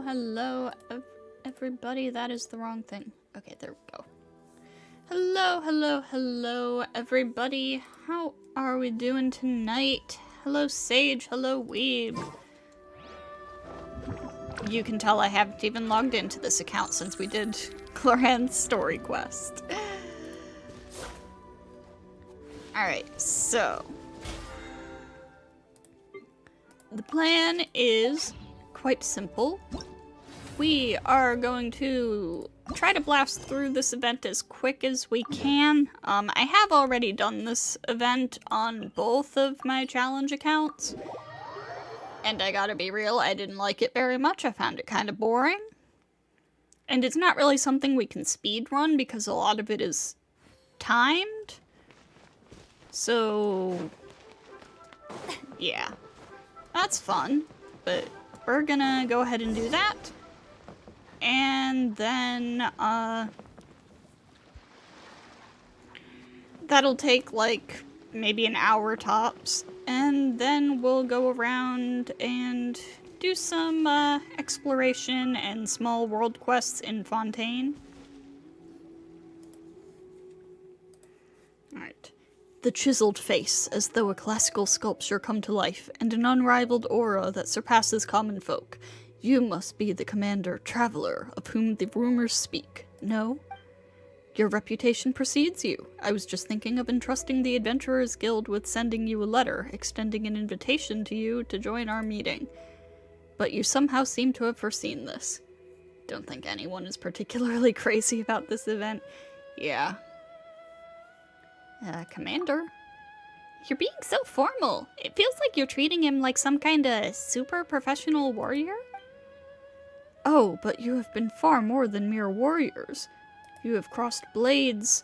Hello, everybody. That is the wrong thing. Okay, there we go. Hello, everybody. How are we doing tonight? Hello, Sage. Hello, Weeb. You can tell I haven't even logged into this account since we did Cloran's story quest. Alright, so the plan is quite simple. We are going to try to blast through this event as quick as we can. I have already done this event on both of my challenge accounts, and I gotta be real, I didn't like it very much. I found it kind of boring. And it's not really something we can speedrun because a lot of it is timed. So, yeah, that's fun, but we're gonna go ahead and do that. And then, that'll take like maybe an hour tops, and then we'll go around and do some exploration and small world quests in Fontaine. Alright. The chiseled face, as though a classical sculpture come to life, and an unrivaled aura that surpasses common folk. You must be the commander traveler of whom the rumors speak, no? Your reputation precedes you. I was just thinking of entrusting the Adventurers Guild with sending you a letter, extending an invitation to you to join our meeting. But you somehow seem to have foreseen this. Don't think anyone is particularly crazy about this event. Yeah. Commander? You're being so formal. It feels like you're treating him like some kinda super professional warrior. Oh, but you have been far more than mere warriors. You have crossed blades.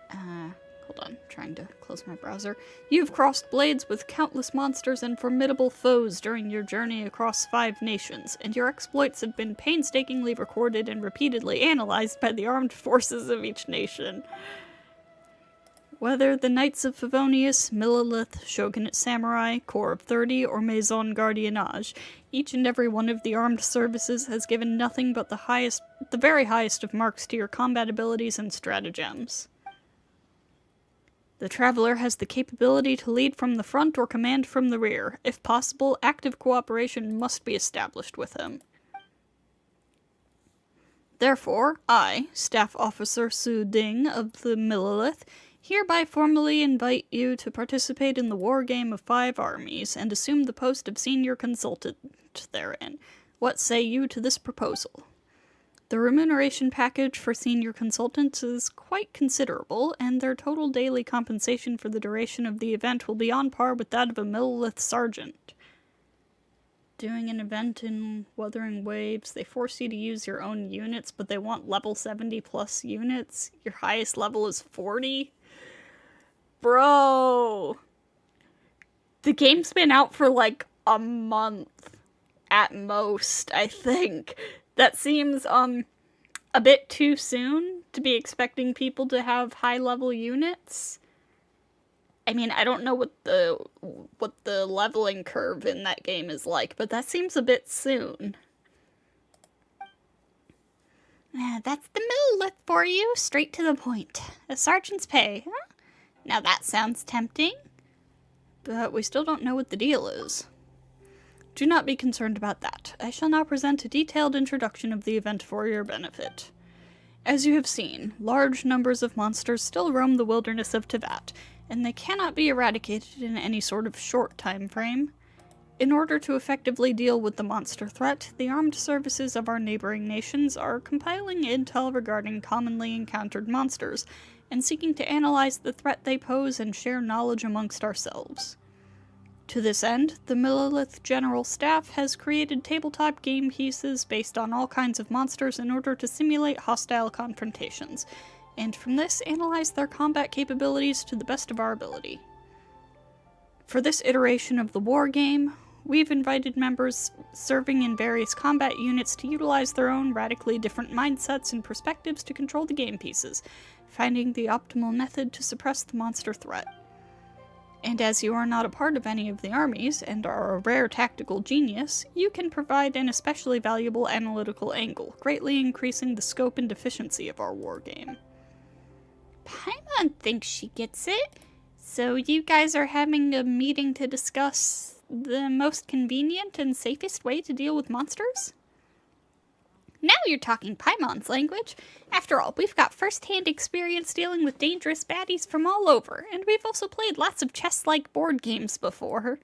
Hold on, trying to close my browser. You've crossed blades with countless monsters and formidable foes during your journey across 5 nations, and your exploits have been painstakingly recorded and repeatedly analyzed by the armed forces of each nation. Whether the Knights of Favonius, Millilith, Shogunate Samurai, Corps of 30, or Maison Gardiennage, each and every one of the armed services has given nothing but the very highest of marks to your combat abilities and stratagems. The Traveler has the capability to lead from the front or command from the rear. If possible, active cooperation must be established with him. Therefore, I, Staff Officer Su Ding of the Millilith, hereby formally invite you to participate in the war game of 5 armies and assume the post of senior consultant therein. What say you to this proposal? The remuneration package for senior consultants is quite considerable, and their total daily compensation for the duration of the event will be on par with that of a Millilith sergeant. Doing an event in Wuthering Waves, they force you to use your own units, but they want level 70 plus units. Your highest level is 40? Bro! The game's been out for like a month at most, I think. That seems, a bit too soon to be expecting people to have high-level units. I mean, I don't know what the leveling curve in that game is like, but that seems a bit soon. That's the Millilith for you, straight to the point. A sergeant's pay, huh? Now that sounds tempting. But we still don't know what the deal is. Do not be concerned about that. I shall now present a detailed introduction of the event for your benefit. As you have seen, large numbers of monsters still roam the wilderness of Teyvat, and they cannot be eradicated in any sort of short time frame. In order to effectively deal with the monster threat, the armed services of our neighboring nations are compiling intel regarding commonly encountered monsters, and seeking to analyze the threat they pose and share knowledge amongst ourselves. To this end, the Millilith General Staff has created tabletop game pieces based on all kinds of monsters in order to simulate hostile confrontations, and from this analyze their combat capabilities to the best of our ability. For this iteration of the war game, we've invited members serving in various combat units to utilize their own radically different mindsets and perspectives to control the game pieces, finding the optimal method to suppress the monster threat. And as you are not a part of any of the armies, and are a rare tactical genius, you can provide an especially valuable analytical angle, greatly increasing the scope and efficiency of our war game. Paimon thinks she gets it. So you guys are having a meeting to discuss the most convenient and safest way to deal with monsters? Now you're talking Paimon's language. After all, we've got first-hand experience dealing with dangerous baddies from all over, and we've also played lots of chess-like board games before.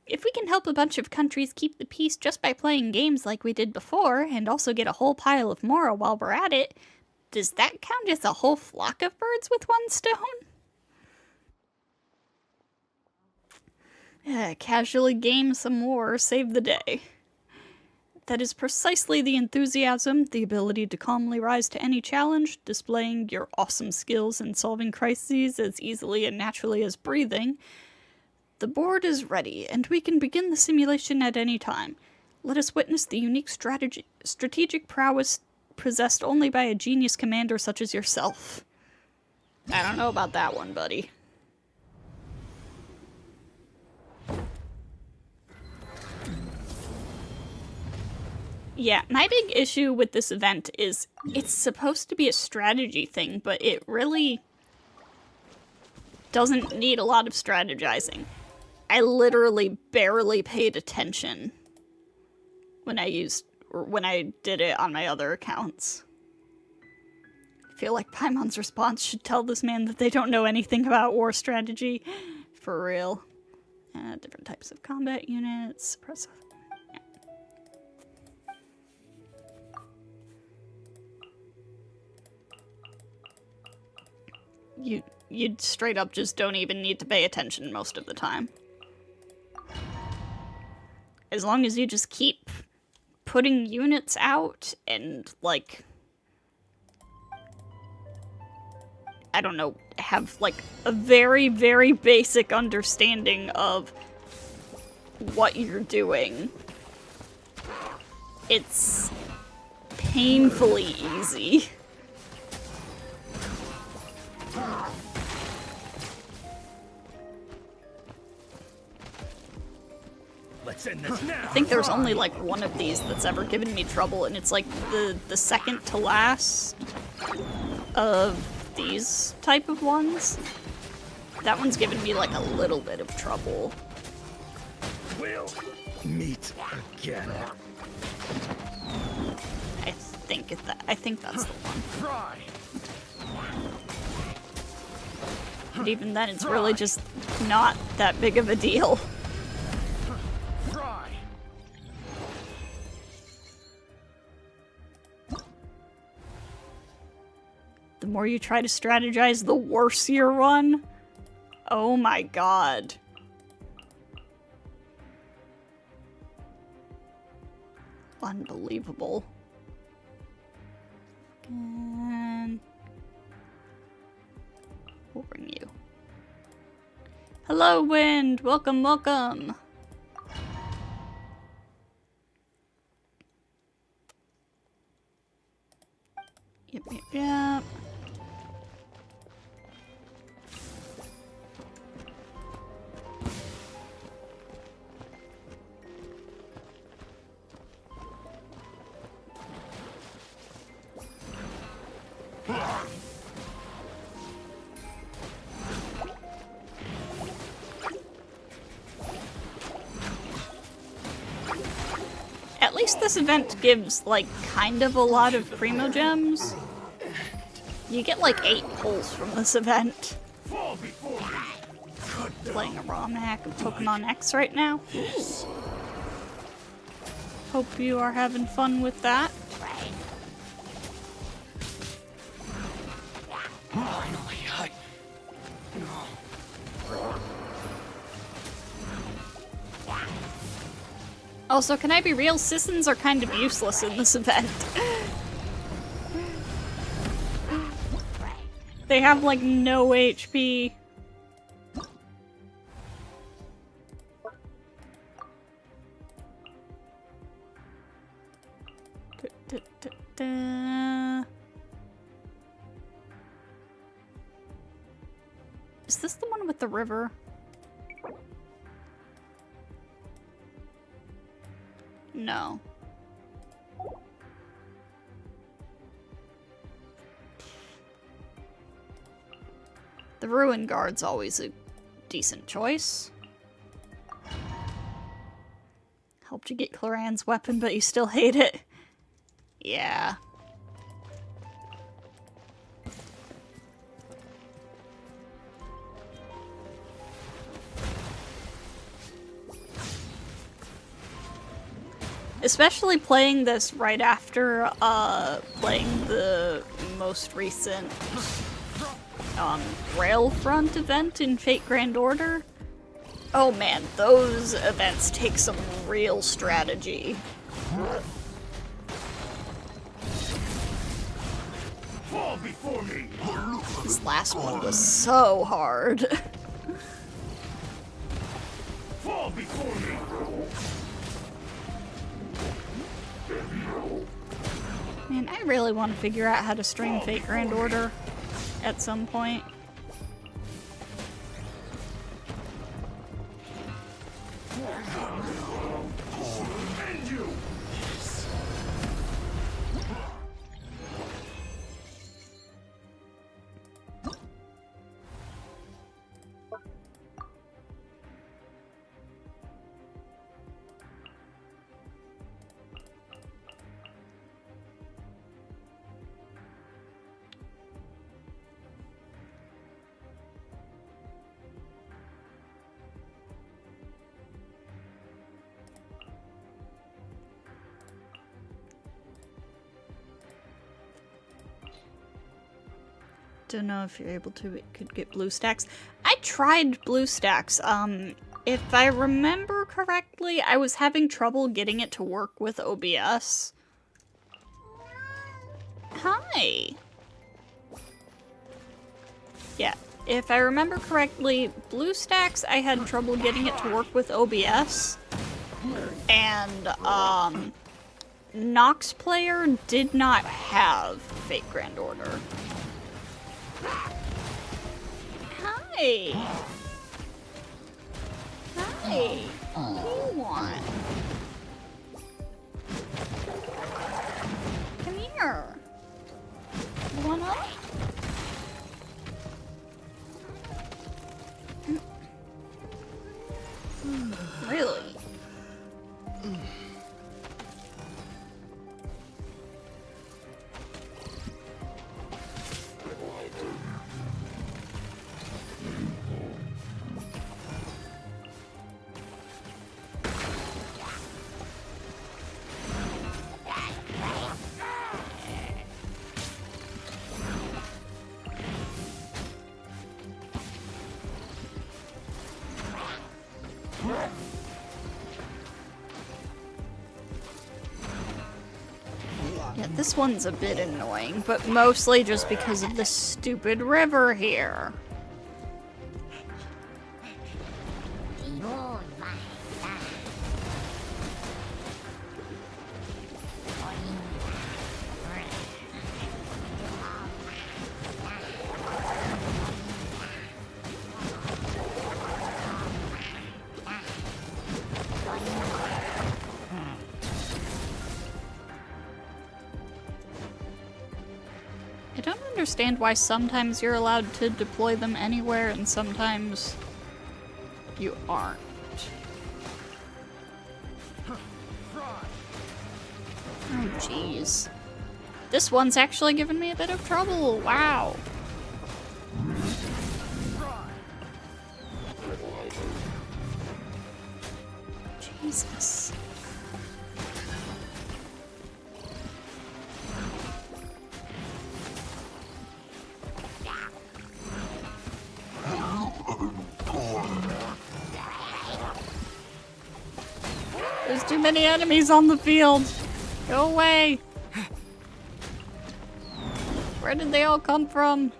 If we can help a bunch of countries keep the peace just by playing games like we did before, and also get a whole pile of mora while we're at it, does that count as a whole flock of birds with one stone? Casually game some more, save the day. That is precisely the enthusiasm, the ability to calmly rise to any challenge, displaying your awesome skills in solving crises as easily and naturally as breathing. The board is ready, and we can begin the simulation at any time. Let us witness the unique strategic prowess possessed only by a genius commander such as yourself. I don't know about that one, buddy. Yeah, my big issue with this event is it's supposed to be a strategy thing, but it really doesn't need a lot of strategizing. I literally barely paid attention when I did it on my other accounts. I feel like Paimon's response should tell this man that they don't know anything about war strategy. For real. Different types of combat units. Suppress. You straight up just don't even need to pay attention most of the time. As long as you just keep putting units out and, like, I don't know, have, like, a very, very basic understanding of what you're doing. It's painfully easy. Let's end this now. I think there's only like one of these that's ever given me trouble, and it's like the second to last of these type of ones. That one's given me like a little bit of trouble. We'll meet again. I I think that's the one. Try. But even then, it's really just not that big of a deal. Try. The more you try to strategize, the worse you run. Oh my god. Unbelievable. And we'll bring you. Hello, Wind! Welcome, welcome! Yep. At least this event gives, like, kind of a lot of Primo Gems. You get, like, 8 pulls from this event. Playing a ROM hack of Pokemon X right now. Hope you are having fun with that. Also, can I be real? Sissons are kind of useless in this event. They have, like, no HP. Is this the one with the river? No. The Ruin Guard's always a decent choice. Helped you get Cloran's weapon, but you still hate it. Yeah. Especially playing this right after playing the most recent Railfront event in Fate Grand Order. Oh man, those events take some real strategy. Fall before me. This last one was so hard. Fall before me. Man, I really want to figure out how to stream Fate Grand Order at some point. Don't know if you're able to, it could get BlueStacks. I tried BlueStacks. If I remember correctly, I was having trouble getting it to work with OBS. Hi! Yeah, if I remember correctly, BlueStacks, I had trouble getting it to work with OBS. And, Nox Player did not have Fate Grand Order. Hi! Hi! What do you want? Come here! You want up? Really? Yeah, this one's a bit annoying, but mostly just because of the stupid river here. I don't understand why sometimes you're allowed to deploy them anywhere and sometimes you aren't. Oh, jeez. This one's actually given me a bit of trouble. Wow. Jesus. There's too many enemies on the field. Go away. Where did they all come from?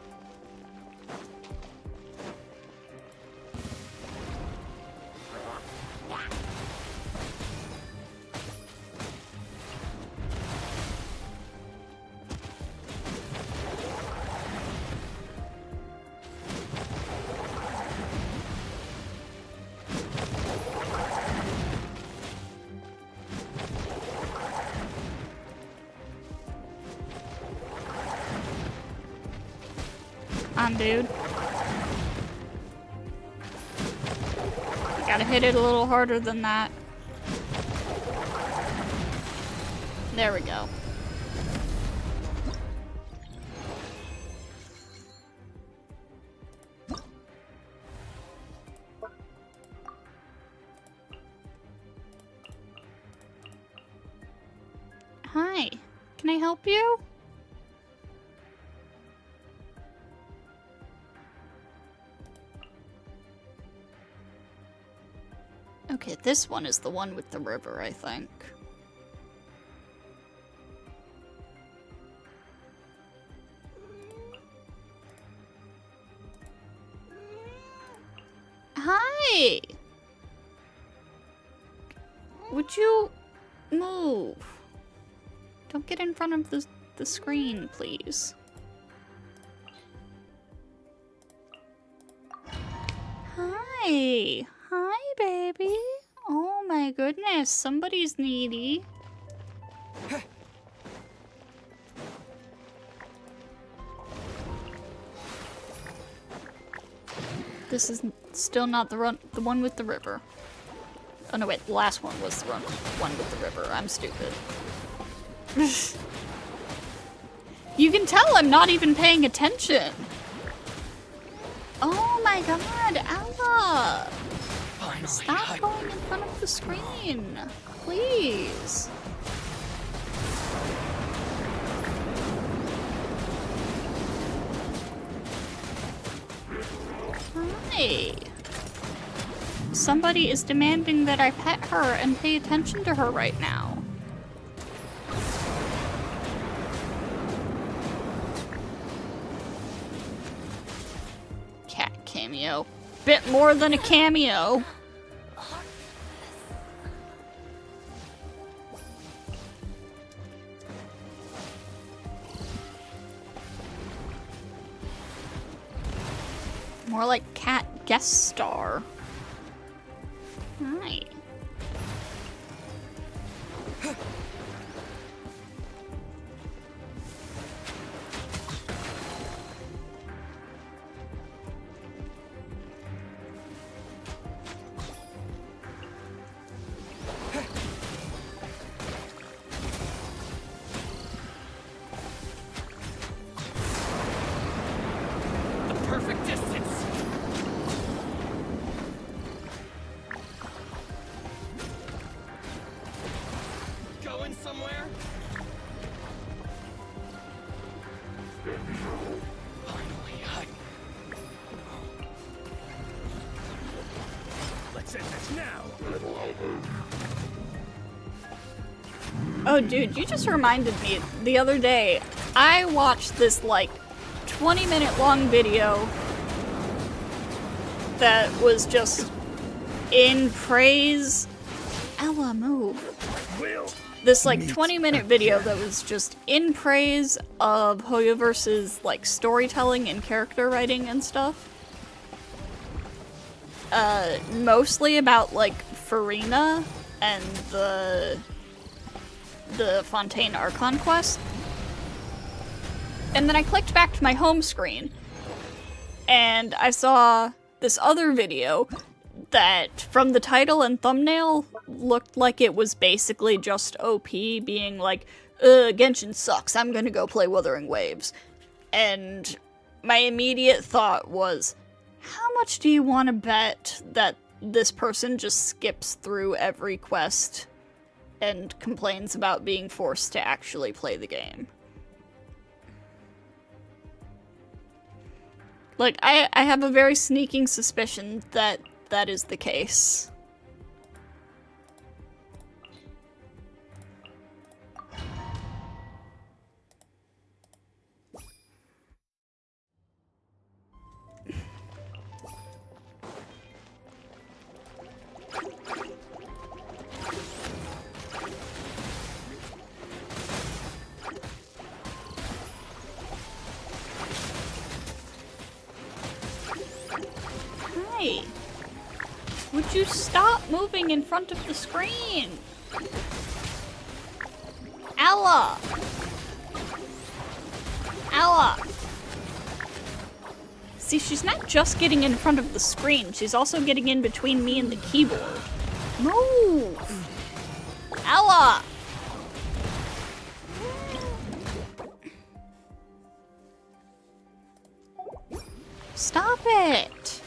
On, dude. Gotta hit it a little harder than that. There we go. Hi, can I help you? Okay, this one is the one with the river, I think. Hi! Would you move? Don't get in front of the screen, please. Hi! Hi, baby. Oh my goodness, somebody's needy. This is still not the one with the river. Oh no, wait, the last one was the one with the river. I'm stupid. You can tell I'm not even paying attention. Oh my god, Ella! Finally, Stop going in front of the screen, please. Hi. Somebody is demanding that I pet her and pay attention to her right now. Cat cameo. Bit more than a cameo. More like cat guest star. Hi. perfect distance. Going somewhere? Finally, let's end this now. Oh, dude, you just reminded me. The other day, I watched this, like, 20-minute long video that was just in praise. Ella, move. This, like, 20-minute video that was just in praise of Hoyoverse's, like, storytelling and character writing and stuff. Mostly about, like, Farina and the Fontaine Archon quest. And then I clicked back to my home screen, and I saw this other video that, from the title and thumbnail, looked like it was basically just OP being like, Genshin sucks, I'm gonna go play Wuthering Waves. And my immediate thought was, how much do you want to bet that this person just skips through every quest and complains about being forced to actually play the game? Like, I have a very sneaking suspicion that that is the case. Hi. Would you stop moving in front of the screen? Ella! Ella! See, she's not just getting in front of the screen, she's also getting in between me and the keyboard. Move! Ella! Stop it!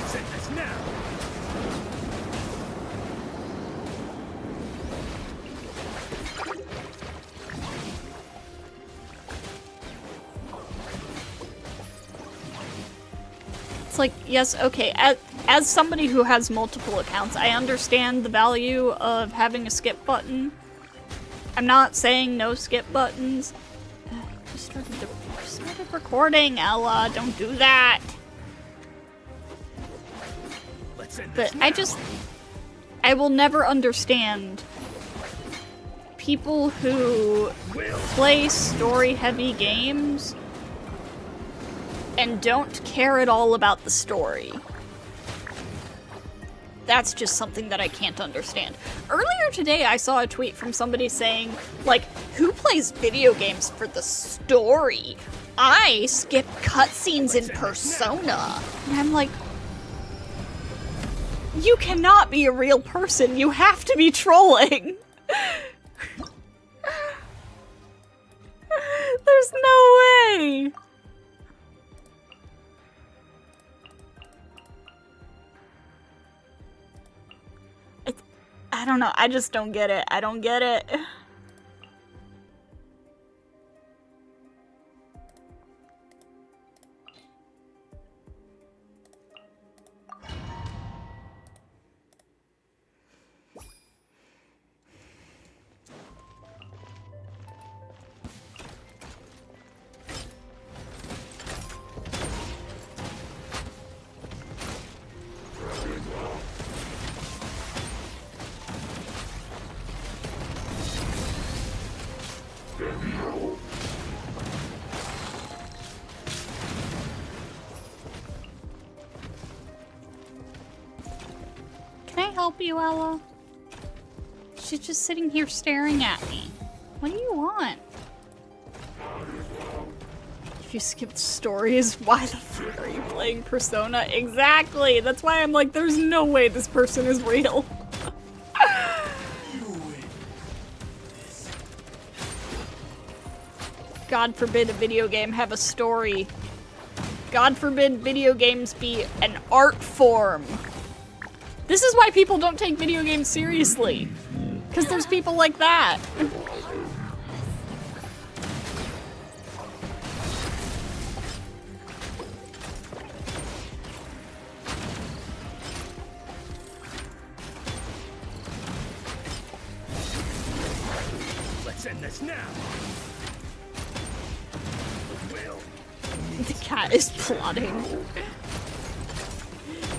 Send this now. It's like, yes, okay, as somebody who has multiple accounts, I understand the value of having a skip button. I'm not saying no skip buttons. Just started recording, Ella, don't do that. But I will never understand people who play story-heavy games and don't care at all about the story. That's just something that I can't understand. Earlier today, I saw a tweet from somebody saying, like, who plays video games for the story? I skip cutscenes in Persona. And I'm like, you cannot be a real person. You have to be trolling. There's no way. I don't know. I just don't get it. I don't get it. Can I help you, Ella? She's just sitting here staring at me. What do you want? If you skipped stories, why the fuck are you playing Persona? Exactly! That's why I'm like, there's no way this person is real. God forbid a video game have a story. God forbid video games be an art form. This is why people don't take video games seriously. Because there's people like that. this now. Will. The cat is plotting.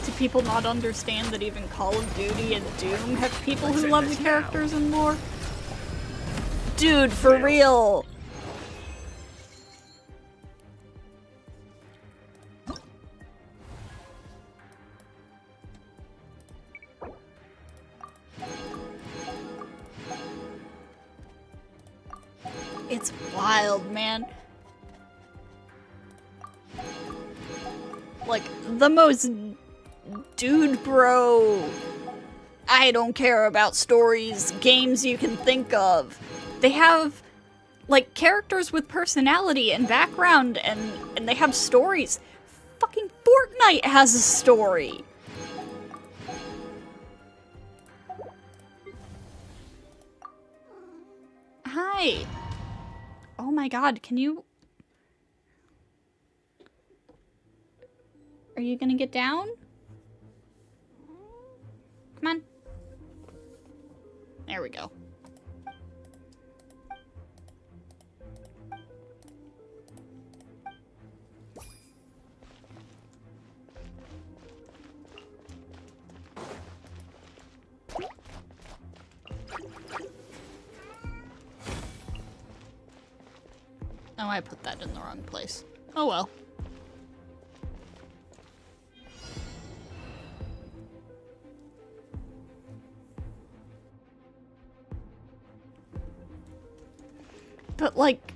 Do people not understand that even Call of Duty and Doom have people who love the characters and lore? Dude, for real! It's wild, man. Like, the most dude bro, I don't care about stories, games you can think of. They have, like, characters with personality and background, and they have stories. Fucking Fortnite has a story. Hi. Oh my god, can you... Are you gonna get down? Come on. There we go. Oh, I put that in the wrong place. Oh well. But, like,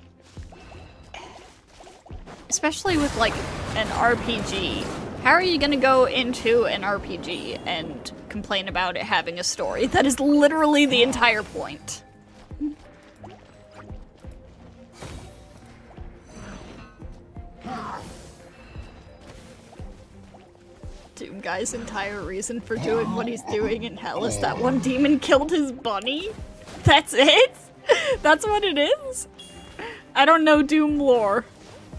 especially with, like, an RPG, how are you gonna go into an RPG and complain about it having a story? That is literally the entire point. Doom Guy's entire reason for doing what he's doing in hell is that one demon killed his bunny? That's it? That's what it is? I don't know Doom lore.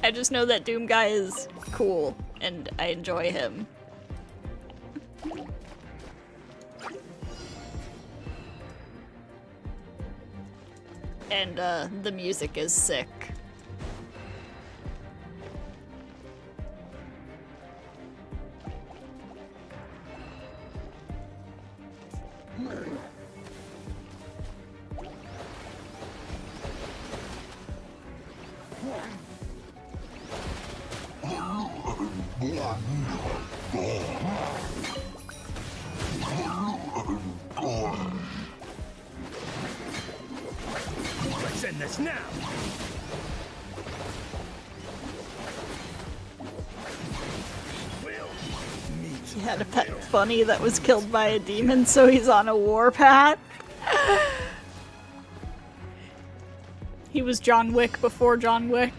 I just know that Doom Guy is cool, and I enjoy him. And, the music is sick. Let's end this now. Will. Meet. He had a pet bunny that was killed by a demon, so he's on a warpath. He was John Wick before John Wick.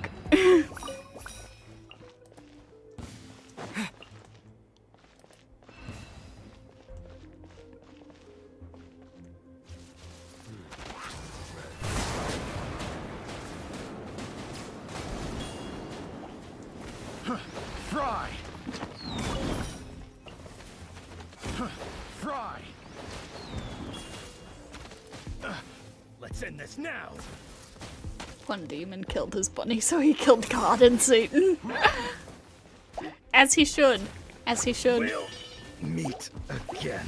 Fry. Fry. Let's end this now. One demon killed his bunny, so he killed God and Satan. As he should. As he should. We'll meet again.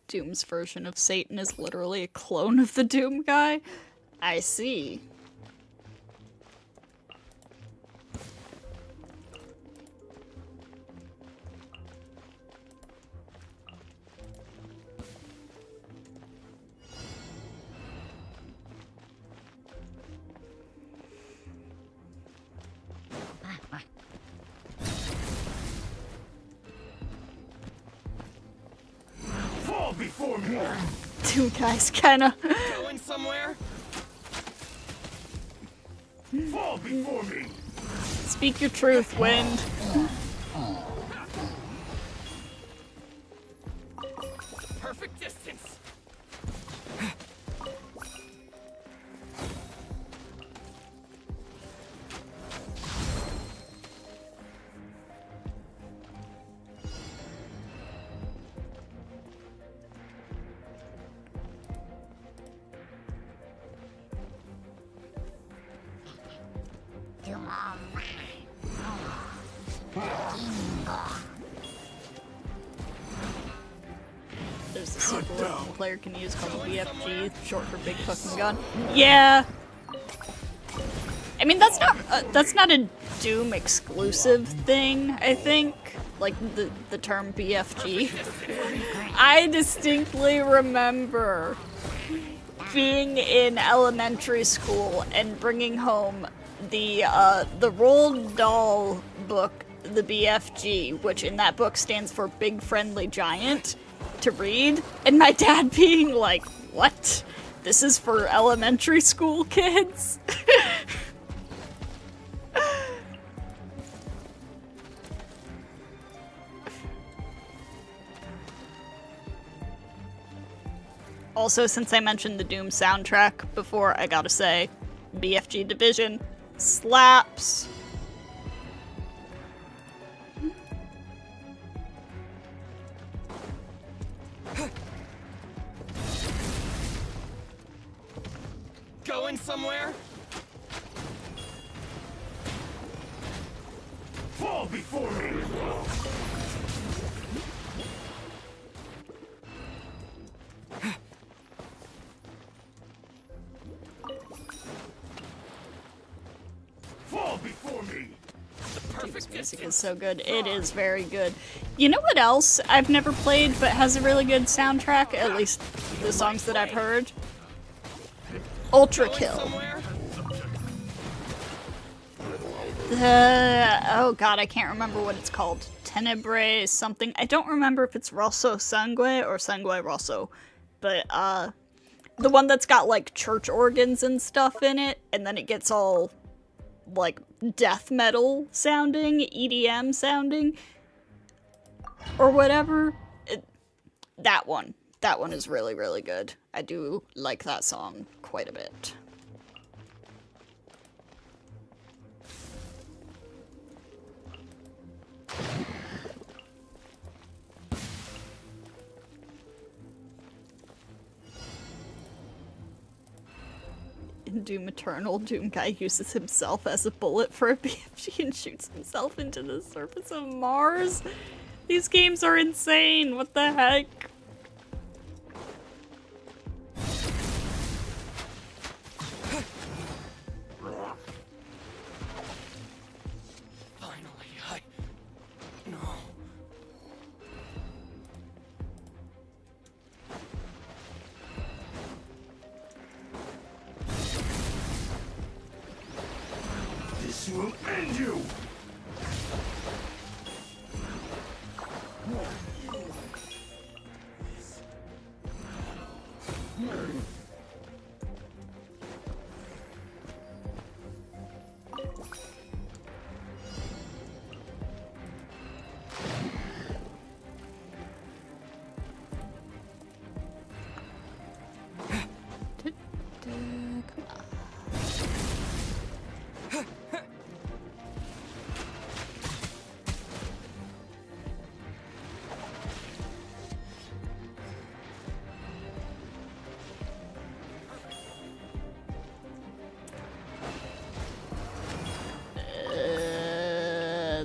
Doom's version of Satan is literally a clone of the Doom Guy? I see. Fall before me. Doom Guy's kinda... Going somewhere? Fall before me. Speak your truth, Wind. Perfect distance. There's a super weapon the player can use called BFG, short for Big Fucking Gun. Yeah. I mean, that's not a Doom exclusive thing, I think. Like the term BFG. I distinctly remember being in elementary school and bringing home the Roald Dahl book, the BFG, which in that book stands for Big Friendly Giant, to read, and my dad being like, "What? This is for elementary school kids?" Also, since I mentioned the Doom soundtrack before, I gotta say, BFG Division slaps. Going somewhere? Fall before me! Fall before me! The perfect Music distance. is so good. It is very good. You know what else I've never played but has a really good soundtrack? At least the songs that I've heard. Ultra Going Kill. somewhere? Oh god, I can't remember what it's called. Tenebrae something. I don't remember if it's Rosso Sangue or Sangue Rosso. But, the one that's got, like, church organs and stuff in it, and then it gets all, like, death metal sounding, EDM sounding, or whatever. That one. That one is really, really good. I do like that song quite a bit. In Doom Eternal, Doom Guy uses himself as a bullet for a BFG and shoots himself into the surface of Mars. These games are insane. What the heck? Finally, no. This will end you!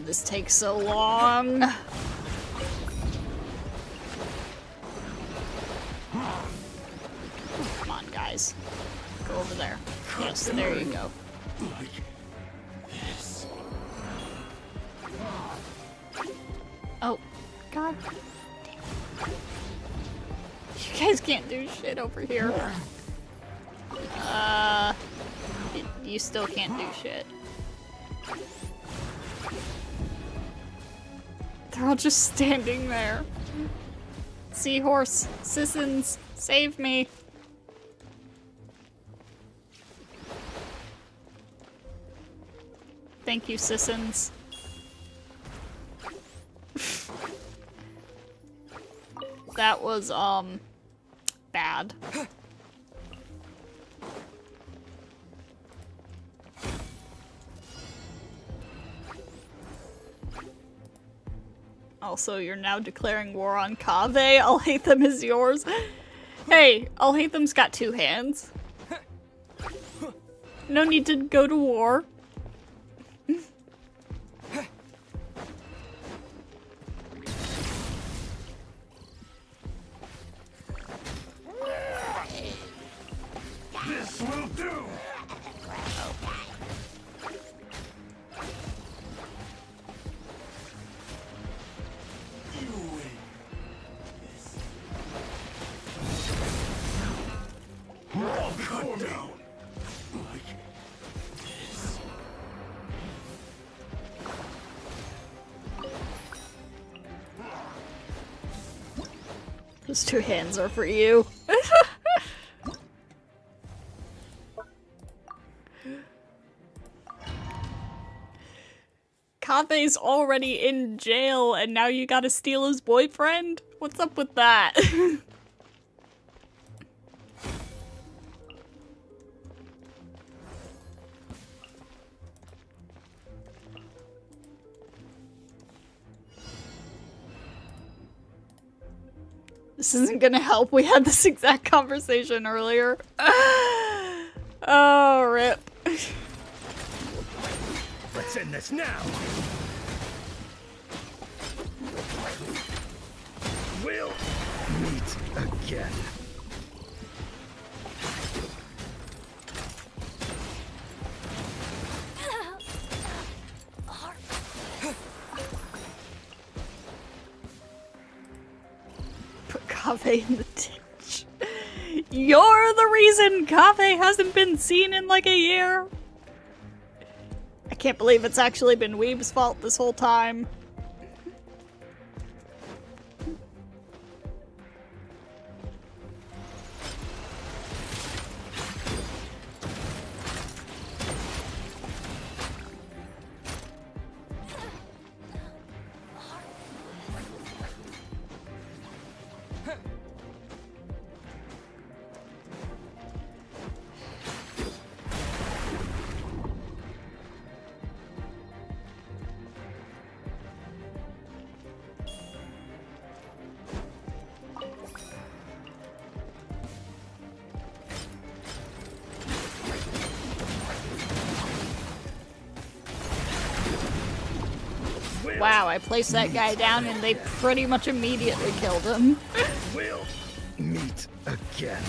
This takes so long. Come on, guys. Go over there. Yes, there you go. Oh, god. Damn. You guys can't do shit over here. You still can't do shit. They're all just standing there. Seahorse, Sissons, save me. Thank you, Sissons. That was, bad. Also, you're now declaring war on Kaveh. I'll hate them is yours. Hey, I'll hate them's got two hands. No need to go to war. Those two hands are for you. Kafe's already in jail and now you gotta steal his boyfriend? What's up with that? This isn't gonna help. We had this exact conversation earlier. Oh, rip. Let's end this now. We'll meet again. Put Kafei in the ditch. You're the reason Kafei hasn't been seen in like a year. I can't believe it's actually been Weeb's fault this whole time. Wow, I placed that guy down and they pretty much immediately killed him. We'll meet again.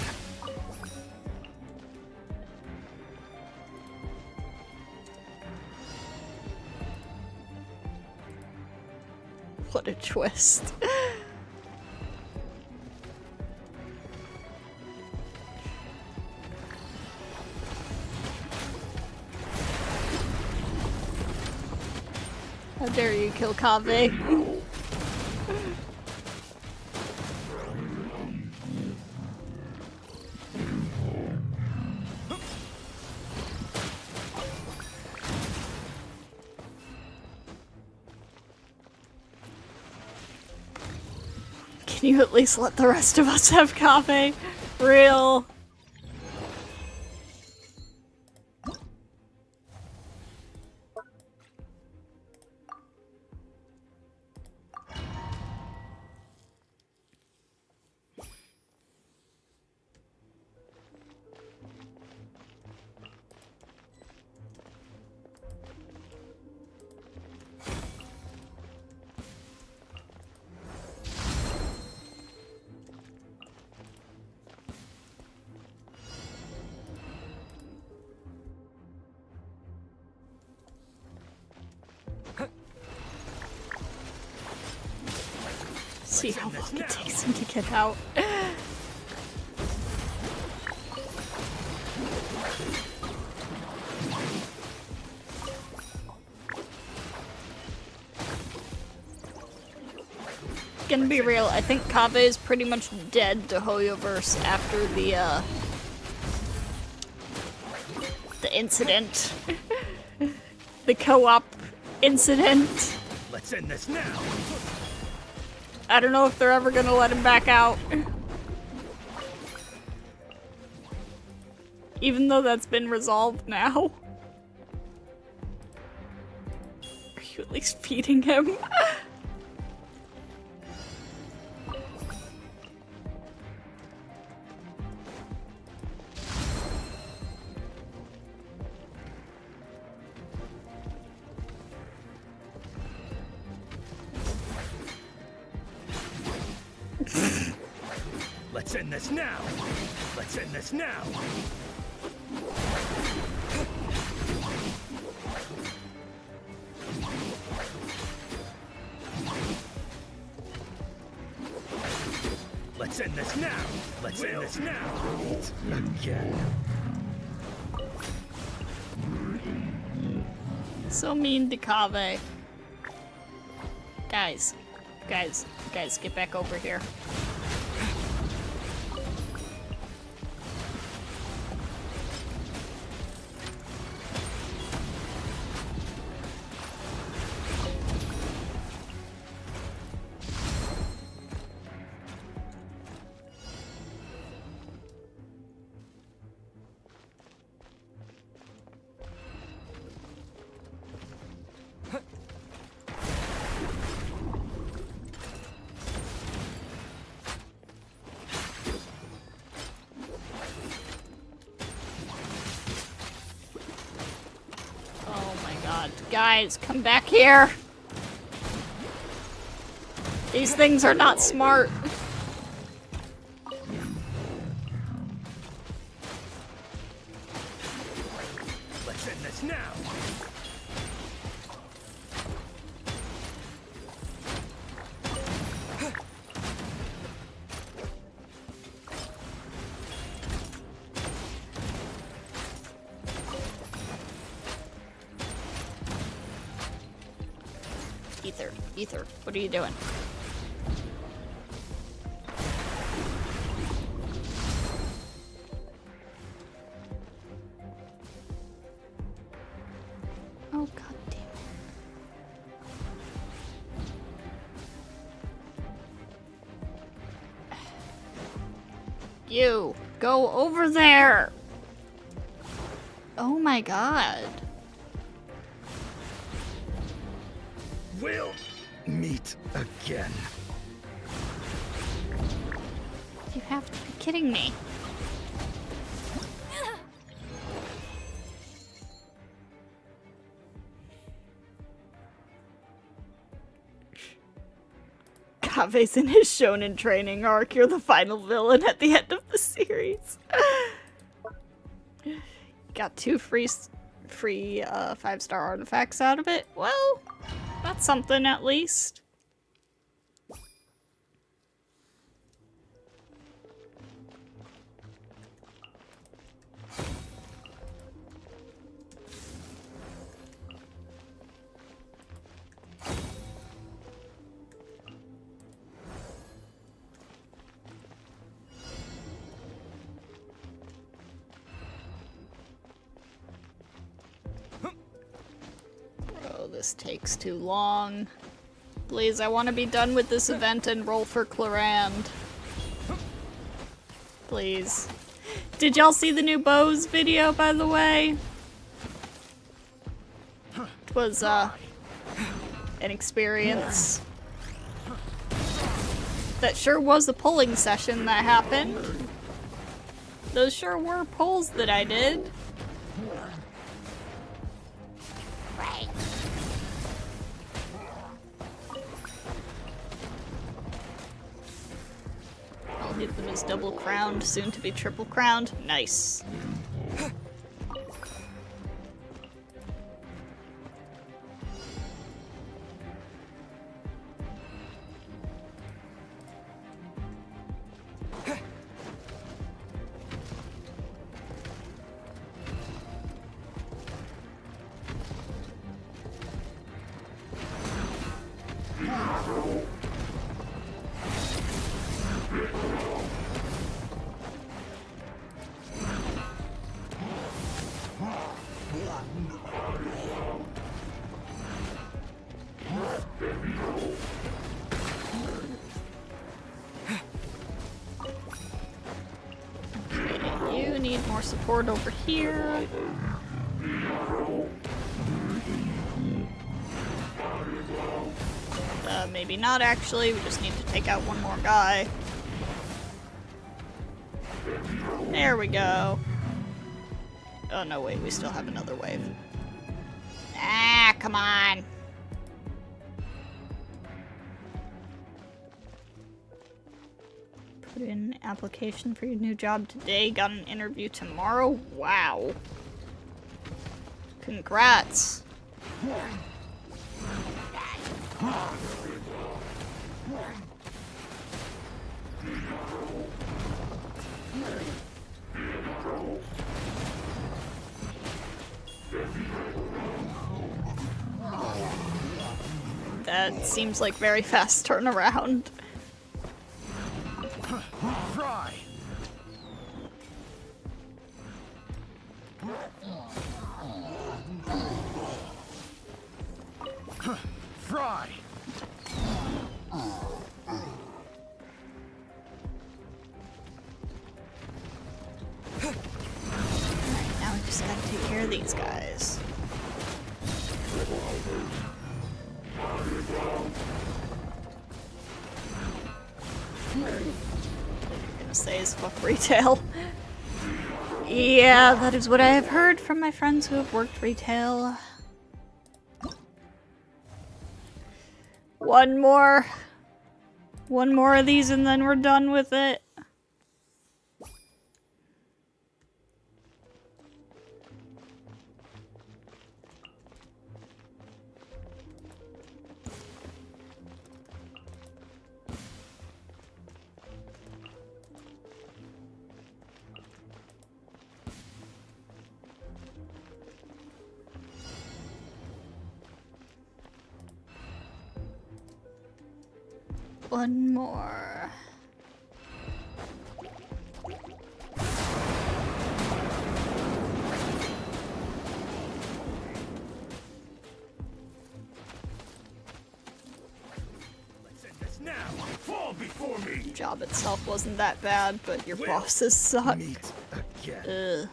What a twist. How dare you kill Kaveh? Can you at least let the rest of us have Kaveh? Real. See how long it takes him to get out. Gonna be real, I think Kaveh is pretty much dead to Hoyoverse after the incident. The co-op incident. Let's end this now. I don't know if they're ever gonna let him back out. Even though that's been resolved now. Are you at least feeding him? Let's end this now. Let's end this now. Let's end this now. Let's end this now. Again. So mean to Kaveh. Guys, get back over here. Guys, come back here. These things are not smart. Let's end this now. Ether, what are you doing? Oh, god damn it. You, go over there! Oh my god. We'll meet again. You have to be kidding me. Kave's in his shonen training arc. You're the final villain at the end of the series. Got 2 free 5-star artifacts out of it. Well, that's something at least. This takes too long. Please, I want to be done with this event and roll for Clarand. Please. Did y'all see the new Bose video, by the way? It was, an experience. That sure was a polling session that happened. Those sure were polls that I did. Right. I'll hit them as double crowned, soon to be triple crowned. Nice. You need more support over here. Maybe not actually, we just need to take out one more guy. There we go. Oh no, wait, we still have another wave. Ah, come on. Put in application for your new job today, got an interview tomorrow. Wow. Congrats. That seems like very fast turnaround. Fry. Fry. Alright, now we just gotta take care of these guys. What you're gonna say is fuck retail. Yeah, that is what I have heard from my friends who have worked retail. One more of these and then we're done with it. One more. Let's end this now. Fall before me. Job itself wasn't that bad, but your Will bosses suck. Meet again. Ugh.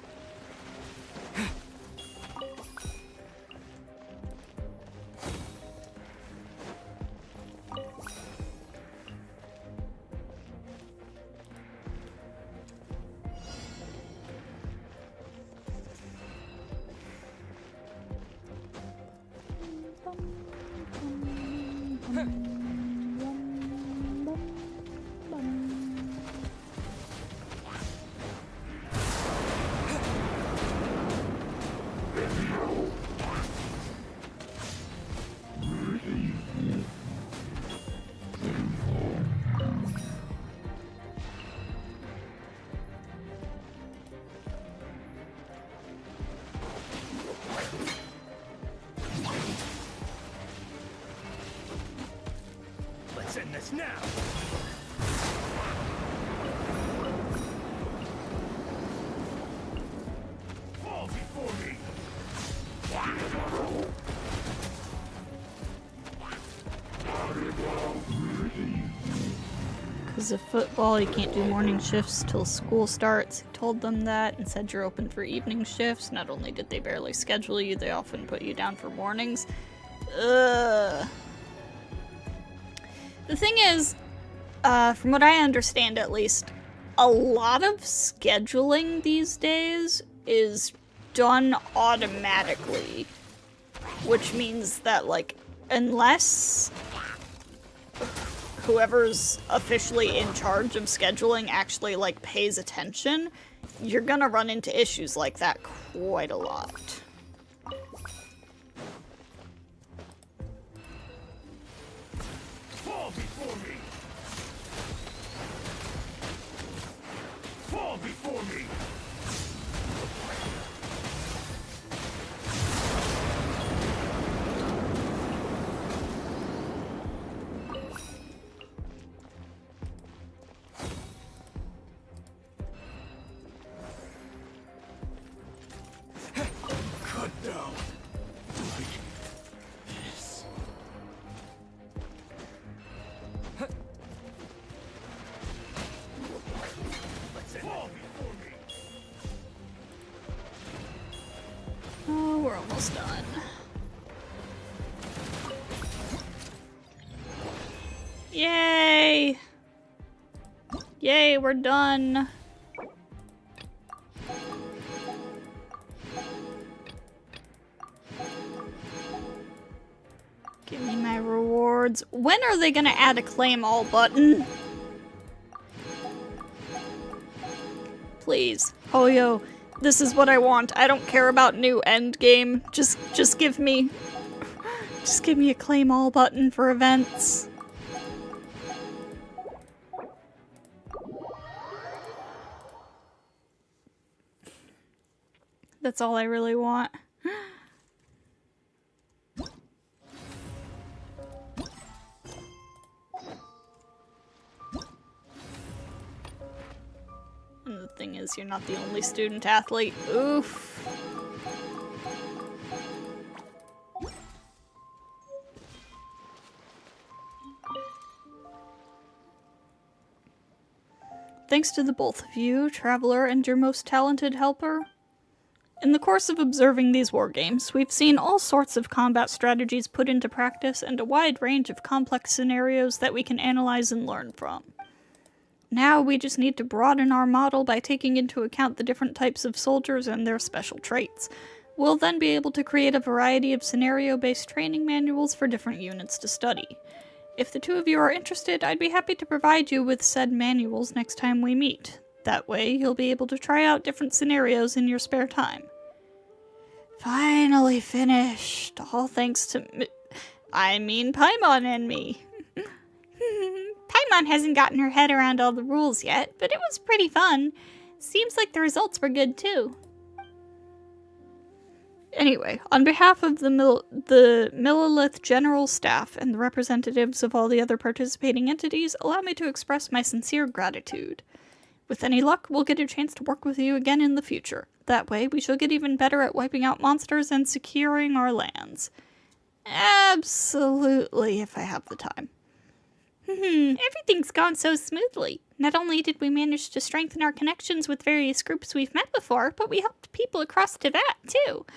Let's end this now. Fall before me. Because of football, you can't do morning shifts till school starts. He told them that and said you're open for evening shifts. Not only did they barely schedule you, they often put you down for mornings. Ugh. The thing is, from what I understand at least, a lot of scheduling these days is done automatically. Which means that, like, unless whoever's officially in charge of scheduling actually, like, pays attention, you're gonna run into issues like that quite a lot. Fall before me. Fall before me. Good now. Yes. Let's end fall before me. Oh, we're almost done. Yay! Yay, we're done. Give me my rewards. When are they gonna add a claim all button? Please. Hoyo, this is what I want. I don't care about new end game. Just give me a claim all button for events. That's all I really want. And the thing is, you're not the only student athlete. Oof. Thanks to the both of you, Traveler, and your most talented helper. In the course of observing these wargames, we've seen all sorts of combat strategies put into practice and a wide range of complex scenarios that we can analyze and learn from. Now we just need to broaden our model by taking into account the different types of soldiers and their special traits. We'll then be able to create a variety of scenario-based training manuals for different units to study. If the two of you are interested, I'd be happy to provide you with said manuals next time we meet. That way, you'll be able to try out different scenarios in your spare time. Finally finished. All thanks to Paimon and me. Paimon hasn't gotten her head around all the rules yet, but it was pretty fun. Seems like the results were good too. Anyway, on behalf of the Millilith General Staff and the representatives of all the other participating entities, allow me to express my sincere gratitude. With any luck, we'll get a chance to work with you again in the future. That way, we shall get even better at wiping out monsters and securing our lands. Absolutely, if I have the time. Everything's gone so smoothly. Not only did we manage to strengthen our connections with various groups we've met before, but we helped people across Tibet, too.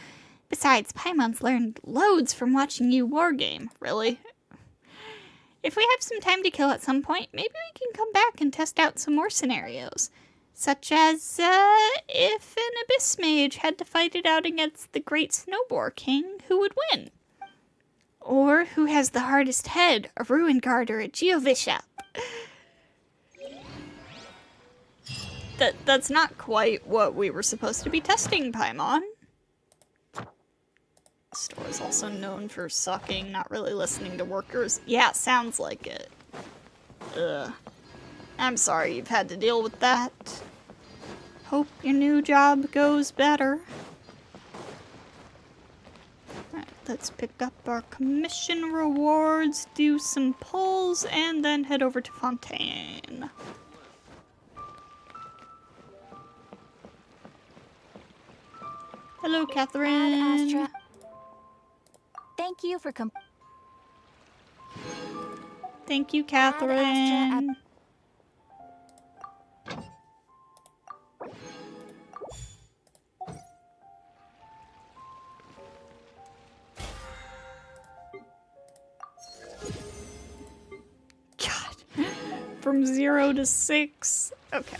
Besides, Paimon's learned loads from watching you wargame. Really? If we have some time to kill at some point, maybe we can come back and test out some more scenarios. Such as, if an Abyss Mage had to fight it out against the Great Snowboar King, who would win? Or who has the hardest head, a Ruin Guard or a Geovishap? That's not quite what we were supposed to be testing, Paimon. The store is also known for sucking, not really listening to workers. Yeah, sounds like it. Ugh. I'm sorry you've had to deal with that. Hope your new job goes better. Alright, let's pick up our commission rewards, do some pulls, and then head over to Fontaine. Hello, Catherine. Ad Astra. Thank you for Thank you, Catherine. God. From 0 to 6. Okay.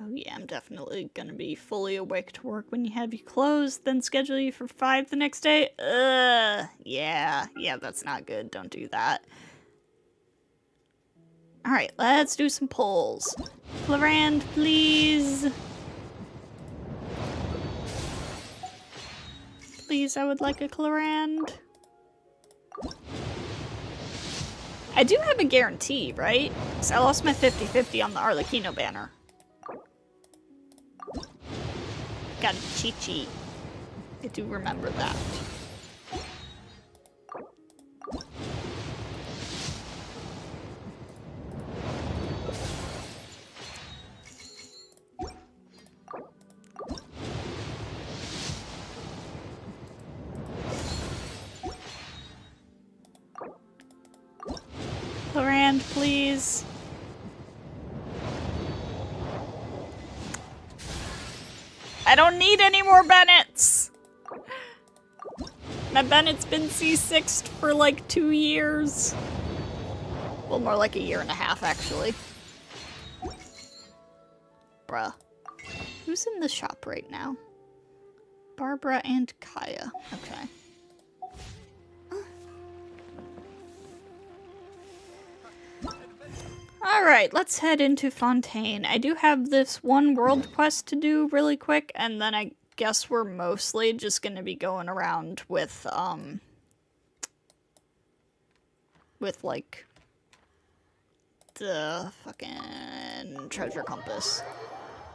Oh yeah, I'm definitely gonna be fully awake to work when you have you closed, then schedule you for 5 the next day. Yeah, that's not good. Don't do that. Alright, let's do some polls. Florand, please. Please, I would like a Clorand. I do have a guarantee, right? Because I lost my 50-50 on the Arlecchino banner. Got a Chi-Chi. I do remember that. Florand, please. I don't need any more Bennetts! My Bennett's been C6'd for like 2 years. Well, more like 1.5 years, actually. Bruh. Who's in the shop right now? Barbara and Kaya. Okay. Alright, let's head into Fontaine. I do have this one world quest to do really quick, and then I guess we're mostly just gonna be going around with, like, the fucking treasure compass.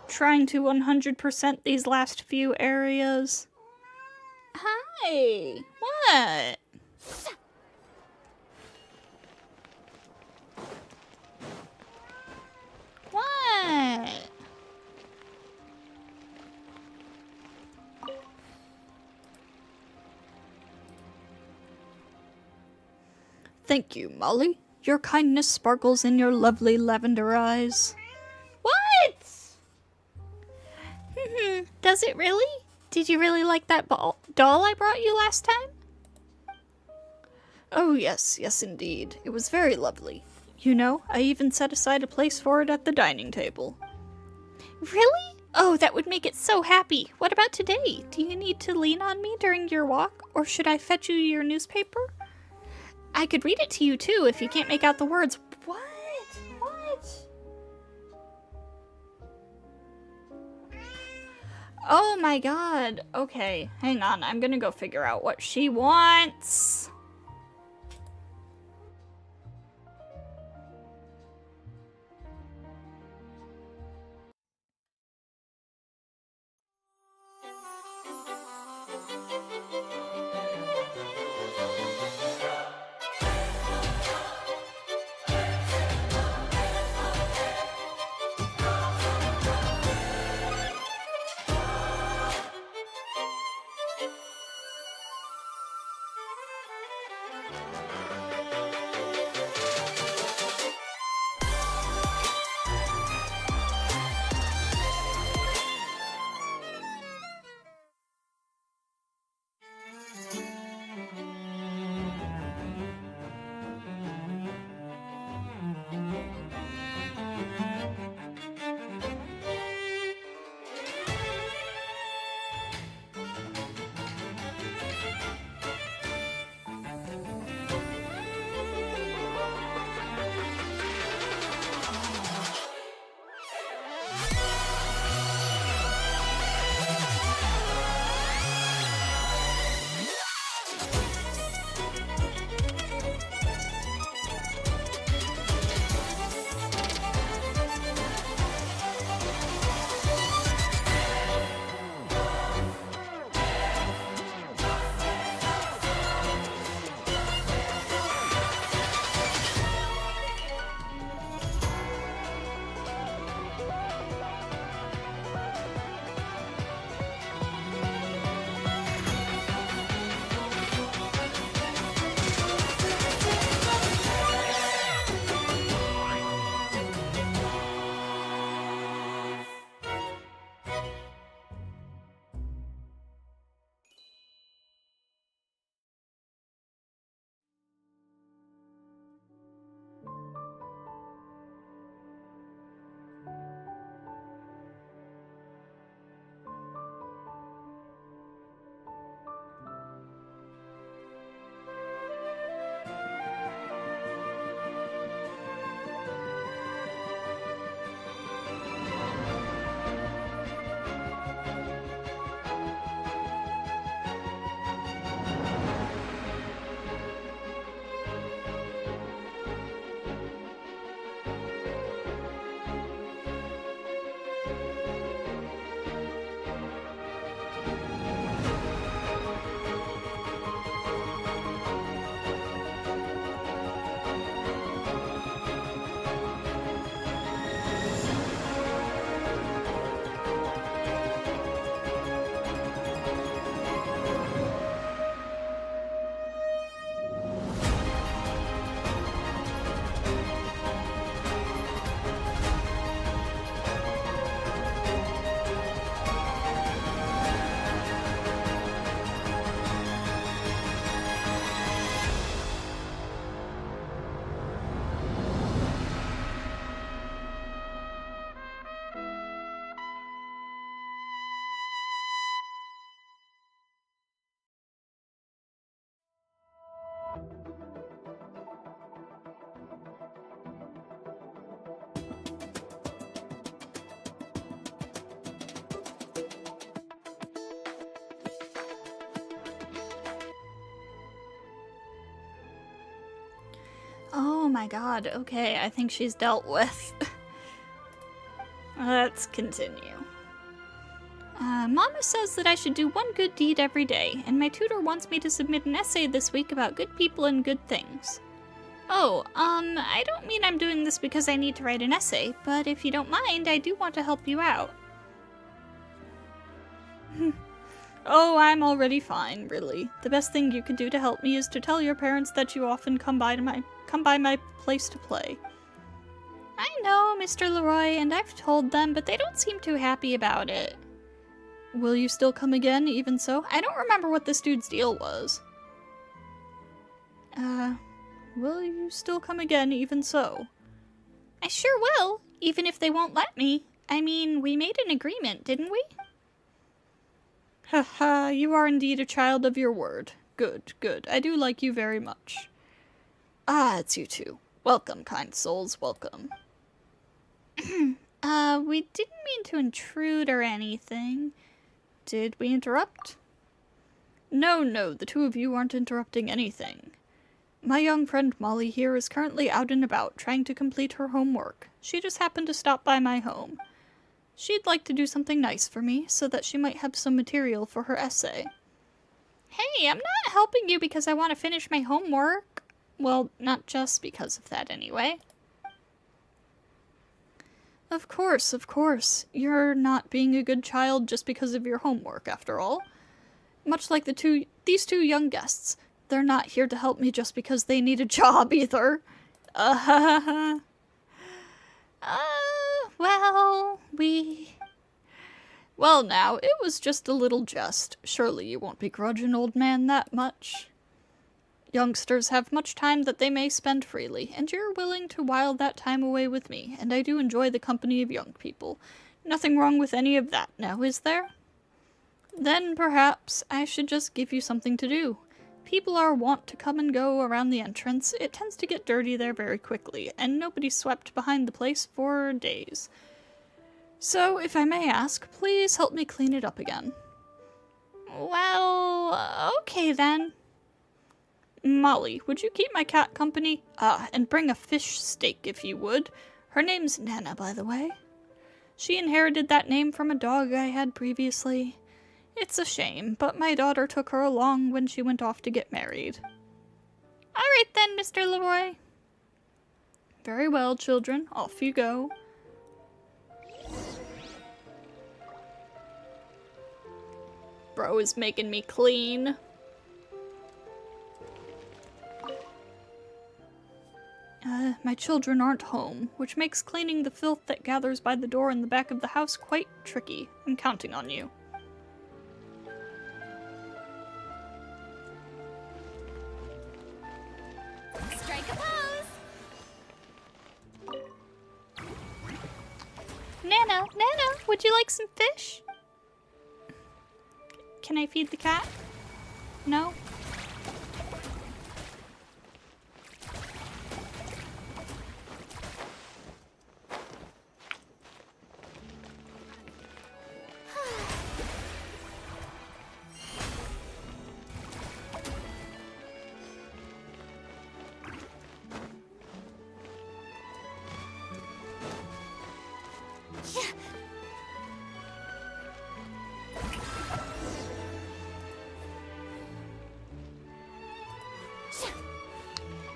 Trying to 100% these last few areas. Hi! What? What? Thank you, Molly. Your kindness sparkles in your lovely lavender eyes. What? Does it really? Did you really like that doll I brought you last time? Oh yes, yes indeed. It was very lovely. You know, I even set aside a place for it at the dining table. Really? Oh, that would make it so happy. What about today? Do you need to lean on me during your walk, or should I fetch you your newspaper? I could read it to you too if you can't make out the words. What? What? Oh my god. Okay, hang on. I'm gonna go figure out what she wants. Oh my god, okay, I think she's dealt with. Let's continue. Mama says that I should do one good deed every day, and my tutor wants me to submit an essay this week about good people and good things. Oh, I don't mean I'm doing this because I need to write an essay, but if you don't mind, I do want to help you out. Oh, I'm already fine, really. The best thing you can do to help me is to tell your parents that you often come by my place to play. I know, Mr. Leroy, and I've told them, but they don't seem too happy about it. Will you still come again, even so? I don't remember what this dude's deal was. Will you still come again, even so? I sure will, even if they won't let me. I mean, we made an agreement, didn't we? Haha, you are indeed a child of your word. Good, good. I do like you very much. Ah, it's you two. Welcome, kind souls, welcome. We didn't mean to intrude or anything. Did we interrupt? No, no, the two of you aren't interrupting anything. My young friend Molly here is currently out and about, trying to complete her homework. She just happened to stop by my home. She'd like to do something nice for me, so that she might have some material for her essay. Hey, I'm not helping you because I want to finish my homework. Well, not just because of that, anyway. Of course, of course. You're not being a good child just because of your homework, after all. Much like these two young guests. They're not here to help me just because they need a job, either. Well now, it was just a little jest. Surely you won't begrudge an old man that much. Youngsters have much time that they may spend freely, and you're willing to while that time away with me, and I do enjoy the company of young people. Nothing wrong with any of that, now is there? Then perhaps I should just give you something to do. People are wont to come and go around the entrance. It tends to get dirty there very quickly, and nobody swept behind the place for days. So, if I may ask, please help me clean it up again. Well, okay then. Molly, would you keep my cat company? And bring a fish steak if you would. Her name's Nana, by the way. She inherited that name from a dog I had previously. It's a shame, but my daughter took her along when she went off to get married. Alright then, Mr. Leroy. Very well, children. Off you go. Bro is making me clean. My children aren't home, which makes cleaning the filth that gathers by the door in the back of the house quite tricky. I'm counting on you. Strike a pose! Nana, would you like some fish? Can I feed the cat? No?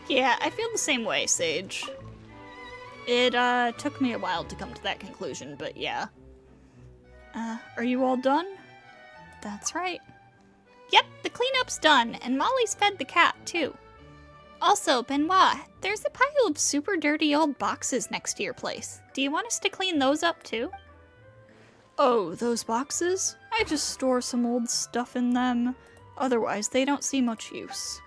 Yeah, I feel the same way, Sage. It, took me a while to come to that conclusion, but yeah. Are you all done? That's right. Yep, the cleanup's done, and Molly's fed the cat, too. Also, Benoit, there's a pile of super dirty old boxes next to your place. Do you want us to clean those up, too? Oh, those boxes? I just store some old stuff in them. Otherwise, they don't see much use.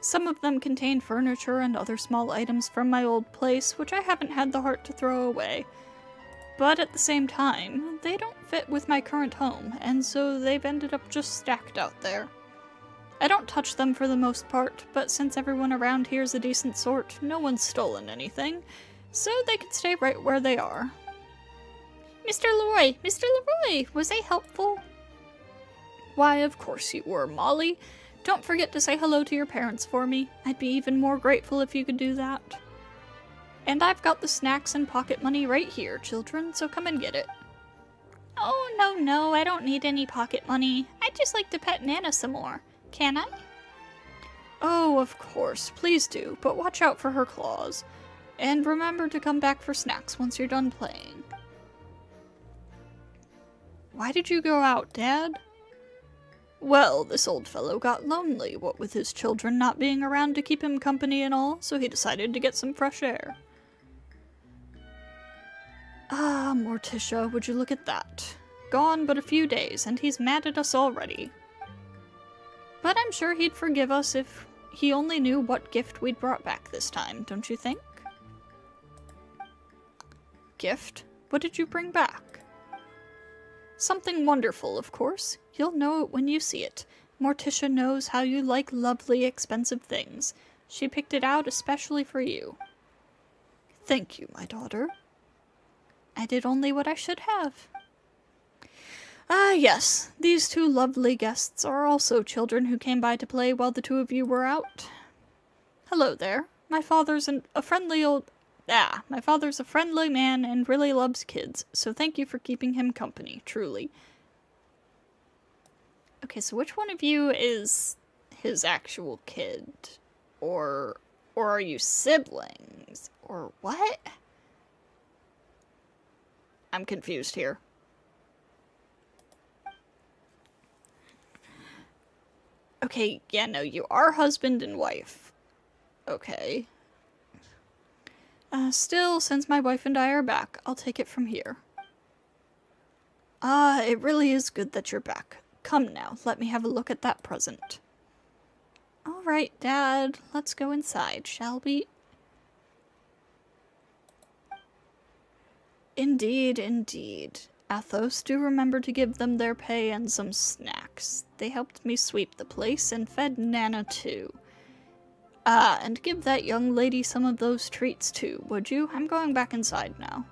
Some of them contain furniture and other small items from my old place, which I haven't had the heart to throw away. But at the same time, they don't fit with my current home, and so they've ended up just stacked out there. I don't touch them for the most part, but since everyone around here's a decent sort, no one's stolen anything, so they can stay right where they are. Mr. Leroy! Mr. Leroy! Was I helpful? Why, of course you were, Molly. Don't forget to say hello to your parents for me. I'd be even more grateful if you could do that. And I've got the snacks and pocket money right here, children, so come and get it. Oh, no, I don't need any pocket money. I'd just like to pet Nana some more. Can I? Oh, of course, please do, but watch out for her claws. And remember to come back for snacks once you're done playing. Why did you go out, Dad? Well, this old fellow got lonely, what with his children not being around to keep him company and all, so he decided to get some fresh air. Ah, Morticia, would you look at that? Gone but a few days, and he's mad at us already. But I'm sure he'd forgive us if he only knew what gift we'd brought back this time, don't you think? Gift? What did you bring back? Something wonderful, of course. You'll know it when you see it. Morticia knows how you like lovely, expensive things. She picked it out especially for you. Thank you, my daughter. I did only what I should have. Ah, yes. These two lovely guests are also children who came by to play while the two of you were out. Hello there. My father's a friendly man and really loves kids, so thank you for keeping him company, truly. Okay, so which one of you is his actual kid? Or are you siblings? Or what? I'm confused here. Okay, yeah, no, you are husband and wife. Okay. Still, since my wife and I are back, I'll take it from here. Ah, it really is good that you're back. Come now, let me have a look at that present. All right, Dad, let's go inside, shall we? Indeed, indeed. Athos, do remember to give them their pay and some snacks. They helped me sweep the place and fed Nana too. Ah, and give that young lady some of those treats too, would you? I'm going back inside now.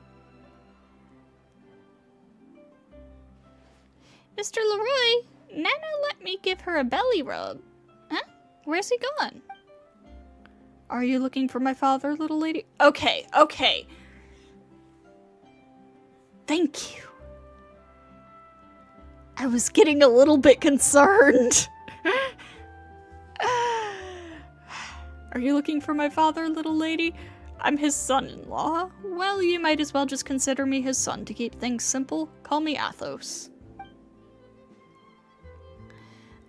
Mr. Leroy, Nana let me give her a belly rub. Huh? Where's he gone? Are you looking for my father, little lady? Okay, okay. Thank you. I was getting a little bit concerned. Are you looking for my father, little lady? I'm his son-in-law. Well, you might as well just consider me his son to keep things simple. Call me Athos.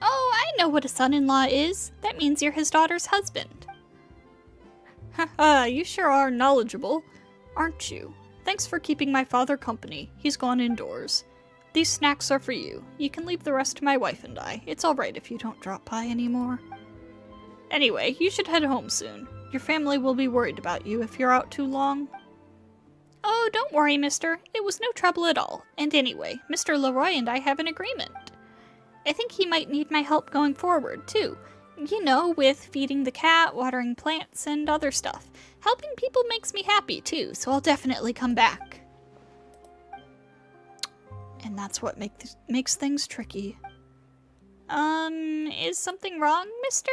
Oh, I know what a son-in-law is. That means you're his daughter's husband. Haha, you sure are knowledgeable, aren't you? Thanks for keeping my father company. He's gone indoors. These snacks are for you. You can leave the rest to my wife and I. It's alright if you don't drop by anymore. Anyway, you should head home soon. Your family will be worried about you if you're out too long. Oh, don't worry, mister. It was no trouble at all. And anyway, Mr. Leroy and I have an agreement. I think he might need my help going forward, too. You know, with feeding the cat, watering plants, and other stuff. Helping people makes me happy, too, so I'll definitely come back. And that's what makes things tricky. Is something wrong, mister?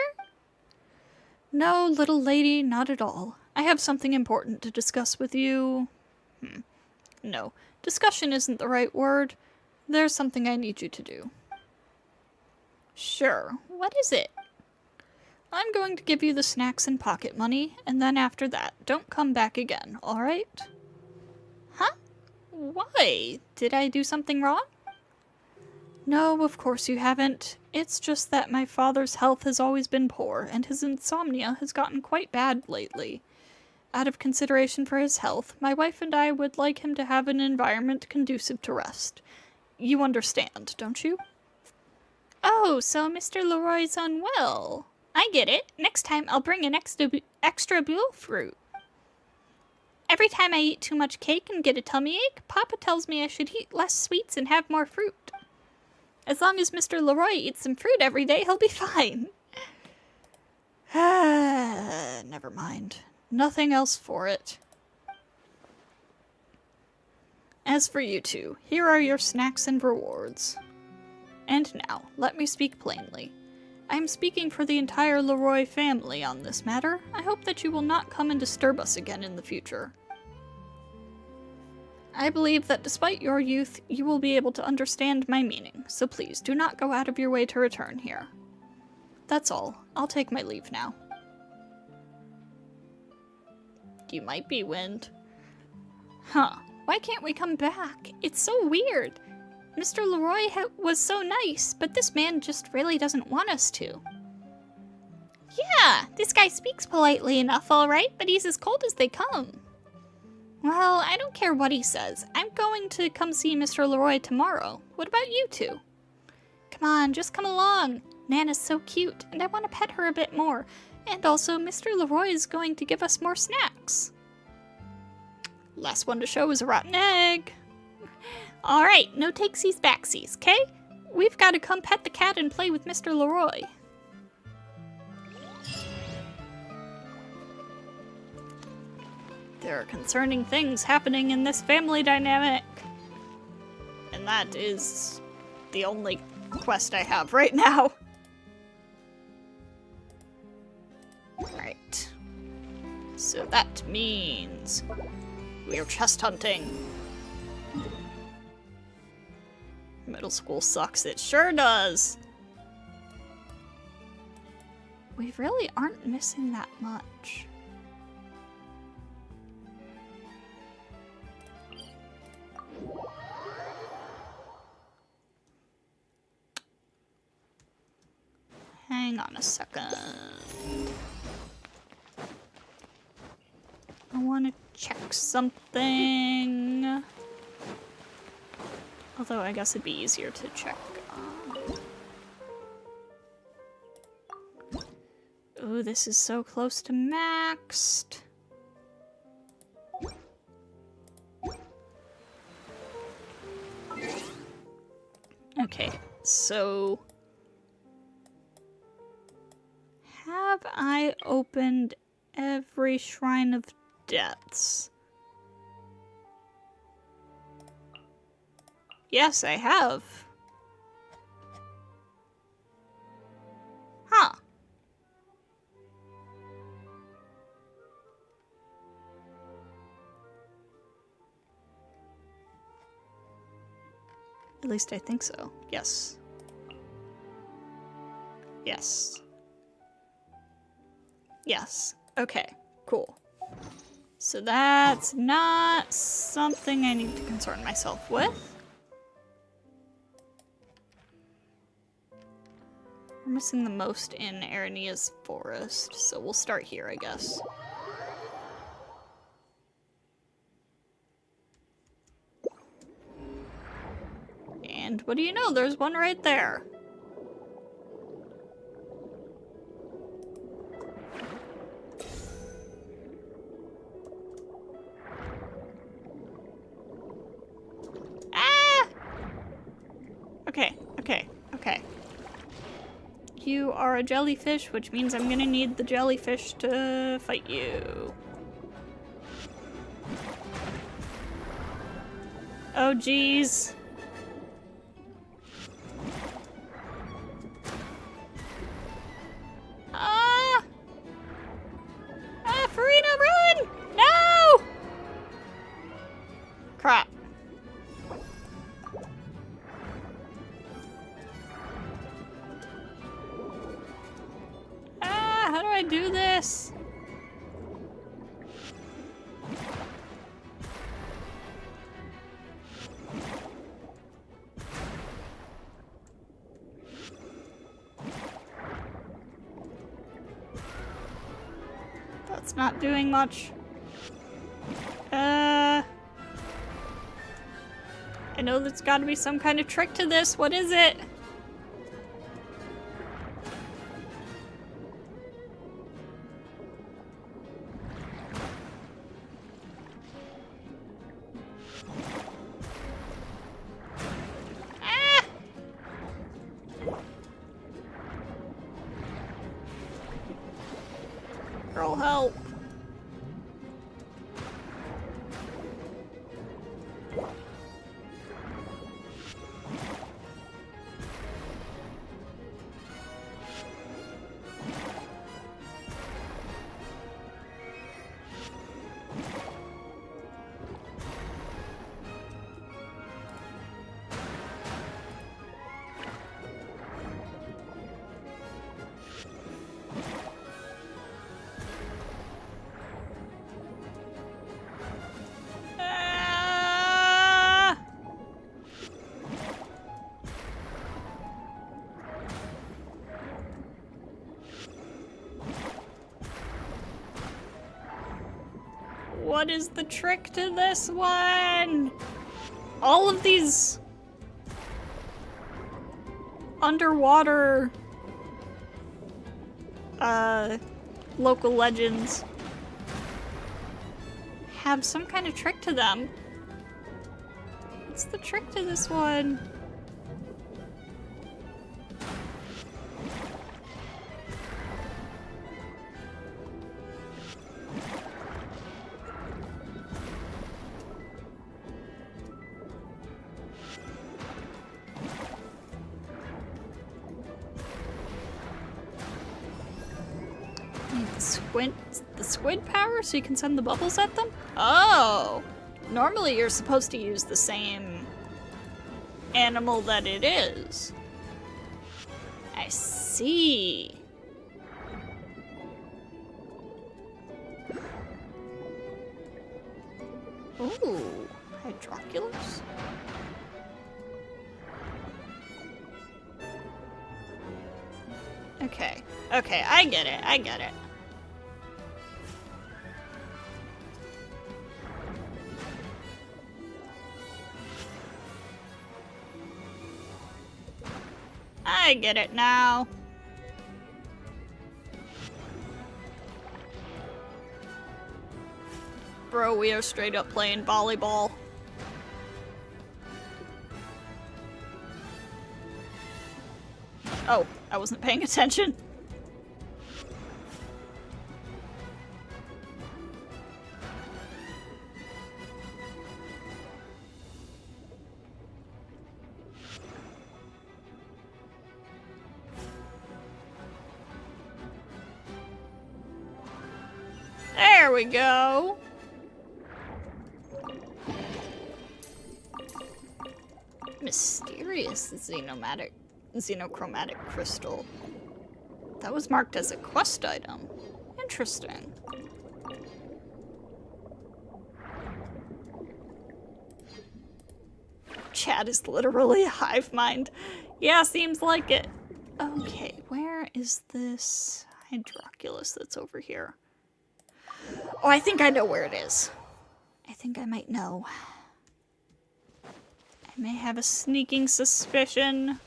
No, little lady, not at all. I have something important to discuss with you. No, discussion isn't the right word. There's something I need you to do. Sure, what is it? I'm going to give you the snacks and pocket money, and then after that, don't come back again, alright? Huh? Why? Did I do something wrong? No, of course you haven't. It's just that my father's health has always been poor, and his insomnia has gotten quite bad lately. Out of consideration for his health, my wife and I would like him to have an environment conducive to rest. You understand, don't you? Oh, so Mr. Leroy's unwell. I get it. Next time I'll bring an extra blue fruit. Every time I eat too much cake and get a tummy ache, Papa tells me I should eat less sweets and have more fruit. As long as Mr. Leroy eats some fruit every day, he'll be fine. Never mind. Nothing else for it. As for you two, here are your snacks and rewards. And now, let me speak plainly. I am speaking for the entire Leroy family on this matter. I hope that you will not come and disturb us again in the future. I believe that despite your youth, you will be able to understand my meaning, so please do not go out of your way to return here. That's all. I'll take my leave now. You might be, Wind. Huh. Why can't we come back? It's so weird. Mr. Leroy was so nice, but this man just really doesn't want us to. Yeah, this guy speaks politely enough, alright, but he's as cold as they come. Well, I don't care what he says. I'm going to come see Mr. Leroy tomorrow. What about you two? Come on, just come along. Nana's so cute, and I want to pet her a bit more. And also, Mr. Leroy is going to give us more snacks. Last one to show is a rotten egg. Alright, no takesies backsies, okay? We've got to come pet the cat and play with Mr. Leroy. There are concerning things happening in this family dynamic. And that is the only quest I have right now. Right. So that means we're chest hunting. Middle school sucks. It sure does. We really aren't missing that much. Hang on a second. I want to check something. Although I guess it'd be easier to check. Ooh, this is so close to maxed. Okay, so have I opened every Shrine of Deaths? Yes, I have. Huh. At least I think so. Yes. Yes. Yes. Okay, cool. So that's not something I need to concern myself with. We're missing the most in Arania's forest, so we'll start here, I guess. And what do you know? There's one right there. Ah! Okay, okay, okay. You are a jellyfish, which means I'm gonna need the jellyfish to fight you. Oh, geez. Ah! Ah, Farina, run! No! Crap. Ah, how do I do this? That's not doing much. I know there's gotta be some kind of trick to this. What is it? Ah! Girl, help. Ah! What is the trick to this one? All of these underwater local legends have some kind of trick to them. What's the trick to this one? The squid power so you can send the bubbles at them? Oh! Normally you're supposed to use the same animal that it is. I see. Ooh, hydroculus? Okay, okay, I get it, I get it. I get it now. Bro, we are straight up playing volleyball. Oh, I wasn't paying attention. There we go. Mysterious xenochromatic crystal. That was marked as a quest item. Interesting. Chat is literally a hive mind. Yeah, seems like it. Okay, where is this hydroculus that's over here? Oh, I think I know where it is. I think I might know. I may have a sneaking suspicion.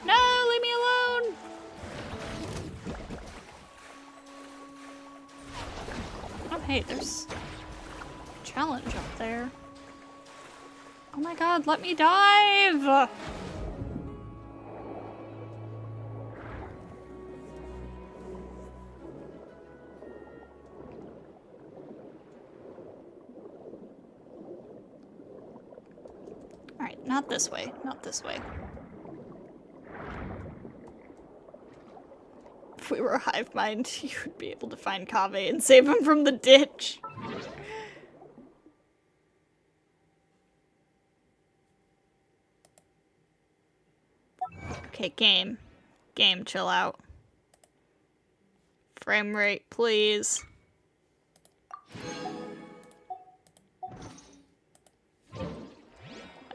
No, leave me alone! Oh, hey, there's a challenge up there. Oh my god, let me dive! Alright, not this way, not this way. If we were a hive mind, you would be able to find Kaveh and save him from the ditch. Okay, game. Game, chill out. Frame rate, please.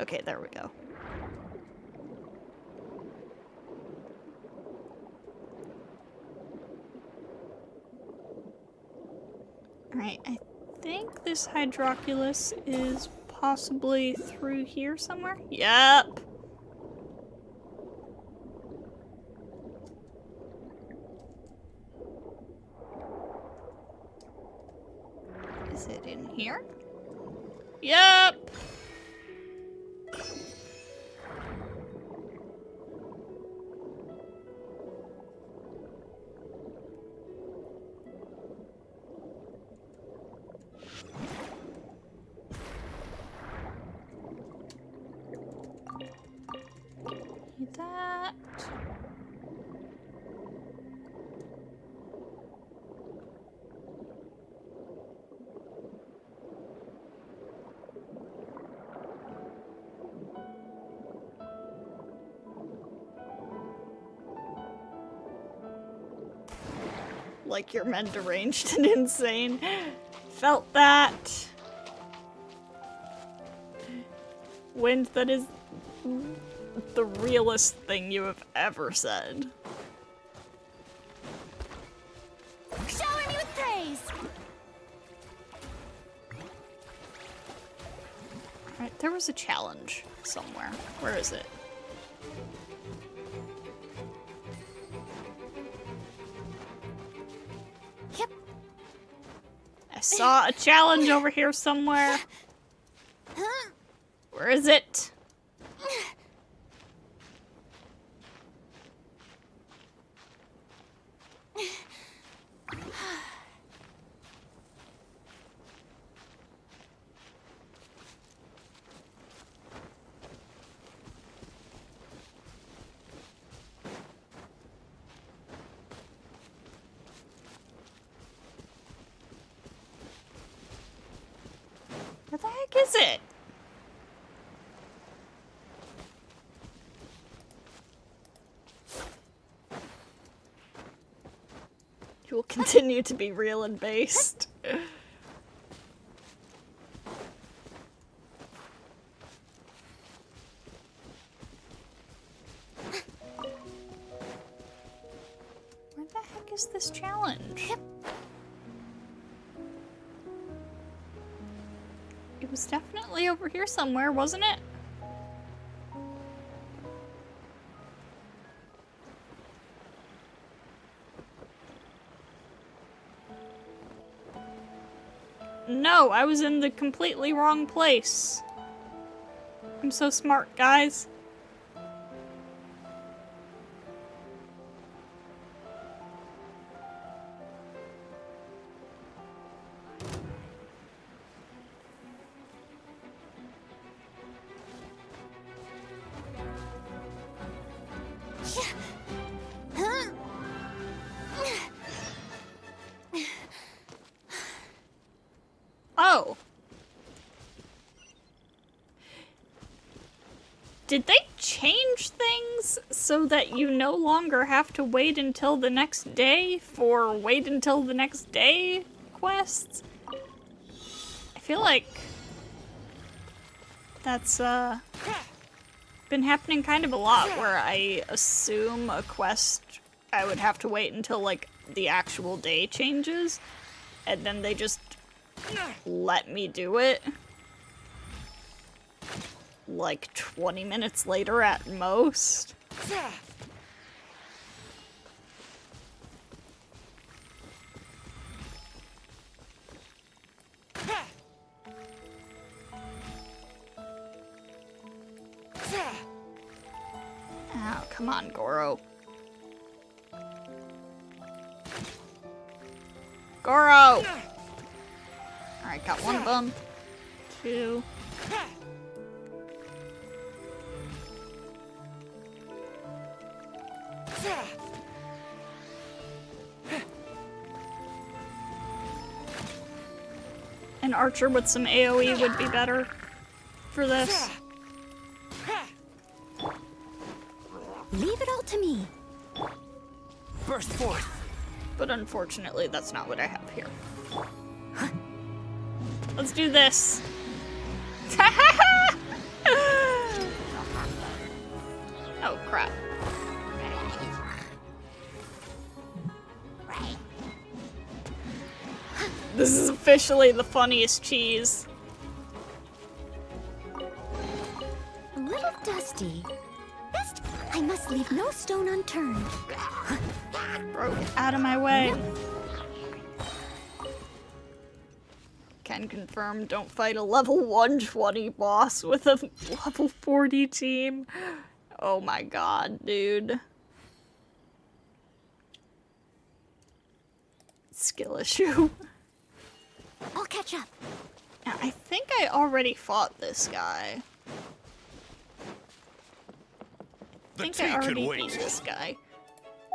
Okay, there we go. Alright, I think this hydroculus is possibly through here somewhere? Yep! Is it in here? Yep! That. Like you're meant deranged and insane. Felt that. Wind, that is the realest thing you have ever said. Shower me with praise! Alright, there was a challenge somewhere. Where is it? I saw a challenge over here somewhere. Where is it? Where the heck is it? You will continue to be real and based. Where the heck is this challenge? It was definitely over here somewhere, wasn't it? No, I was in the completely wrong place. I'm so smart, guys. Oh. Did they change things so that you no longer have to wait until the next day for wait until the next day quests? I feel like that's been happening kind of a lot where I assume a quest I would have to wait until like the actual day changes and then they just let me do it like 20 minutes later at most. Oh, come on, Goro. Goro! Alright, got one of them. Two. An archer with some AoE would be better for this. Leave it all to me. Burst forth. But unfortunately, that's not what I have here. Let's do this. Oh, crap. This is officially the funniest cheese. A little dusty. Best, I must leave no stone unturned. Bro, get out of my way. Can confirm, don't fight a level 120 boss with a level 40 team. Oh my god, dude. Skill issue. I'll catch up. Now, I think I already fought this guy. I think I already beat this guy.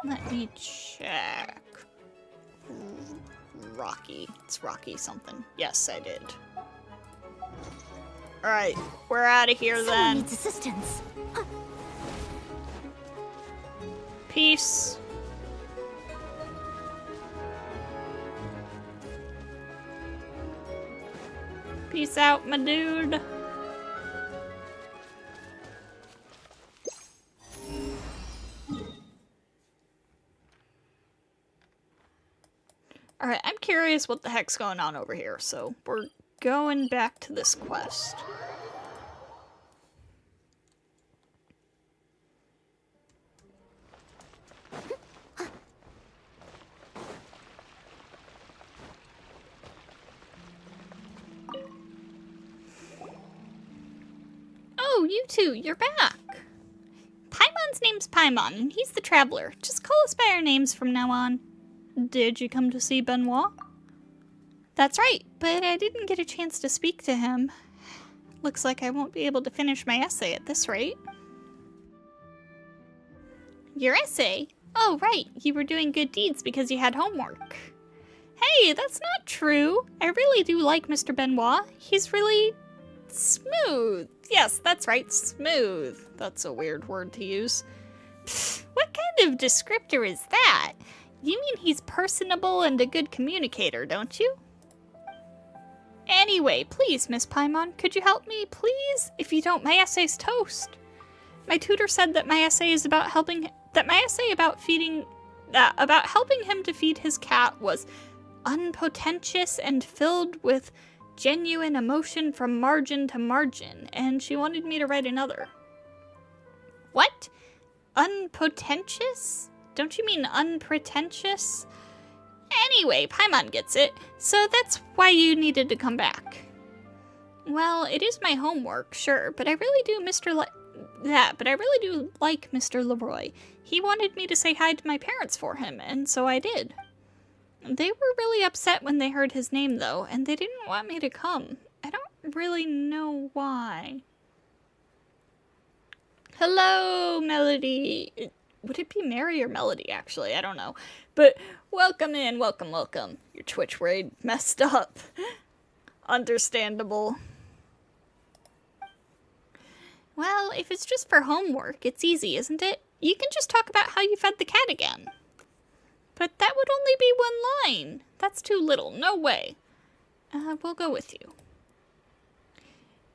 Let me check. Rocky. It's Rocky something. Yes, I did. Alright, we're out of here Someone then. needs assistance. Peace. Peace out, my dude. Alright, I'm curious what the heck's going on over here, so we're going back to this quest. Oh, you two, you're back. Paimon's name's Paimon, and he's the Traveler. Just call us by our names from now on. Did you come to see Benoit? That's right, but I didn't get a chance to speak to him. Looks like I won't be able to finish my essay at this rate. Your essay? Oh, right, you were doing good deeds because you had homework. Hey, that's not true. I really do like Mr. Benoit. He's really smooth. Yes, that's right, smooth. That's a weird word to use. Pfft, what kind of descriptor is that? You mean he's personable and a good communicator, don't you? Anyway, please, Miss Paimon, could you help me, please? If you don't, my essay's toast. My tutor said that my essay is about helping him to feed his cat was unpotentious and filled with genuine emotion from margin to margin, and she wanted me to write another. What? Unpotentious? Don't you mean unpretentious? Anyway, Paimon gets it, so that's why you needed to come back. Well, it is my homework, sure, but I really do like Mr. Leroy. He wanted me to say hi to my parents for him, and so I did. They were really upset when they heard his name, though, and they didn't want me to come. I don't really know why. Hello, Melody. Would it be Mary or Melody, actually? I don't know. But welcome in, welcome, welcome. Your Twitch raid messed up. Understandable. Well, if it's just for homework, it's easy, isn't it? You can just talk about how you fed the cat again. But that would only be one line. That's too little. No way. We'll go with you.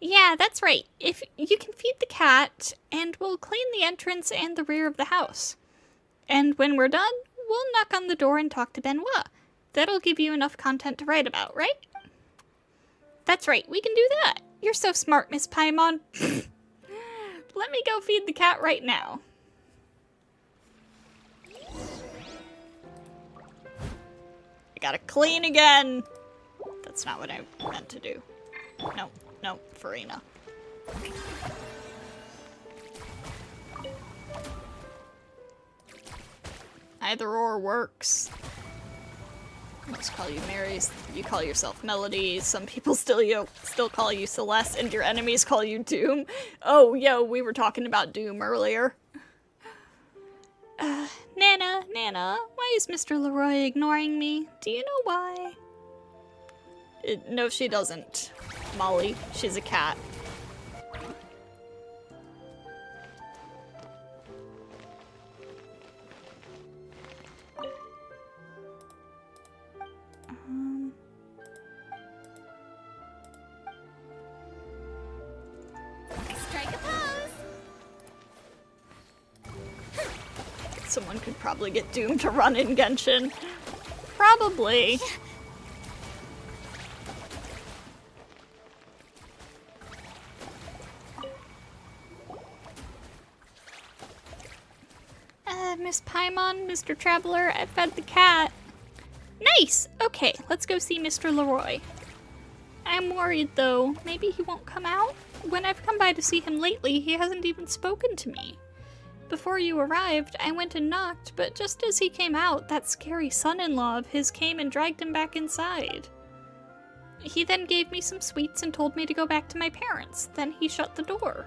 Yeah, that's right. If you can feed the cat, and we'll clean the entrance and the rear of the house. And when we're done, we'll knock on the door and talk to Benoit. That'll give you enough content to write about, right? That's right, we can do that. You're so smart, Miss Paimon. Let me go feed the cat right now. I gotta clean again. That's not what I meant to do. No. No, Farina. Either or works. Most call you Marys. You call yourself Melody. Some people still call you Celeste, and your enemies call you Doom. Oh, yo, we were talking about Doom earlier. Nana, why is Mr. Leroy ignoring me? Do you know why? No, she doesn't. Molly, she's a cat. Strike a pose. Someone could probably get Doom to run in Genshin. Probably. Miss Paimon, Mr. Traveler, I fed the cat. Nice! Okay, let's go see Mr. Leroy. I'm worried, though. Maybe he won't come out? When I've come by to see him lately, he hasn't even spoken to me. Before you arrived, I went and knocked, but just as he came out, that scary son-in-law of his came and dragged him back inside. He then gave me some sweets and told me to go back to my parents. Then he shut the door.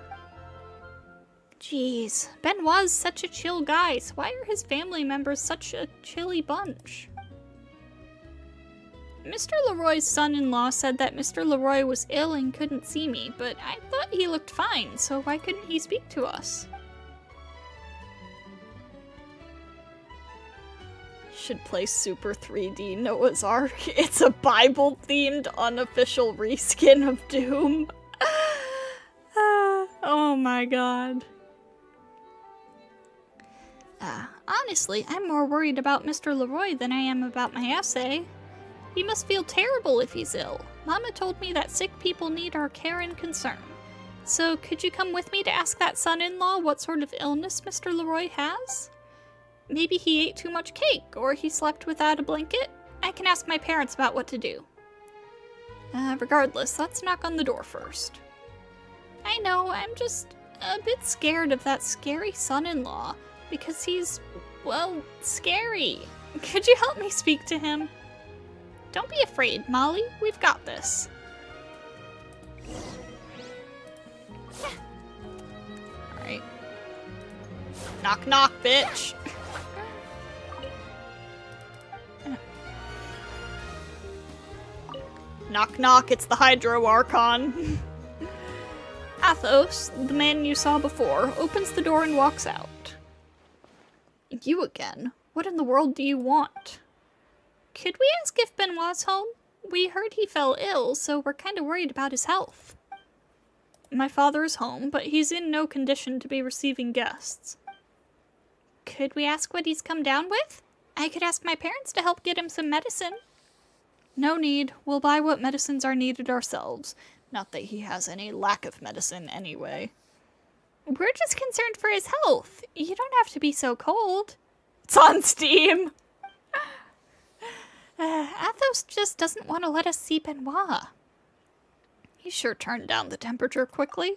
Jeez, Benoit's such a chill guy, so why are his family members such a chilly bunch? Mr. Leroy's son-in-law said that Mr. Leroy was ill and couldn't see me, but I thought he looked fine, so why couldn't he speak to us? Should play Super 3D Noah's Ark. It's a Bible-themed unofficial reskin of Doom. Oh my god. Honestly, I'm more worried about Mr. Leroy than I am about my essay. He must feel terrible if he's ill. Mama told me that sick people need our care and concern. So could you come with me to ask that son-in-law what sort of illness Mr. Leroy has? Maybe he ate too much cake, or he slept without a blanket. I can ask my parents about what to do. Regardless, let's knock on the door first. I know, I'm just a bit scared of that scary son-in-law, because he's, well, scary. Could you help me speak to him? Don't be afraid, Molly. We've got this. Alright. Knock knock, bitch! Knock knock, it's the Hydro Archon. Athos, the man you saw before, opens the door and walks out. You again? What in the world do you want? Could we ask if Benoit's home? We heard he fell ill, so we're kinda worried about his health. My father is home, but he's in no condition to be receiving guests. Could we ask what he's come down with? I could ask my parents to help get him some medicine. No need. We'll buy what medicines are needed ourselves. Not that he has any lack of medicine anyway. We're just concerned for his health. You don't have to be so cold. It's on Steam! Athos just doesn't want to let us see Benoit. He sure turned down the temperature quickly.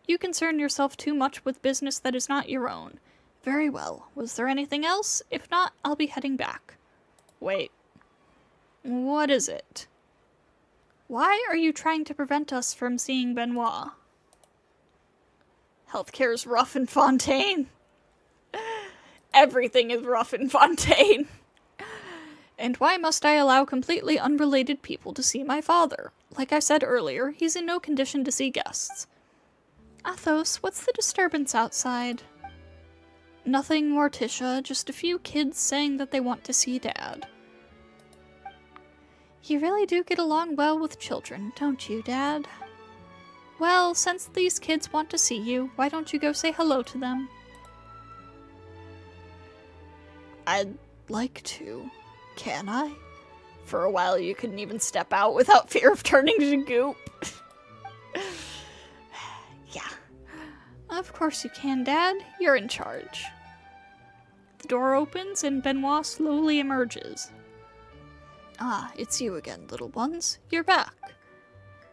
You concern yourself too much with business that is not your own. Very well. Was there anything else? If not, I'll be heading back. Wait. What is it? Why are you trying to prevent us from seeing Benoit? Healthcare's rough in Fontaine. Everything is rough in Fontaine. And why must I allow completely unrelated people to see my father? Like I said earlier, he's in no condition to see guests. Athos, what's the disturbance outside? Nothing, Morticia, just a few kids saying that they want to see Dad. You really do get along well with children, don't you, Dad? Well, since these kids want to see you, why don't you go say hello to them? I'd like to. Can I? For a while you couldn't even step out without fear of turning to goop. Yeah. Of course you can, Dad. You're in charge. The door opens and Benoit slowly emerges. Ah, it's you again, little ones. You're back.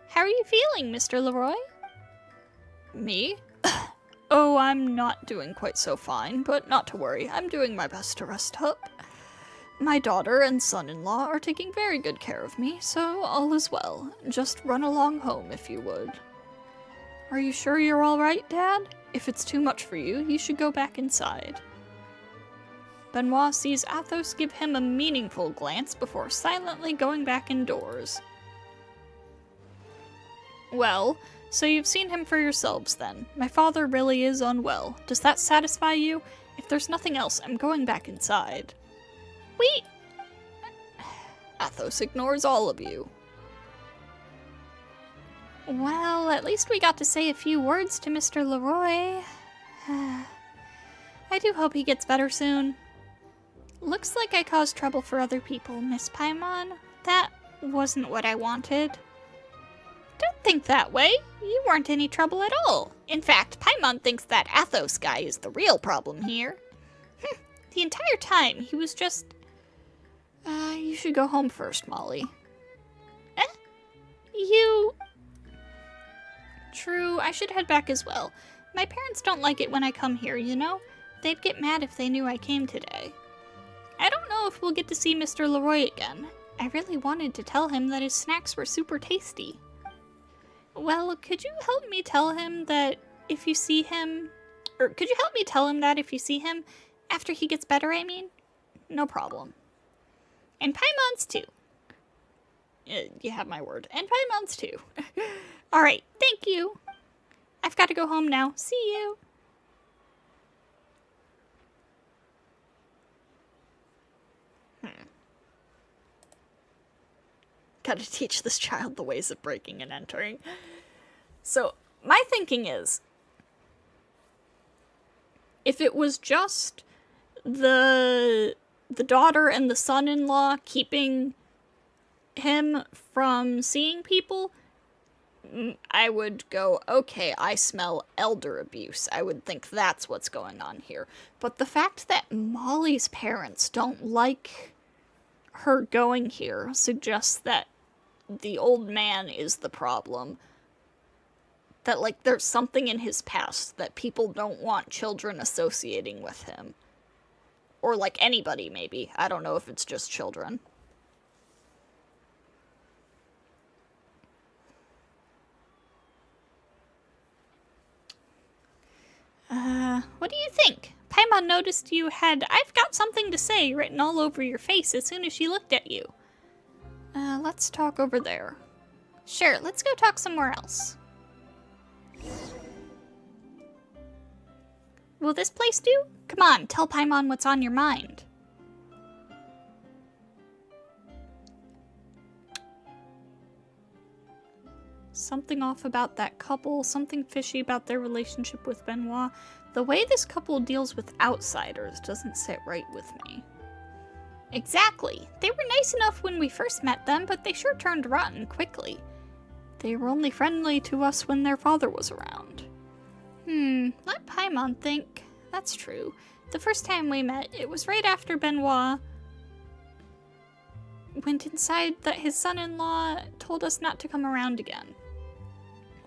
How are you feeling, Mr. Leroy? Me? Oh, I'm not doing quite so fine, but not to worry. I'm doing my best to rest up. My daughter and son-in-law are taking very good care of me, so all is well. Just run along home if you would. Are you sure you're all right, Dad? If it's too much for you, you should go back inside. Benoit sees Athos give him a meaningful glance before silently going back indoors. Well, so you've seen him for yourselves then. My father really is unwell. Does that satisfy you? If there's nothing else, I'm going back inside. Wait! Athos ignores all of you. Well, at least we got to say a few words to Mr. Leroy. I do hope he gets better soon. Looks like I caused trouble for other people, Miss Paimon. That wasn't what I wanted. Don't think that way. You weren't any trouble at all. In fact, Paimon thinks that Athos guy is the real problem here. The entire time, he was just... you should go home first, Molly. You... True, I should head back as well. My parents don't like it when I come here, you know? They'd get mad if they knew I came today. I don't know if we'll get to see Mr. Leroy again. I really wanted to tell him that his snacks were super tasty. Well, could you help me tell him that if you see him... Or could you help me tell him that if you see him, after he gets better, I mean? No problem. And Paimon's too. You have my word. And Paimon's too. Alright, thank you. I've got to go home now. See you. Gotta teach this child the ways of breaking and entering. So, my thinking is, if it was just the daughter and the son-in-law keeping him from seeing people, I would go, okay, I smell elder abuse. I would think that's what's going on here. But the fact that Molly's parents don't like her going here suggests that the old man is the problem. That, like, there's something in his past that people don't want children associating with him. Or, like, anybody, maybe. I don't know if it's just children. What do you think? Paimon noticed you had "I've got something to say" written all over your face as soon as she looked at you. Let's talk over there. Sure, let's go talk somewhere else. Will this place do? Come on, tell Paimon what's on your mind. Something off about that couple, something fishy about their relationship with Benoit. The way this couple deals with outsiders doesn't sit right with me. Exactly. They were nice enough when we first met them, but they sure turned rotten quickly. They were only friendly to us when their father was around. Let Paimon think. That's true. The first time we met, it was right after Benoit went inside that his son-in-law told us not to come around again.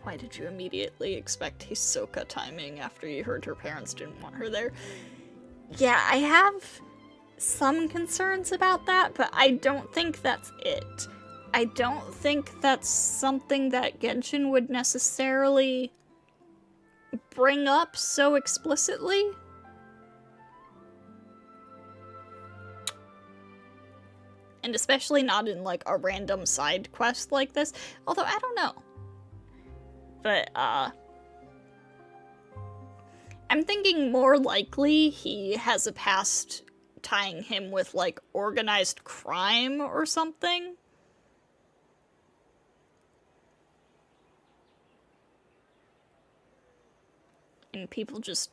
Why did you immediately expect Hisoka timing after you heard her parents didn't want her there? Yeah, I have some concerns about that, but I don't think that's it. I don't think that's something that Genshin would necessarily bring up so explicitly. And especially not in, like, a random side quest like this. Although, I don't know. But, I'm thinking more likely he has a past tying him with, like, organized crime or something. And people just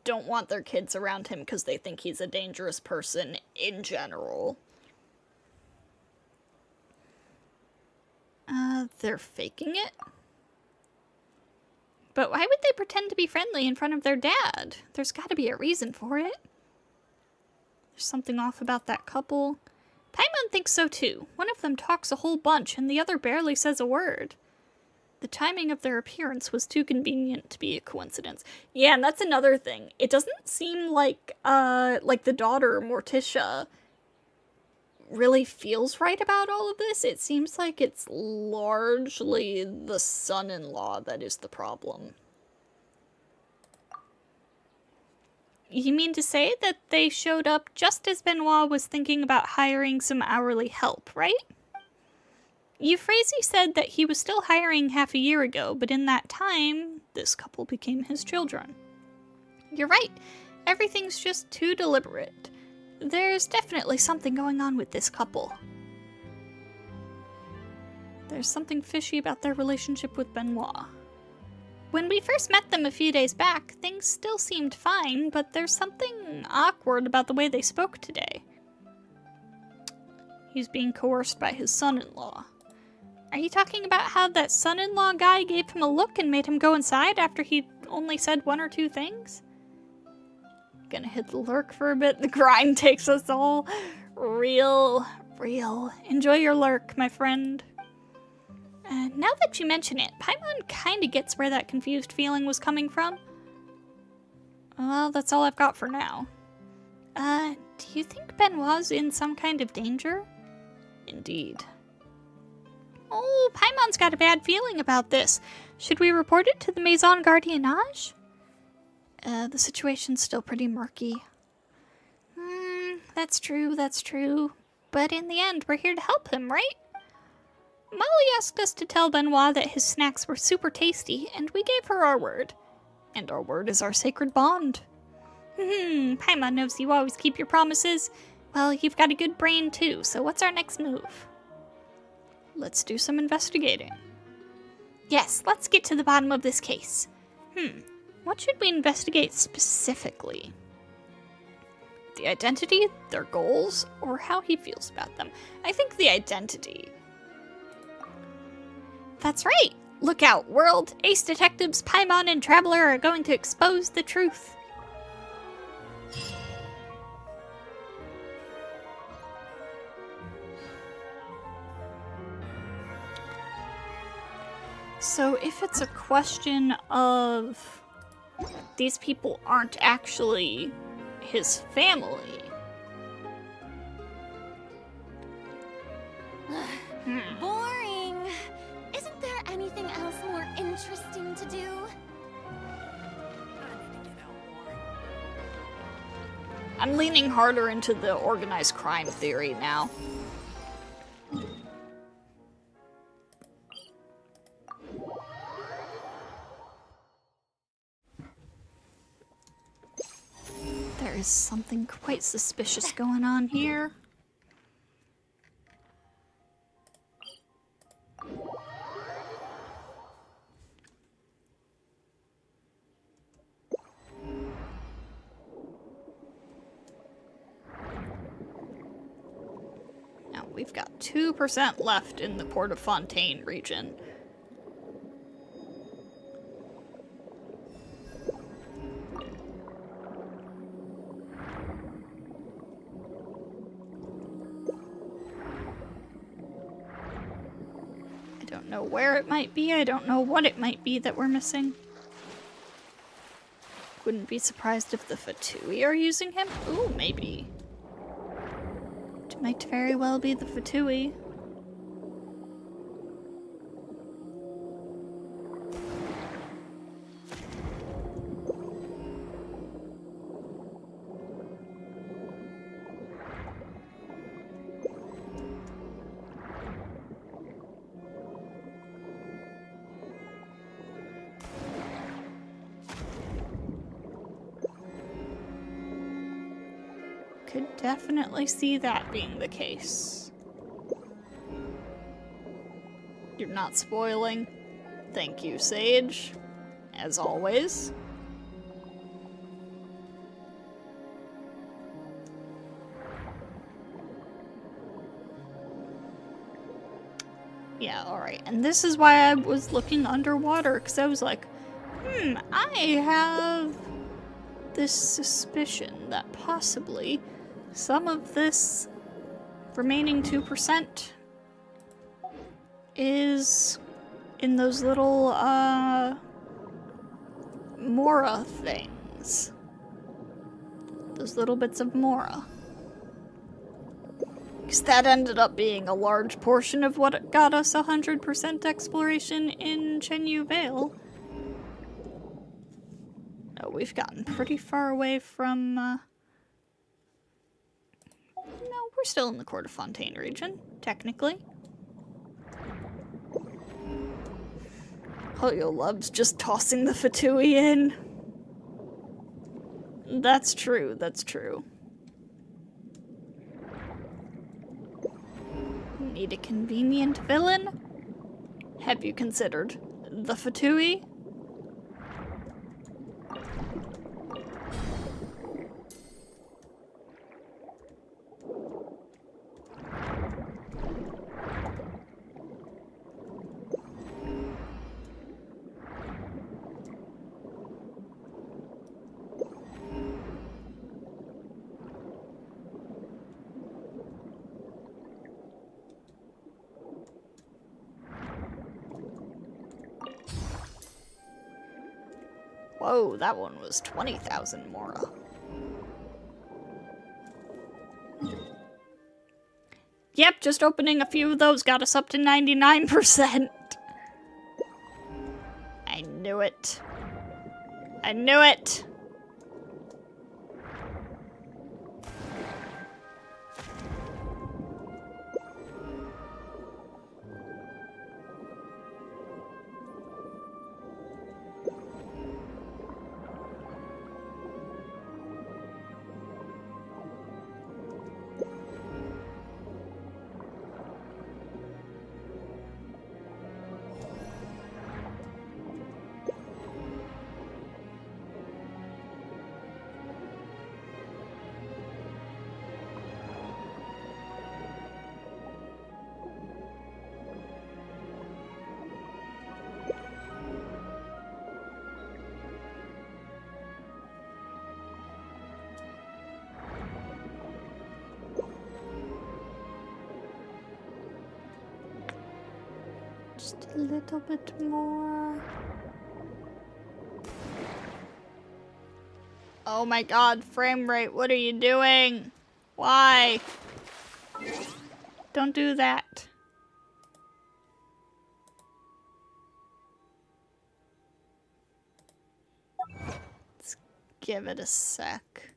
don't want their kids around him because they think he's a dangerous person in general. They're faking it? But why would they pretend to be friendly in front of their dad? There's gotta be a reason for it. There's something off about that couple. Paimon thinks so too. One of them talks a whole bunch and the other barely says a word. The timing of their appearance was too convenient to be a coincidence. Yeah, and that's another thing. It doesn't seem like the daughter, Morticia, really feels right about all of this. It seems like it's largely the son-in-law that is the problem. You mean to say that they showed up just as Benoit was thinking about hiring some hourly help, right? Euphrasie said that he was still hiring half a year ago, but in that time, this couple became his children. You're right. Everything's just too deliberate. There's definitely something going on with this couple. There's something fishy about their relationship with Benoit. When we first met them a few days back, things still seemed fine, but there's something awkward about the way they spoke today. He's being coerced by his son-in-law. Are you talking about how that son-in-law guy gave him a look and made him go inside after he only said one or two things? Gonna hit the lurk for a bit. The grind takes us all. Real. Enjoy your lurk, my friend. Now that you mention it, Paimon kinda gets where that confused feeling was coming from. Well, that's all I've got for now. Do you think Benoit's in some kind of danger? Indeed. Oh, Paimon's got a bad feeling about this. Should we report it to the Maison Gardiennage? The situation's still pretty murky. That's true. But in the end, we're here to help him, right? Molly asked us to tell Benoit that his snacks were super tasty, and we gave her our word. And our word is our sacred bond. Paimon knows you always keep your promises. Well, you've got a good brain too, so what's our next move? Let's do some investigating. Yes, let's get to the bottom of this case. What should we investigate specifically? The identity, their goals, or how he feels about them? I think the identity. That's right! Look out, world! Ace Detectives, Paimon, and Traveler are going to expose the truth. So if it's a question of these people aren't actually his family. Boring. Isn't there anything else more interesting to do? I'm leaning harder into the organized crime theory now. There is something quite suspicious going on here. Now, we've got 2% left in the Port of Fontaine region. I don't know where it might be, I don't know what it might be that we're missing. Wouldn't be surprised if the Fatui are using him. Ooh, maybe. It might very well be the Fatui. Could definitely see that being the case. You're not spoiling. Thank you, Sage. As always. Yeah, alright. And this is why I was looking underwater, because I was like, I have this suspicion that possibly some of this remaining 2% is in those little, Mora things. Those little bits of Mora. Because that ended up being a large portion of what got us 100% exploration in Chenyu Vale. Oh, we've gotten pretty far away from, No, we're still in the Court of Fontaine region, technically. Hoyo loves just tossing the Fatui in. That's true, that's true. Need a convenient villain? Have you considered the Fatui? Whoa, that one was 20,000 Mora. Yep, just opening a few of those got us up to 99%. I knew it. I knew it. Just a little bit more. Oh my god, frame rate, what are you doing? Why? Don't do that. Let's give it a sec.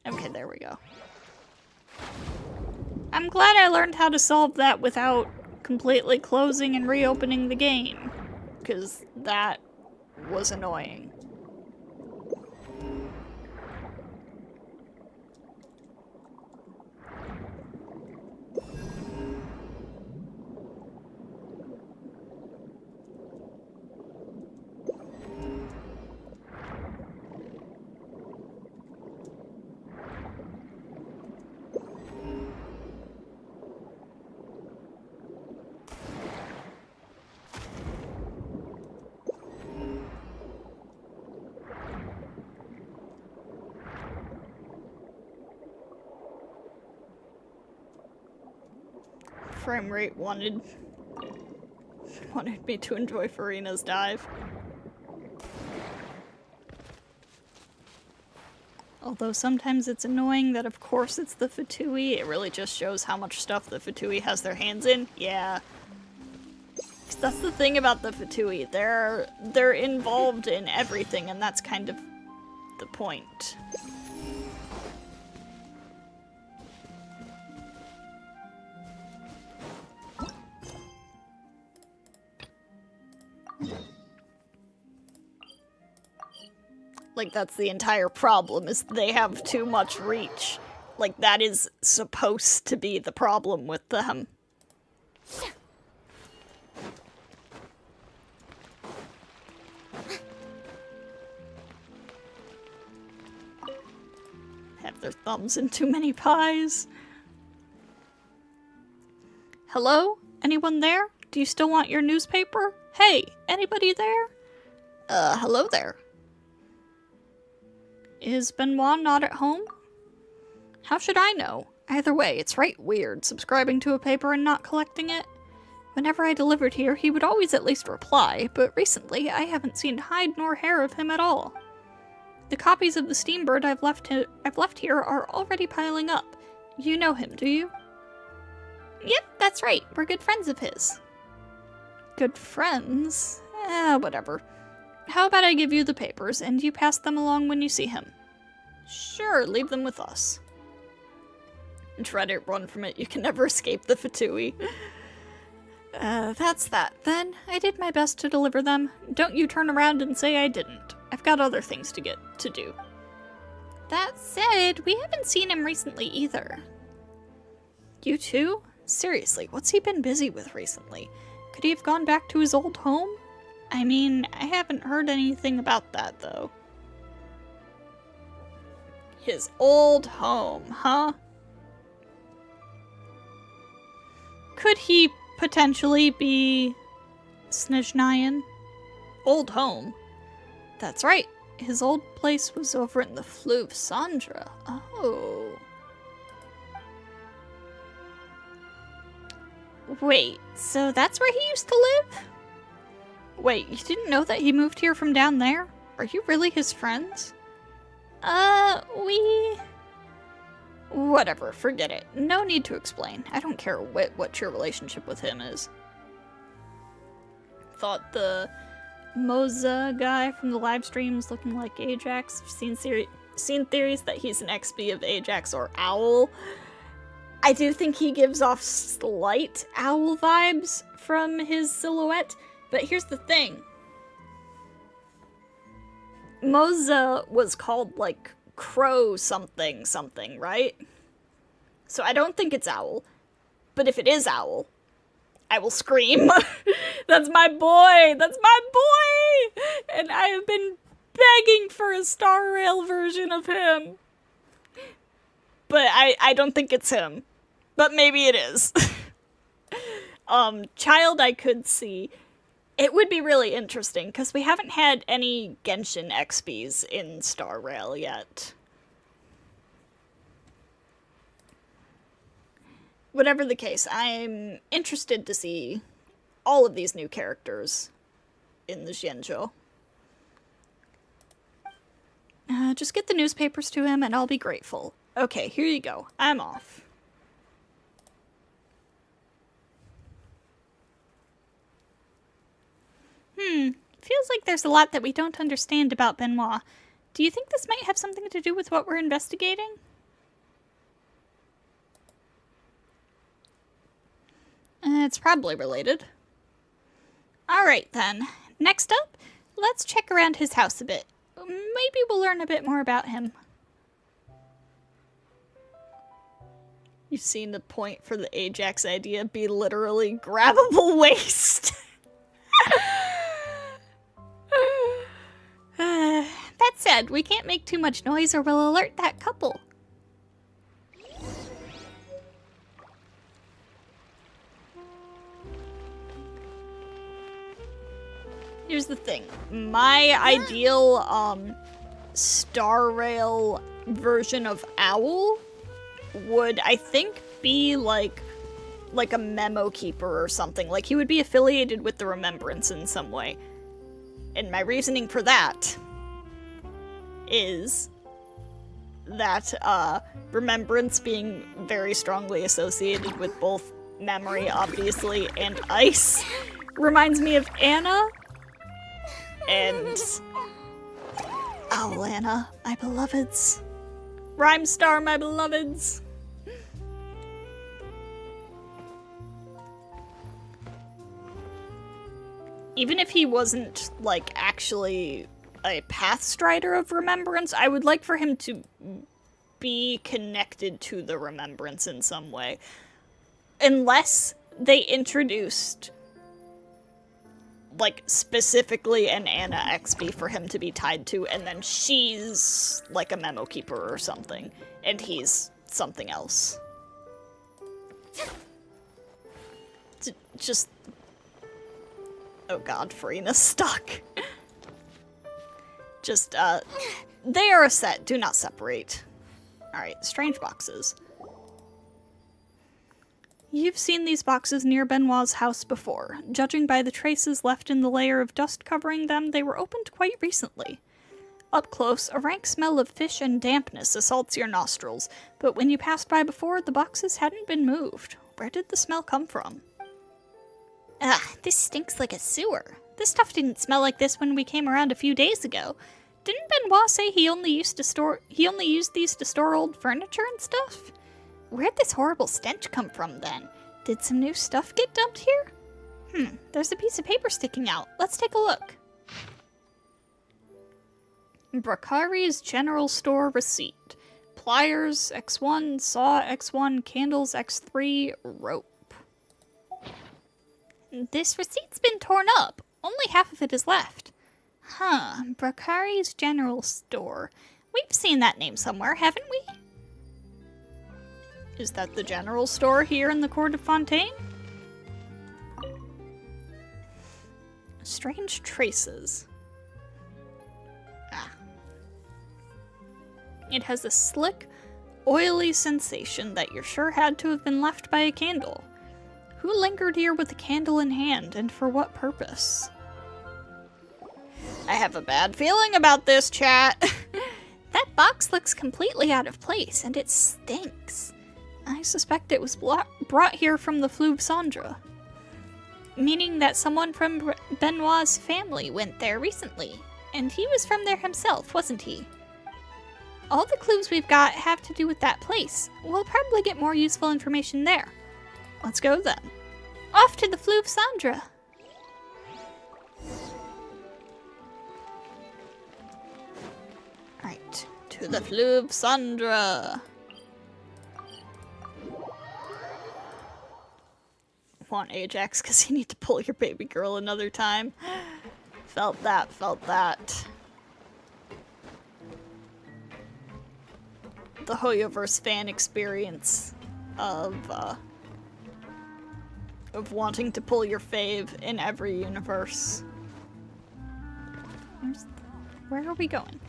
Okay, there we go. I'm glad I learned how to solve that without completely closing and reopening the game, because that was annoying. Frame rate wanted me to enjoy Farina's dive. Although sometimes it's annoying that of course it's the Fatui, it really just shows how much stuff the Fatui has their hands in. Yeah. 'Cause that's the thing about the Fatui, they're involved in everything, and that's kind of the point. Like, that's the entire problem, is they have too much reach. Like, that is supposed to be the problem with them. Have their thumbs in too many pies. Hello? Anyone there? Do you still want your newspaper? Hey, anybody there? Hello there. Is Benoit not at home? How should I know? Either way, it's right weird, subscribing to a paper and not collecting it. Whenever I delivered here, he would always at least reply, but recently I haven't seen hide nor hair of him at all. The copies of the Steambird I've left here are already piling up. You know him, do you? Yep, that's right. We're good friends of his. Good friends? Whatever. How about I give you the papers, and you pass them along when you see him? Sure, leave them with us. Try to run from it, you can never escape the Fatui. That's that, then. I did my best to deliver them. Don't you turn around and say I didn't. I've got other things to do. That said, we haven't seen him recently either. You too? Seriously, what's he been busy with recently? Could he have gone back to his old home? I mean, I haven't heard anything about that, though. His old home, huh? Could he potentially be Snezhnayan? Old home? That's right. His old place was over in the Fleuve Sandra. Oh. Wait, so that's where he used to live? Wait, you didn't know that he moved here from down there? Are you really his friends? Whatever, forget it. No need to explain. I don't care what your relationship with him is. Thought the Moza guy from the live streams looking like Ajax. I've seen theories that he's an XB of Ajax or Owl. I do think he gives off slight Owl vibes from his silhouette, but here's the thing. Moza was called, like, Crow something something, right? So I don't think it's Owl. But if it is Owl, I will scream. That's my boy! That's my boy! And I have been begging for a Star Rail version of him. But I don't think it's him. But maybe it is. Child I could see. It would be really interesting, because we haven't had any Genshin XPs in Star Rail yet. Whatever the case, I'm interested to see all of these new characters in the Xianzhou. Just get the newspapers to him and I'll be grateful. Okay, here you go. I'm off. Feels like there's a lot that we don't understand about Benoit. Do you think this might have something to do with what we're investigating? It's probably related. Alright then. Next up, let's check around his house a bit. Maybe we'll learn a bit more about him. You've seen the point for the Ajax idea be literally grabbable waste. That said, we can't make too much noise or we'll alert that couple. Here's the thing. My ideal, Star Rail version of Owl would, I think, be like a memo keeper or something. Like, he would be affiliated with the Remembrance in some way. And my reasoning for that is that, Remembrance being very strongly associated with both memory, obviously, and ice reminds me of Anna. And Owl Anna, my beloveds. Rhyme Star, my beloveds. Even if he wasn't, like, actually a Pathstrider of Remembrance, I would like for him to be connected to the Remembrance in some way. Unless they introduced, like, specifically an Anna XP for him to be tied to, and then she's, like, a memo keeper or something, and he's something else. Just... Oh god, Farina's stuck. Just, they are a set, do not separate. Alright, strange boxes. You've seen these boxes near Benoit's house before. Judging by the traces left in the layer of dust covering them, they were opened quite recently. Up close, a rank smell of fish and dampness assaults your nostrils, but when you passed by before, the boxes hadn't been moved. Where did the smell come from? Ugh, this stinks like a sewer. This stuff didn't smell like this when we came around a few days ago. Didn't Benoit say he only used these to store old furniture and stuff? Where'd this horrible stench come from, then? Did some new stuff get dumped here? There's a piece of paper sticking out. Let's take a look. Bracari's General Store receipt. Pliers, X1, saw, X1, candles, X3, rope. This receipt's been torn up. Only half of it is left. Huh, Bracari's General Store. We've seen that name somewhere, haven't we? Is that the general store here in the court of Fontaine? Strange traces. Ah. It has a slick, oily sensation that you're sure had to have been left by a candle. Who lingered here with a candle in hand, and for what purpose? I have a bad feeling about this, chat. That box looks completely out of place, and it stinks. I suspect it was brought here from the Fleuve Cendre. Meaning that someone from Benoit's family went there recently. And he was from there himself, wasn't he? All the clues we've got have to do with that place. We'll probably get more useful information there. Let's go then. Off to the Fleuve Cendre! Right, to the Fleuve Cendre! Want Ajax because you need to pull your baby girl another time. Felt that, felt that. The Hoyoverse fan experience of wanting to pull your fave in every universe. Where are we going?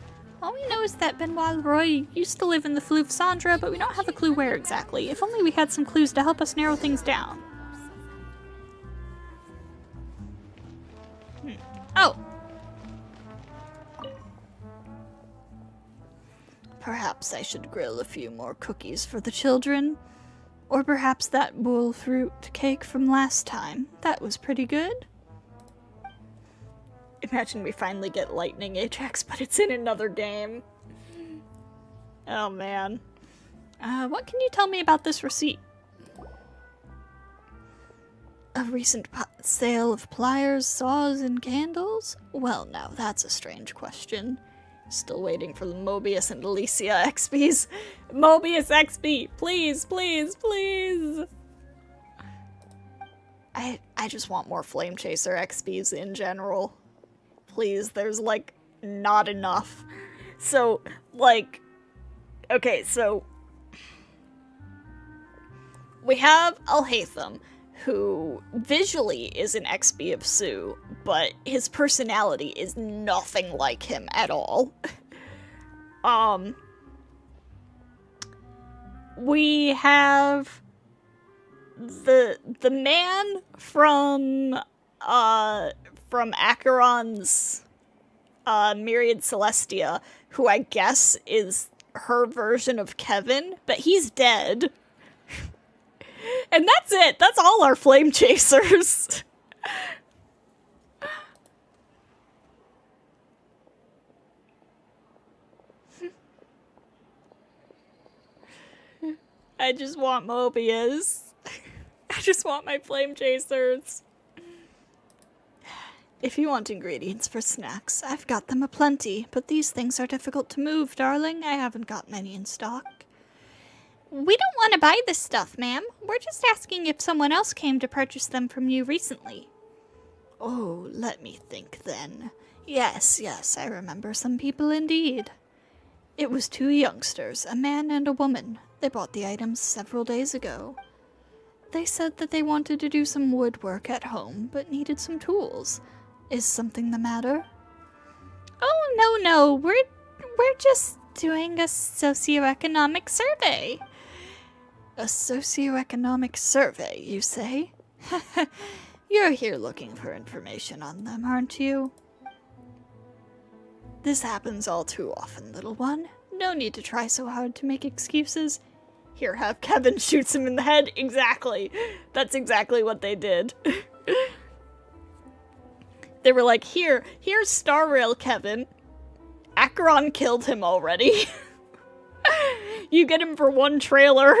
All we know is that Benoit Leroy used to live in the Fleuve Cendre, but we don't have a clue where exactly. If only we had some clues to help us narrow things down. Perhaps I should grill a few more cookies for the children. Or perhaps that bull fruit cake from last time. That was pretty good. Imagine we finally get Lightning Ajax, but it's in another game. Oh man. What can you tell me about this receipt? A recent sale of pliers, saws, and candles? Well, now that's a strange question. Still waiting for the Mobius and Alicia XPs. Mobius XP! Please, please, please! I just want more Flame Chaser XPs in general. Please, there's, like, not enough. So, like... Okay, so... we have Alhaitham, who visually is an XP of Sue, but his personality is nothing like him at all. We have the man from Acheron's Myriad Celestia, who I guess is her version of Kevin, but he's dead. And that's it. That's all our Flame Chasers. I just want Mobius. I just want my Flame Chasers. If you want ingredients for snacks, I've got them aplenty, but these things are difficult to move, darling. I haven't got many in stock. We don't want to buy this stuff, ma'am. We're just asking if someone else came to purchase them from you recently. Oh, let me think then. Yes, I remember some people indeed. It was 2 youngsters, a man and a woman. They bought the items several days ago. They said that they wanted to do some woodwork at home, but needed some tools. Is something the matter? Oh, no, we're just doing a socioeconomic survey. A socioeconomic survey, you say? You're here looking for information on them, aren't you? This happens all too often, little one. No need to try so hard to make excuses. Here, have Kevin shoots him in the head. Exactly. That's exactly what they did. They were like, here's Star Rail Kevin. Acheron killed him already. You get him for 1 trailer.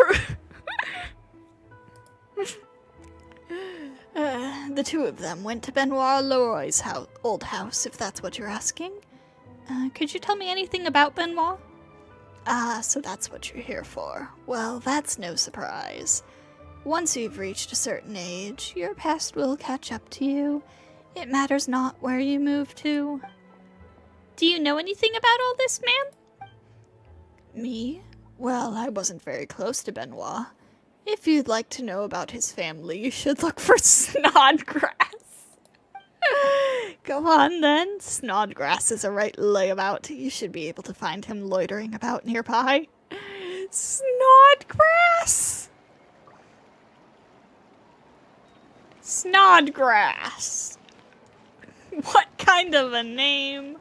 The 2 of them went to Benoit Leroy's old house, if that's what you're asking. Could you tell me anything about Benoit? Ah, so that's what you're here for. Well, that's no surprise. Once you've reached a certain age, your past will catch up to you. It matters not where you move to. Do you know anything about all this, ma'am? Me? Well, I wasn't very close to Benoit. If you'd like to know about his family, you should look for Snodgrass. Go on, then. Snodgrass is a right layabout. You should be able to find him loitering about nearby. Snodgrass! Snodgrass! What kind of a name?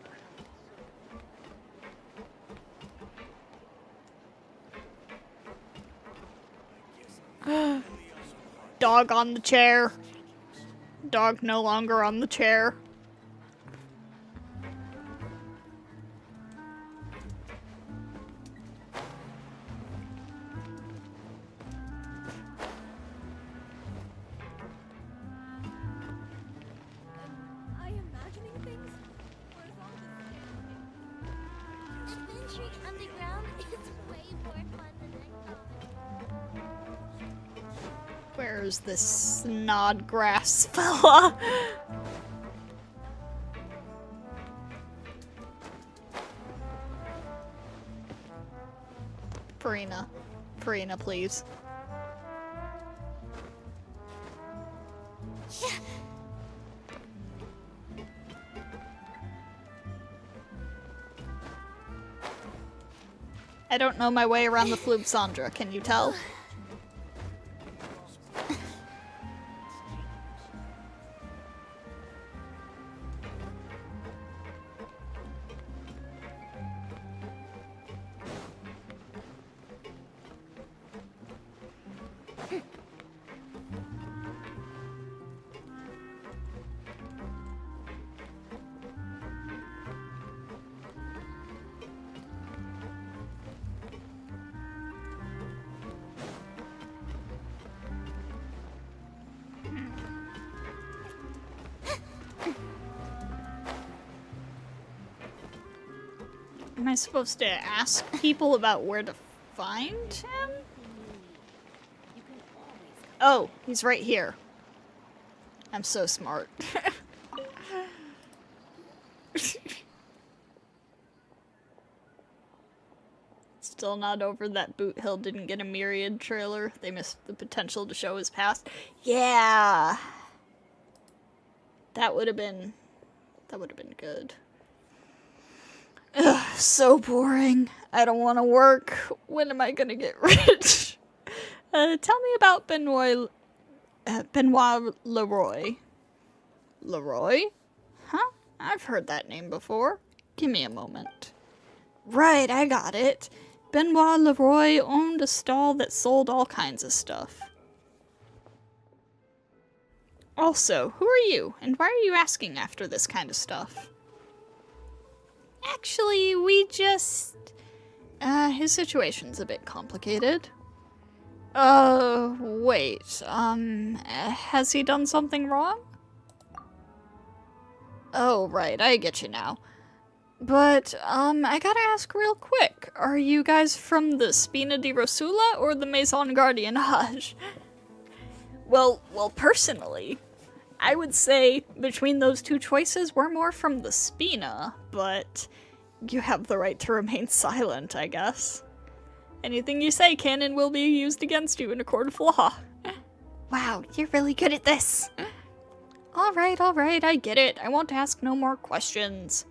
Dog on the chair. Dog no longer on the chair. Are you imagining things? Or is all this adventuring underground is way more fun than I thought. Where's this Snodgrass fella? Farina, please. I don't know my way around the Floob Sandra, can you tell? Am I supposed to ask people about where to find him? Oh, he's right here. I'm so smart. Still not over that Boot Hill didn't get a Myriad trailer. They missed the potential to show his past. Yeah! That would have been good. Ugh, so boring. I don't want to work. When am I gonna get rich? Tell me about Benoit Leroy. Leroy? Huh? I've heard that name before. Give me a moment. Right, I got it. Benoit Leroy owned a stall that sold all kinds of stuff. Also, who are you, and why are you asking after this kind of stuff? Actually, we just... his situation's a bit complicated. Wait, has he done something wrong? Oh, right, I get you now. But, I gotta ask real quick, are you guys from the Spina di Rosula or the Maison Gardiennage? Well, personally, I would say between those two choices, we're more from the Spina, but you have the right to remain silent, I guess. Anything you say, canon, will be used against you in a court of law. Wow, you're really good at this. Alright, I get it. I won't ask no more questions.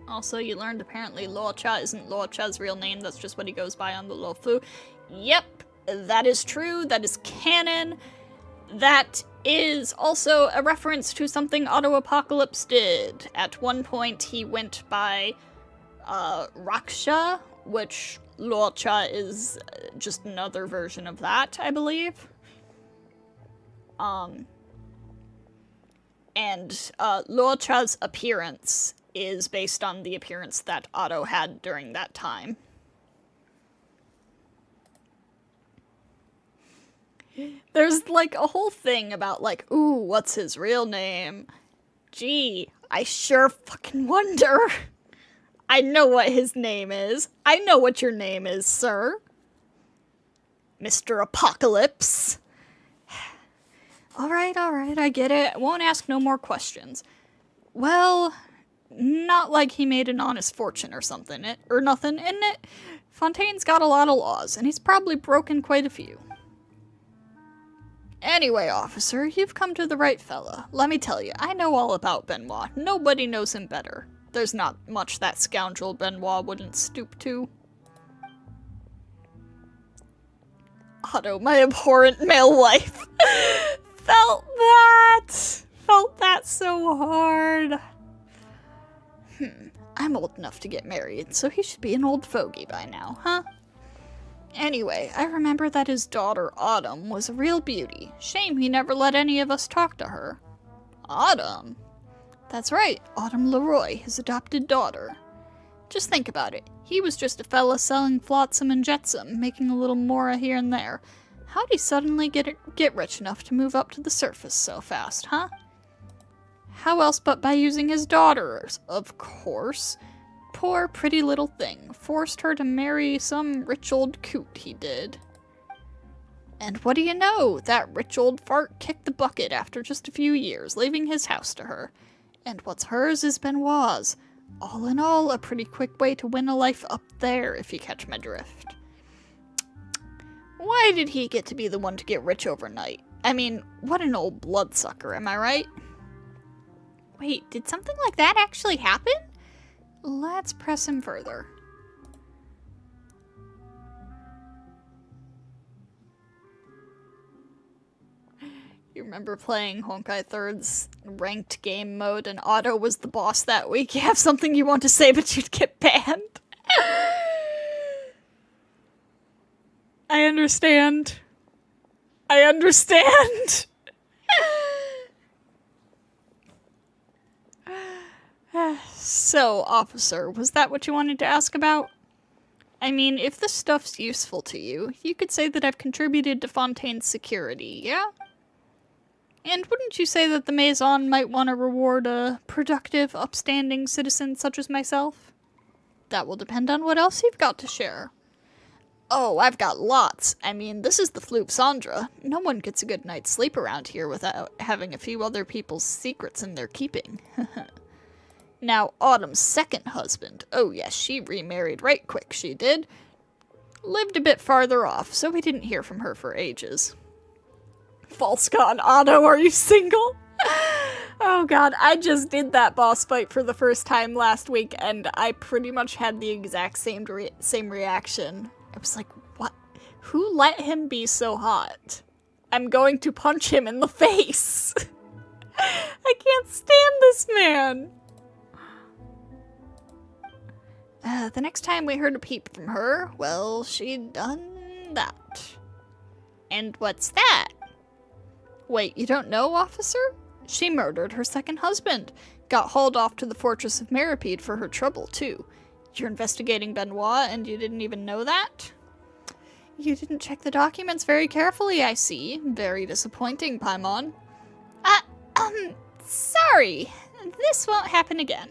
Also, you learned apparently Luocha isn't Luocha's real name, that's just what he goes by on the Luofu. Yep, that is true, that is canon. That is also a reference to something Auto Apocalypse did. At one point, he went by Raksha, which Luocha is just another version of that, I believe. And Luocha's appearance is based on the appearance that Otto had during that time. There's like a whole thing about like, ooh, what's his real name? Gee, I sure fucking wonder. I know what his name is. I know what your name is, sir. Mr. Apocalypse. Alright, I get it. I won't ask no more questions. Well, not like he made an honest fortune or something, or nothing, isn't it? Fontaine's got a lot of laws, and he's probably broken quite a few. Anyway, officer, you've come to the right fella. Let me tell you, I know all about Benoit. Nobody knows him better. There's not much that scoundrel Benoit wouldn't stoop to. Otto, my abhorrent male wife. Felt that so hard. I'm old enough to get married, so he should be an old fogey by now, huh? Anyway, I remember that his daughter, Autumn, was a real beauty. Shame he never let any of us talk to her. Autumn? That's right, Autumn Leroy, his adopted daughter. Just think about it. He was just a fella selling flotsam and jetsam, making a little mora here and there. How'd he suddenly get rich enough to move up to the surface so fast, huh? How else but by using his daughters, of course. Poor pretty little thing. Forced her to marry some rich old coot, he did. And what do you know? That rich old fart kicked the bucket after just a few years, leaving his house to her. And what's hers is Benoit's. All in all, a pretty quick way to win a life up there, if you catch my drift. Why did he get to be the one to get rich overnight? I mean, what an old bloodsucker, am I right? Wait, did something like that actually happen? Let's press him further. You remember playing Honkai 3rd's ranked game mode and Otto was the boss that week? You have something you want to say but you'd get banned? I understand. I understand. So, officer, was that what you wanted to ask about? I mean, if this stuff's useful to you, you could say that I've contributed to Fontaine's security, yeah? And wouldn't you say that the Maison might want to reward a productive, upstanding citizen such as myself? That will depend on what else you've got to share. Oh, I've got lots. I mean, this is the Fleuve Cendra. No one gets a good night's sleep around here without having a few other people's secrets in their keeping. Now, Autumn's second husband. Oh yes, she remarried right quick, she did. Lived a bit farther off, so we didn't hear from her for ages. False God, Otto, are you single? Oh god, I just did that boss fight for the first time last week, and I pretty much had the exact same reaction. I was like, what? Who let him be so hot? I'm going to punch him in the face. I can't stand this man. The next time we heard a peep from her, well, she'd done that. And what's that? Wait, you don't know, officer? She murdered her second husband. Got hauled off to the Fortress of Meripede for her trouble, too. You're investigating Benoit, and you didn't even know that? You didn't check the documents very carefully, I see. Very disappointing, Paimon. Sorry. This won't happen again.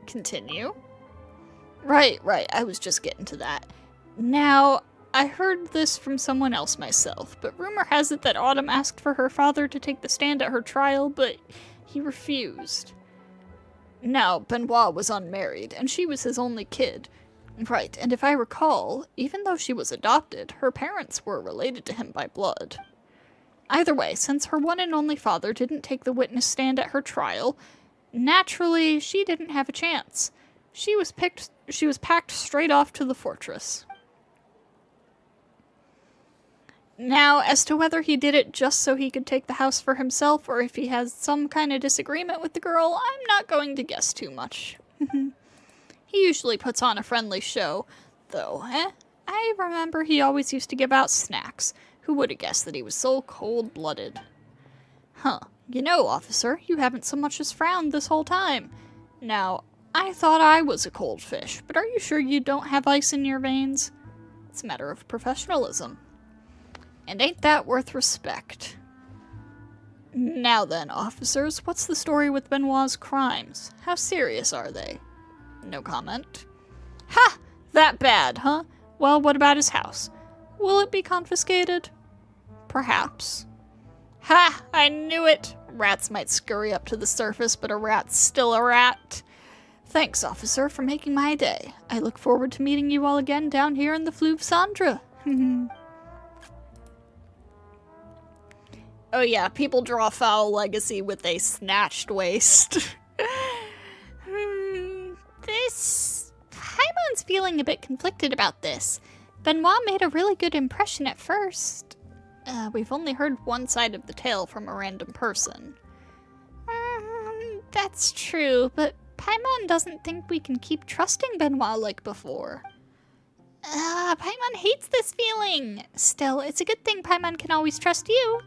Continue. Right, I was just getting to that. Now, I heard this from someone else myself, but rumor has it that Autumn asked for her father to take the stand at her trial, but he refused. Now, Benoit was unmarried, and she was his only kid. Right, and if I recall, even though she was adopted, her parents were related to him by blood. Either way, since her one and only father didn't take the witness stand at her trial, naturally, she didn't have a chance. She was packed straight off to the fortress. Now, as to whether he did it just so he could take the house for himself, or if he has some kind of disagreement with the girl, I'm not going to guess too much. He usually puts on a friendly show, though, I remember he always used to give out snacks. Who would have guessed that he was so cold-blooded? Huh. You know, officer, you haven't so much as frowned this whole time. Now, I thought I was a cold fish, but are you sure you don't have ice in your veins? It's a matter of professionalism. And ain't that worth respect? Now then, officers, what's the story with Benoit's crimes? How serious are they? No comment. Ha! That bad, huh? Well, what about his house? Will it be confiscated? Perhaps. Ha! I knew it! Rats might scurry up to the surface, but a rat's still a rat. Thanks, officer, for making my day. I look forward to meeting you all again down here in the Fleuve Cendra. Oh yeah, people draw foul legacy with a snatched waist. Paimon's feeling a bit conflicted about this. Benoit made a really good impression at first. We've only heard one side of the tale from a random person. That's true, but Paimon doesn't think we can keep trusting Benoit like before. Paimon hates this feeling. Still, it's a good thing Paimon can always trust you.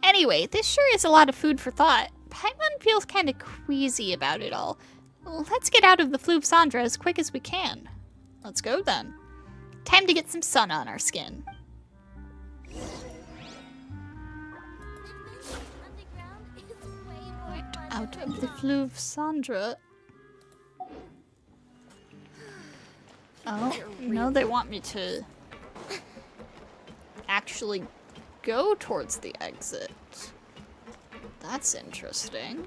Anyway, this sure is a lot of food for thought. Paimon feels kinda queasy about it all. Let's get out of the Fleuve Cendra as quick as we can. Let's go then. Time to get some sun on our skin. Right, out of the Fleuve Cendra. Oh, no, they want me to actually go towards the exit. That's interesting.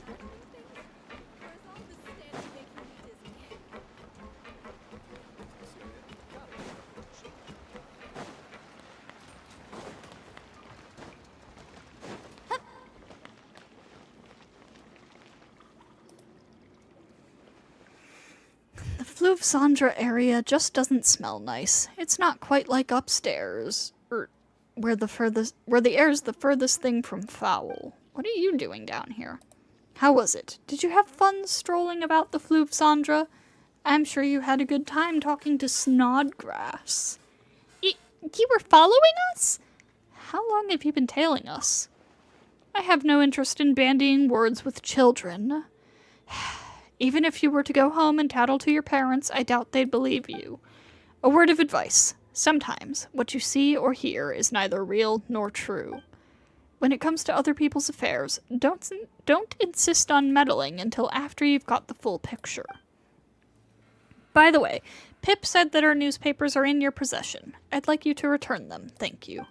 The Fleuve Cendra area just doesn't smell nice. It's not quite like upstairs, or where the air's the furthest thing from foul. What are you doing down here? How was it? Did you have fun strolling about the Fleuve Cendra? I'm sure you had a good time talking to Snodgrass. You were following us? How long have you been tailing us? I have no interest in bandying words with children. Even if you were to go home and tattle to your parents, I doubt they'd believe you. A word of advice. Sometimes, what you see or hear is neither real nor true. When it comes to other people's affairs, don't insist on meddling until after you've got the full picture. By the way, Pip said that our newspapers are in your possession. I'd like you to return them, thank you.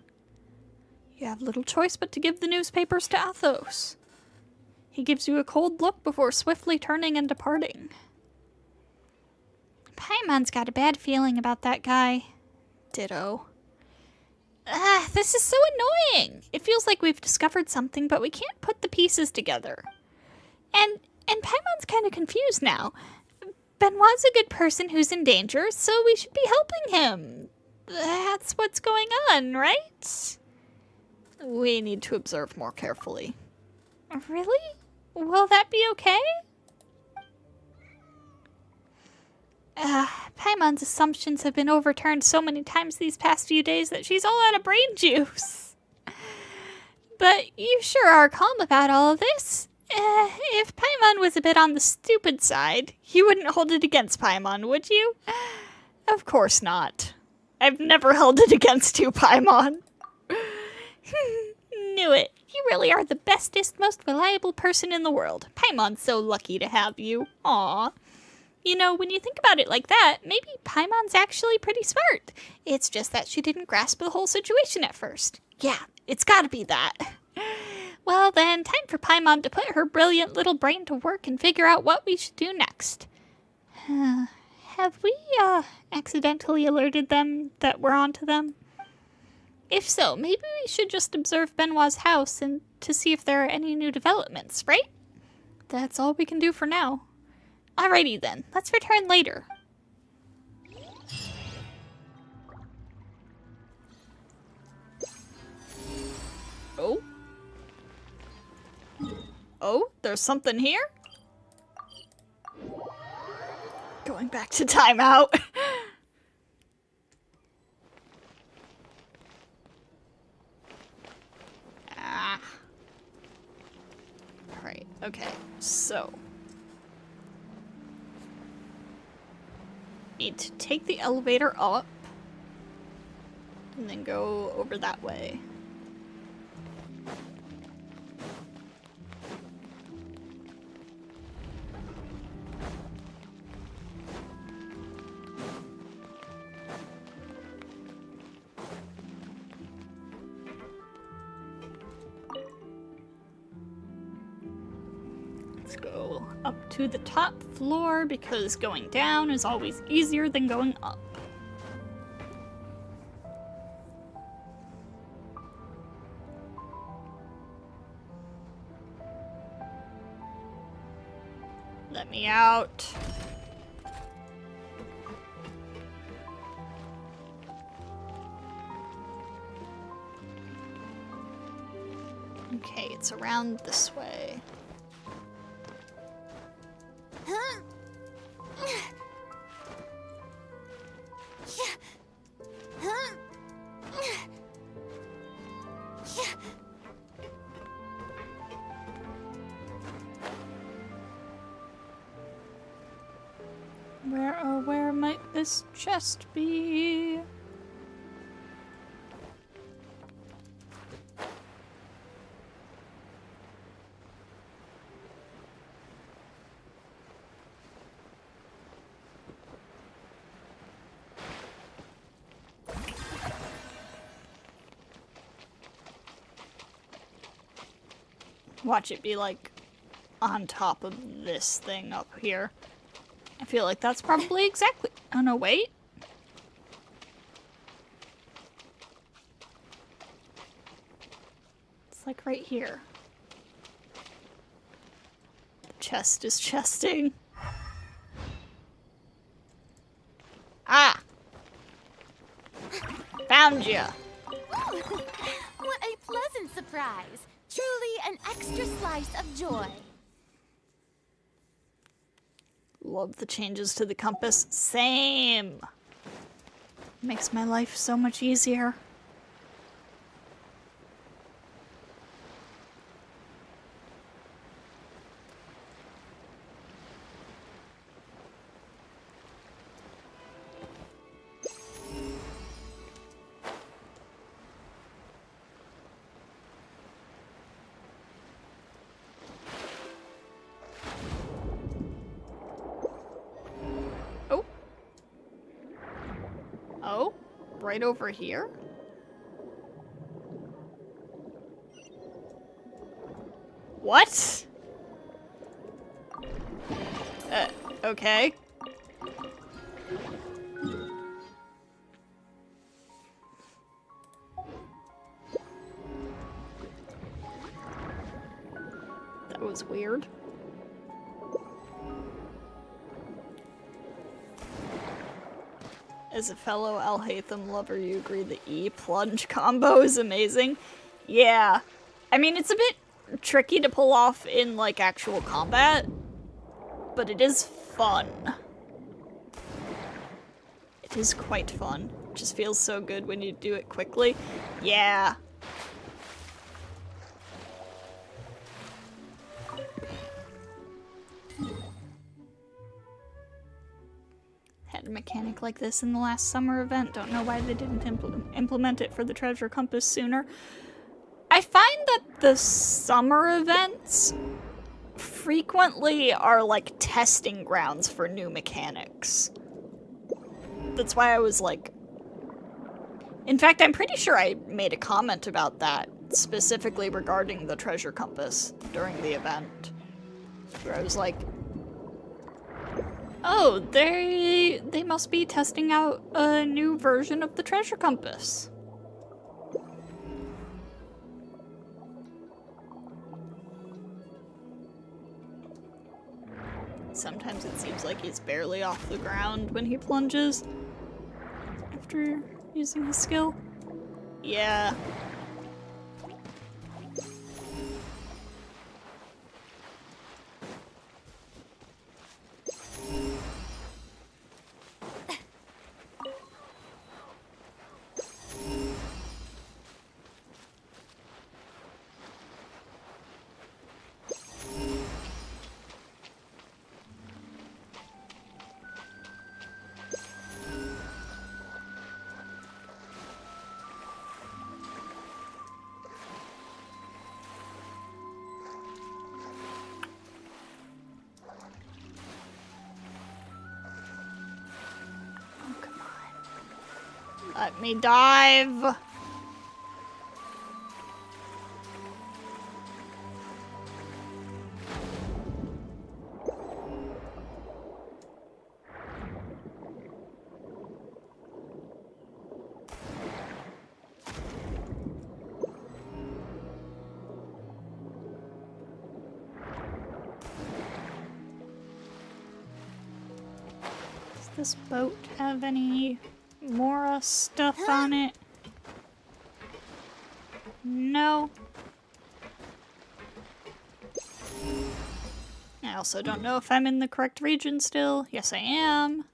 You have little choice but to give the newspapers to Athos. He gives you a cold look before swiftly turning and departing. Paimon's got a bad feeling about that guy. Ditto. This is so annoying. It feels like we've discovered something, but we can't put the pieces together. And Paimon's kind of confused now. Benoit's a good person who's in danger, so we should be helping him. That's what's going on, right? We need to observe more carefully. Really? Will that be okay? Paimon's assumptions have been overturned so many times these past few days that she's all out of brain juice. But you sure are calm about all of this. If Paimon was a bit on the stupid side, you wouldn't hold it against Paimon, would you? Of course not. I've never held it against you, Paimon. Knew it. You really are the bestest, most reliable person in the world. Paimon's so lucky to have you. Aw. You know, when you think about it like that, maybe Paimon's actually pretty smart. It's just that she didn't grasp the whole situation at first. Yeah, it's gotta be that. Well then, time for Paimon to put her brilliant little brain to work and figure out what we should do next. Have we, accidentally alerted them that we're onto them? If so, maybe we should just observe Benoit's house and to see if there are any new developments, right? That's all we can do for now. Alrighty then, let's return later. Oh? Oh, there's something here? Going back to timeout. Alright, okay, so. Need to take the elevator up and then go over that way. Let's go up to the top floor because going down is always easier than going up. Let me out. Okay, it's around this way. Where might this chest be? Watch it be like on top of this thing up here. I feel like that's probably exactly. Oh no, wait. It's like right here. The chest is chesting. Ah! Found ya! What a pleasant surprise! Truly an extra slice of joy. Love the changes to the compass. Same! Makes my life so much easier. right over here? What? Okay. That was weird. As a fellow Alhaitham lover, you agree the E-plunge combo is amazing? Yeah. I mean, it's a bit tricky to pull off in, like, actual combat, but it is fun. It is quite fun. It just feels so good when you do it quickly. Yeah. Had a mechanic like this in the last summer event. Don't know why they didn't implement it for the treasure compass sooner. I find that the summer events frequently are like testing grounds for new mechanics. That's why I was like... In fact, I'm pretty sure I made a comment about that, specifically regarding the treasure compass during the event. Where I was like, oh, they must be testing out a new version of the treasure compass. Sometimes it seems like he's barely off the ground when he plunges after using his skill. Yeah. Let me dive. Does this boat have any more stuff on it? No. I also don't know if I'm in the correct region still. Yes, I am.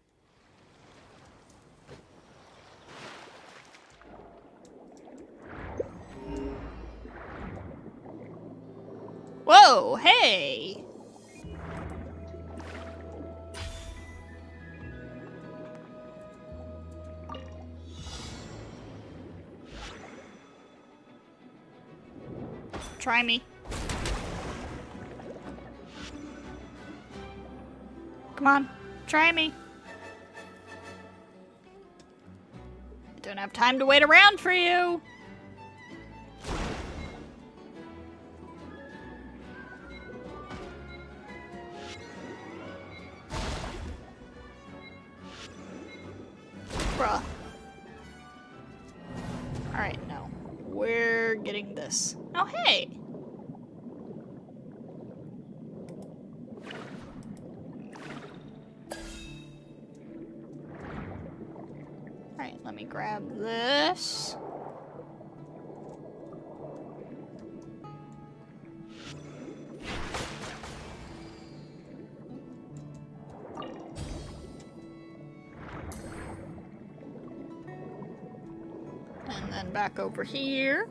Whoa, hey! Try me. Come on, try me. I don't have time to wait around for you. Bruh. Alright, no. We're getting this. Oh, hey! Alright, let me grab this. And then back over here.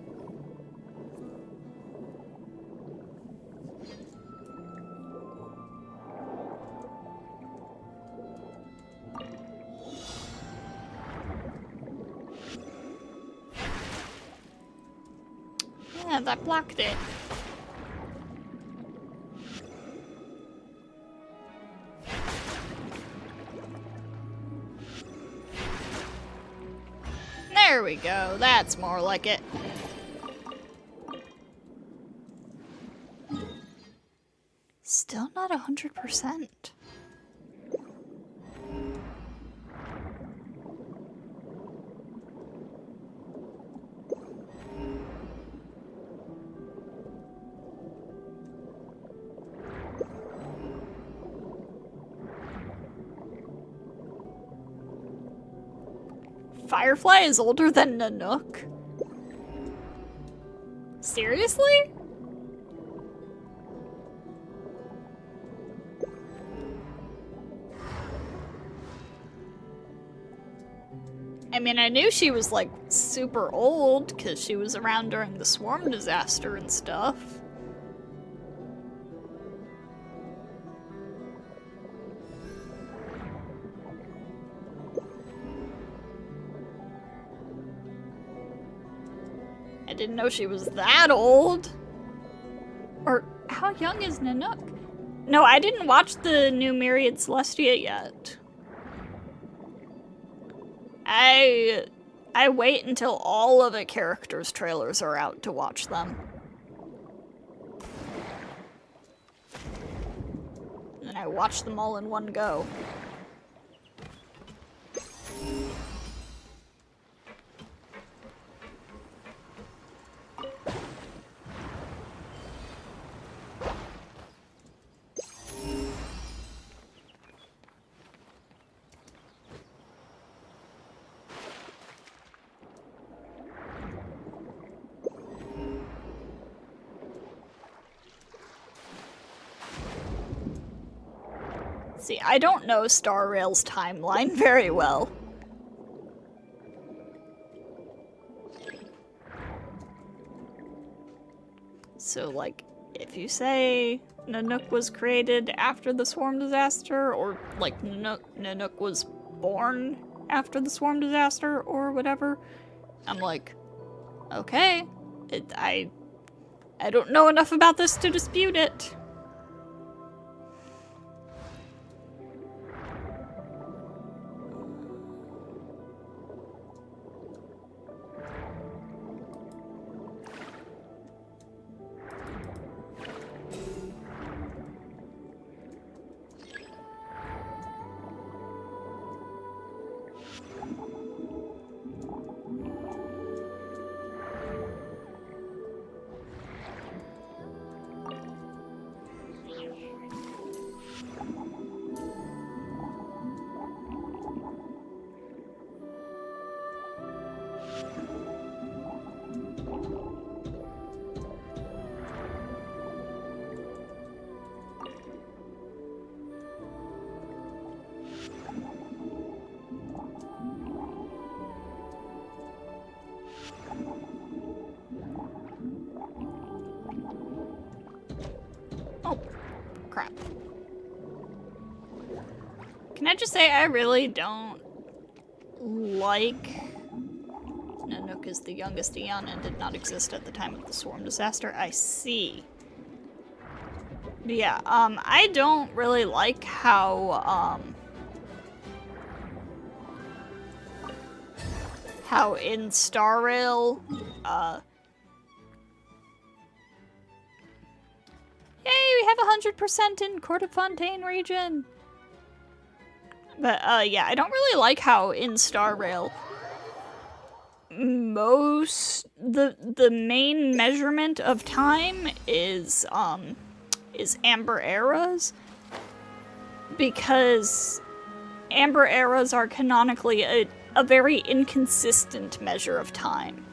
Yeah, that blocked it. There we go. That's more like it. Still not 100%. Firefly is older than Nanook? Seriously? I mean, I knew she was like super old because she was around during the swarm disaster and stuff. I didn't know she was that old. Or how young is Nanook? No, I didn't watch the new Myriad Celestia yet. I wait until all of the characters' trailers are out to watch them. And I watch them all in one go. See, I don't know Star Rail's timeline very well. So, like, if you say Nanook was created after the swarm disaster, or, like, Nanook was born after the swarm disaster, or whatever, I'm like, okay, I don't know enough about this to dispute it. Oh, crap. Can I just say I really don't like... Nanook is the youngest Eon and did not exist at the time of the swarm disaster. I see. But yeah, I don't really like how in Star Rail, yay, we have 100% in Court of Fontaine region! But, yeah, I don't really like how in Star Rail, the main measurement of time is amber eras, because amber eras are canonically a very inconsistent measure of time.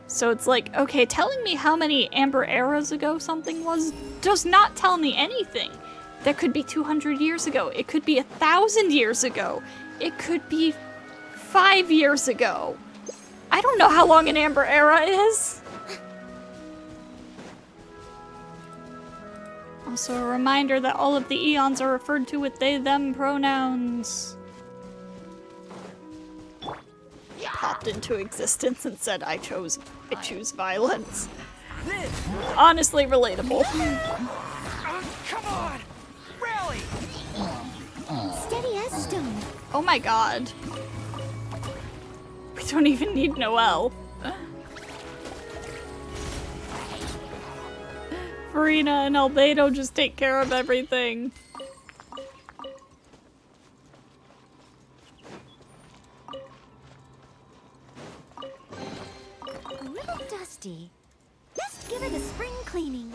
So it's like, okay, telling me how many amber eras ago something was does not tell me anything. That could be 200 years ago. It could be 1,000 years ago. It could be 5 years ago. I don't know how long an amber era is. Also a reminder that all of the eons are referred to with they, them pronouns. Popped into existence and said, I choose violence. Honestly relatable. Come on! Rally! Steady as stone. Oh my god. don't even need Noelle. Farina and Albedo just take care of everything. A little dusty. Best give it a spring cleaning.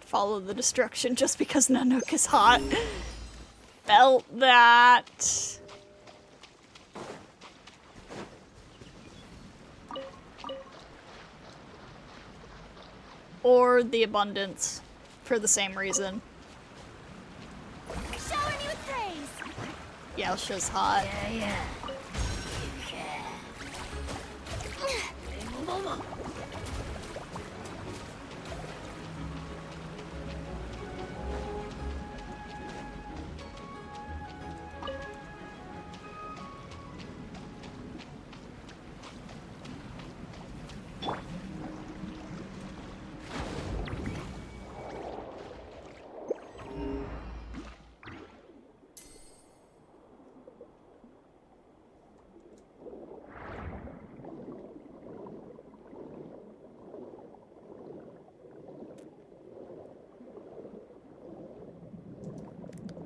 Follow the destruction just because Nanook is hot. Felt that. Or the abundance, for the same reason. Shower me with praise. Yaosha's hot. Yeah.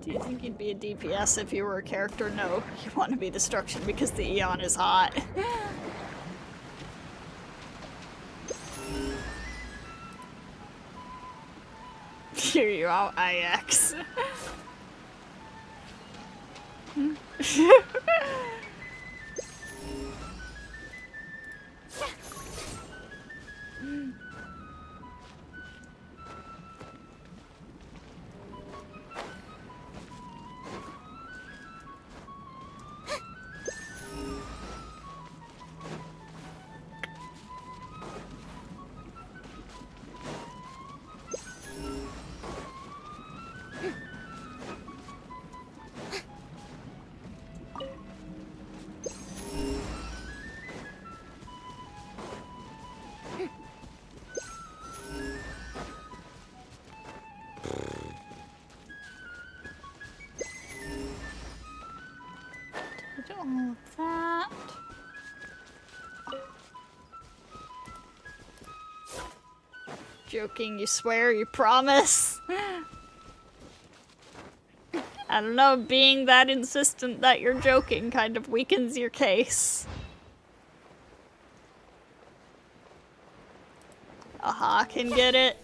Do you think you'd be a DPS if you were a character? No, you want to be destruction because the Eon is hot. Here you are, IX. Did all of that. Joking, you swear, you promise? I don't know, being that insistent that you're joking kind of weakens your case. Aha, can get it.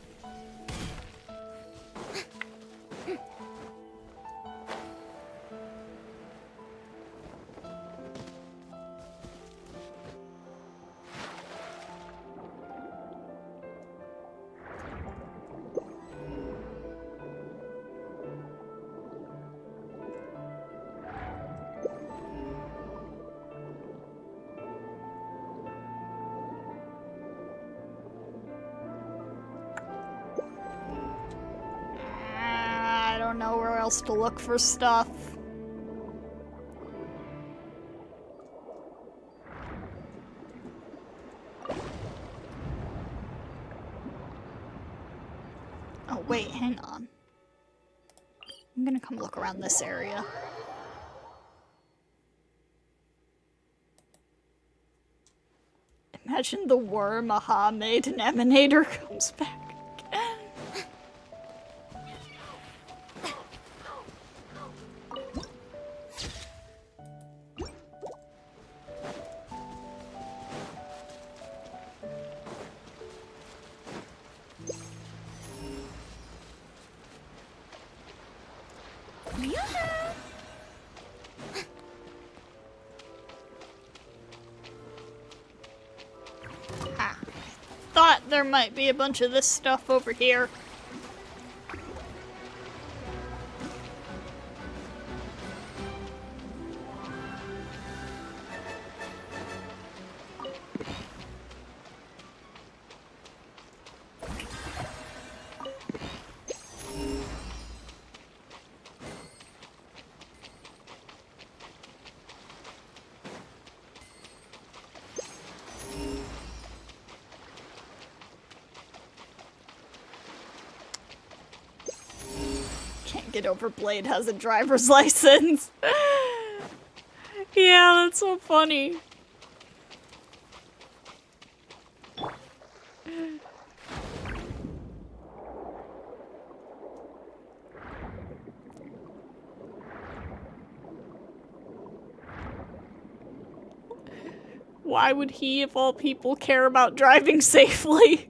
I don't know where else to look for stuff. Oh wait, hang on. I'm gonna come look around this area. Imagine the worm Aha made an emanator comes back again. Ah, thought there might be a bunch of this stuff over here. Get over Blade has a driver's license. Yeah, that's so funny. Why would he, of all people, care about driving safely?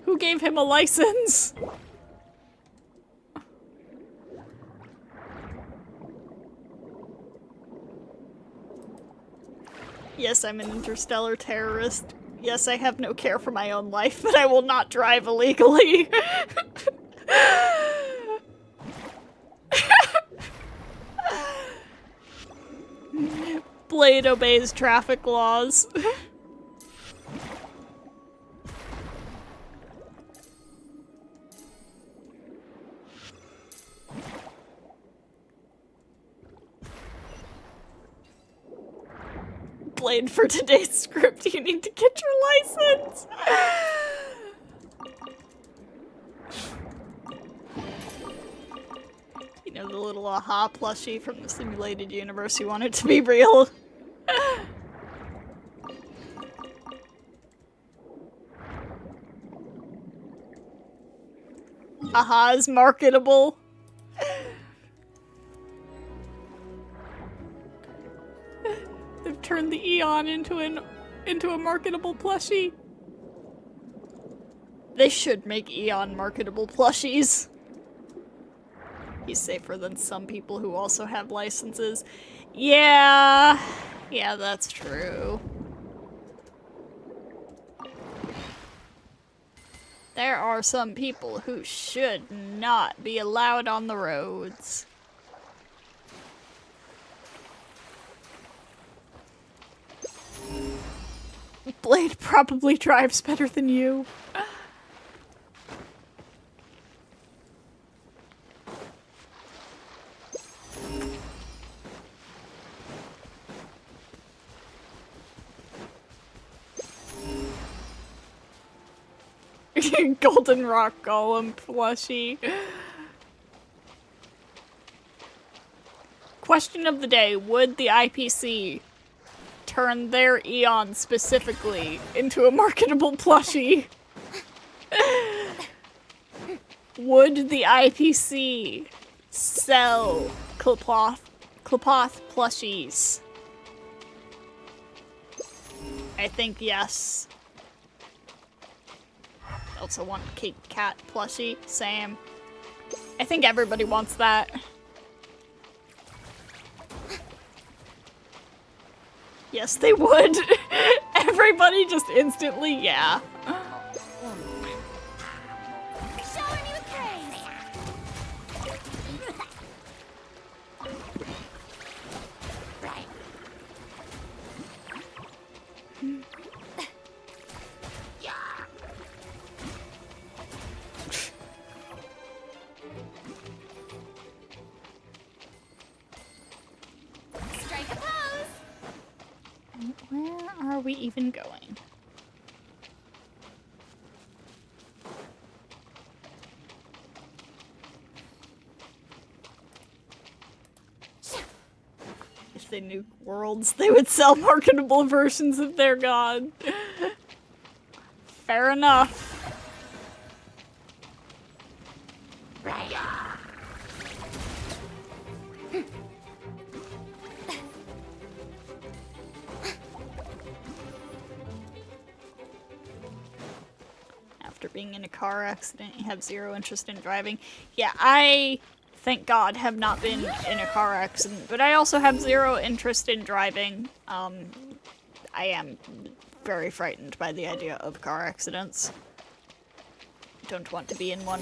Who gave him a license? Yes, I'm an interstellar terrorist. Yes, I have no care for my own life, but I will not drive illegally. Blade obeys traffic laws. Blade, for today's script, you need to get your license. You know, the little aha plushie from the simulated universe, you want it to be real. Aha is marketable. They've turned the Eon into a marketable plushie. They should make Eon marketable plushies. He's safer than some people who also have licenses. Yeah, that's true. There are some people who should not be allowed on the roads. Blade probably drives better than you. Golden Rock Golem plushie. Question of the day, would the IPC turn their Eon specifically into a marketable plushie? Would the IPC sell Clopoth plushies? I think yes. Also want Kate Cat plushie. Same. I think everybody wants that. Yes, they would. Everybody just instantly, yeah. Shower me with praise. Strike a pose. Where are we even going? If they knew worlds, they would sell marketable versions of their god. Fair enough. After being in a car accident, you have zero interest in driving. Yeah, I, thank God, have not been in a car accident, but I also have zero interest in driving. I am very frightened by the idea of car accidents. Don't want to be in one.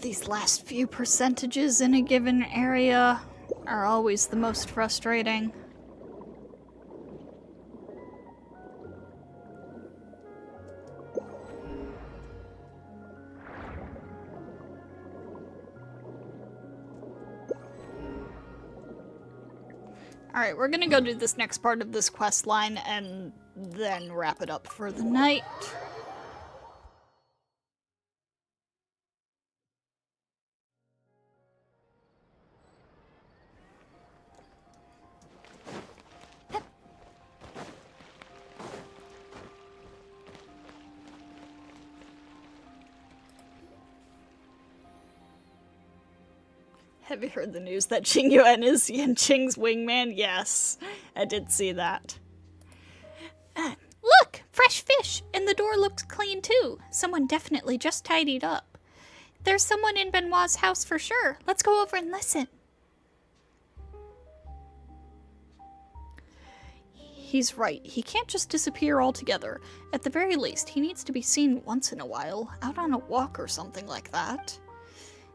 These last few percentages in a given area are always the most frustrating. Alright, we're gonna go do this next part of this quest line and then wrap it up for the night. Have you heard the news that Qing Yuan is Yanqing's wingman? Yes, I did see that. Look! Fresh fish! And the door looks clean too. Someone definitely just tidied up. There's someone in Benoit's house for sure. Let's go over and listen. He's right. He can't just disappear altogether. At the very least, he needs to be seen once in a while, out on a walk or something like that.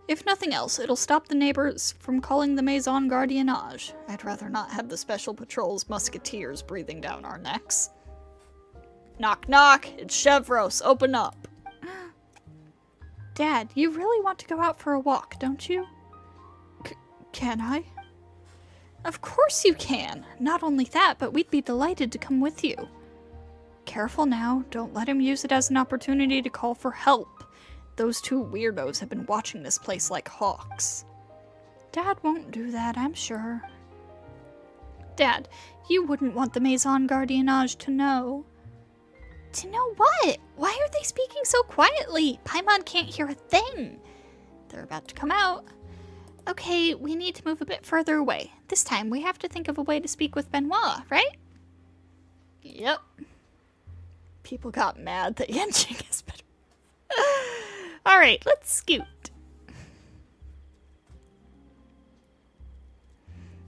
If nothing else, it'll stop the neighbors from calling the Maison Gardiennage. I'd rather not have the Special Patrol's musketeers breathing down our necks. Knock knock, it's Chevros, open up. Dad, you really want to go out for a walk, don't you? Can I? Of course you can! Not only that, but we'd be delighted to come with you. Careful now, don't let him use it as an opportunity to call for help. Those two weirdos have been watching this place like hawks. Dad won't do that, I'm sure. Dad, you wouldn't want the Maison Gardiennage to know. To know what? Why are they speaking so quietly? Paimon can't hear a thing. They're about to come out. Okay, we need to move a bit further away. This time we have to think of a way to speak with Benoit, right? Yep. People got mad that Yanqing is better. Alright, let's scoot.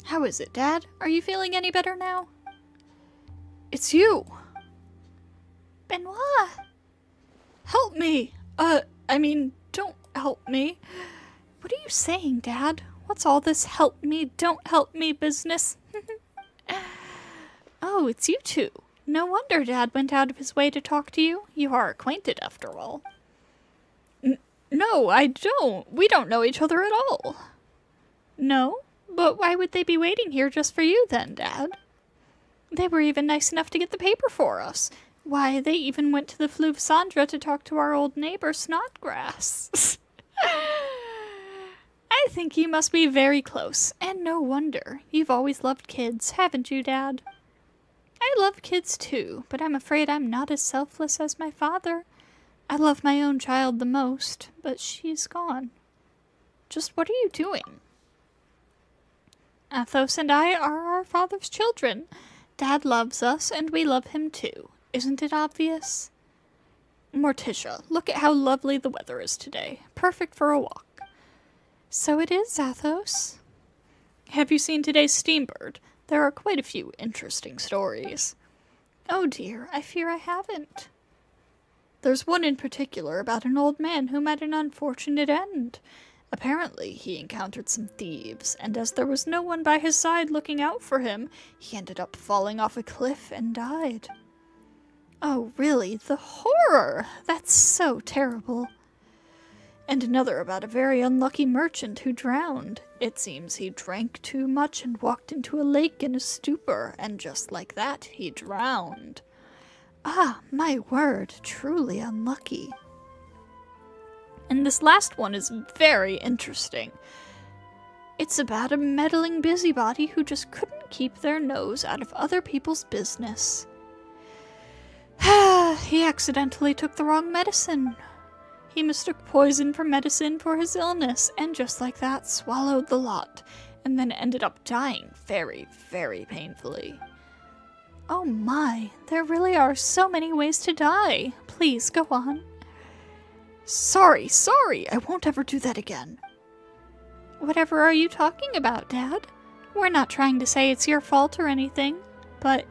How is it, Dad? Are you feeling any better now? It's you. Benoit. Help me. Don't help me. What are you saying, Dad? What's all this help me, don't help me business? Oh, it's you two. No wonder Dad went out of his way to talk to you. You are acquainted, after all. No, I don't. We don't know each other at all. No? But why would they be waiting here just for you then, Dad? They were even nice enough to get the paper for us. Why, they even went to the Fleuve Sandra to talk to our old neighbor Snodgrass. I think you must be very close, and no wonder. You've always loved kids, haven't you, Dad? I love kids too, but I'm afraid I'm not as selfless as my father. I love my own child the most, but she's gone. Just what are you doing? Athos and I are our father's children. Dad loves us, and we love him too. Isn't it obvious? Morticia, look at how lovely the weather is today. Perfect for a walk. So it is, Athos. Have you seen today's Steambird? There are quite a few interesting stories. Oh dear, I fear I haven't. There's one in particular about an old man who met an unfortunate end. Apparently, he encountered some thieves, and as there was no one by his side looking out for him, he ended up falling off a cliff and died. Oh, really? The horror! That's so terrible. And another about a very unlucky merchant who drowned. It seems he drank too much and walked into a lake in a stupor, and just like that, he drowned. Ah, my word, truly unlucky. And this last one is very interesting. It's about a meddling busybody who just couldn't keep their nose out of other people's business. He accidentally took the wrong medicine. He mistook poison for medicine for his illness, and just like that, swallowed the lot, and then ended up dying very, very painfully. Oh my, there really are so many ways to die. Please, go on. Sorry, I won't ever do that again. Whatever are you talking about, Dad? We're not trying to say it's your fault or anything, but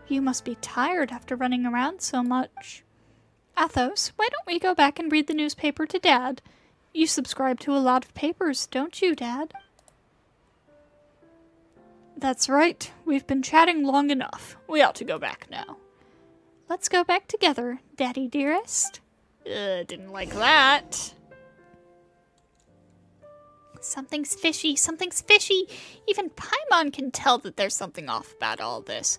you must be tired after running around so much. Athos, why don't we go back and read the newspaper to Dad? You subscribe to a lot of papers, don't you, Dad? That's right. We've been chatting long enough. We ought to go back now. Let's go back together, Daddy dearest. Didn't like that. Something's fishy, something's fishy. Even Paimon can tell that there's something off about all this.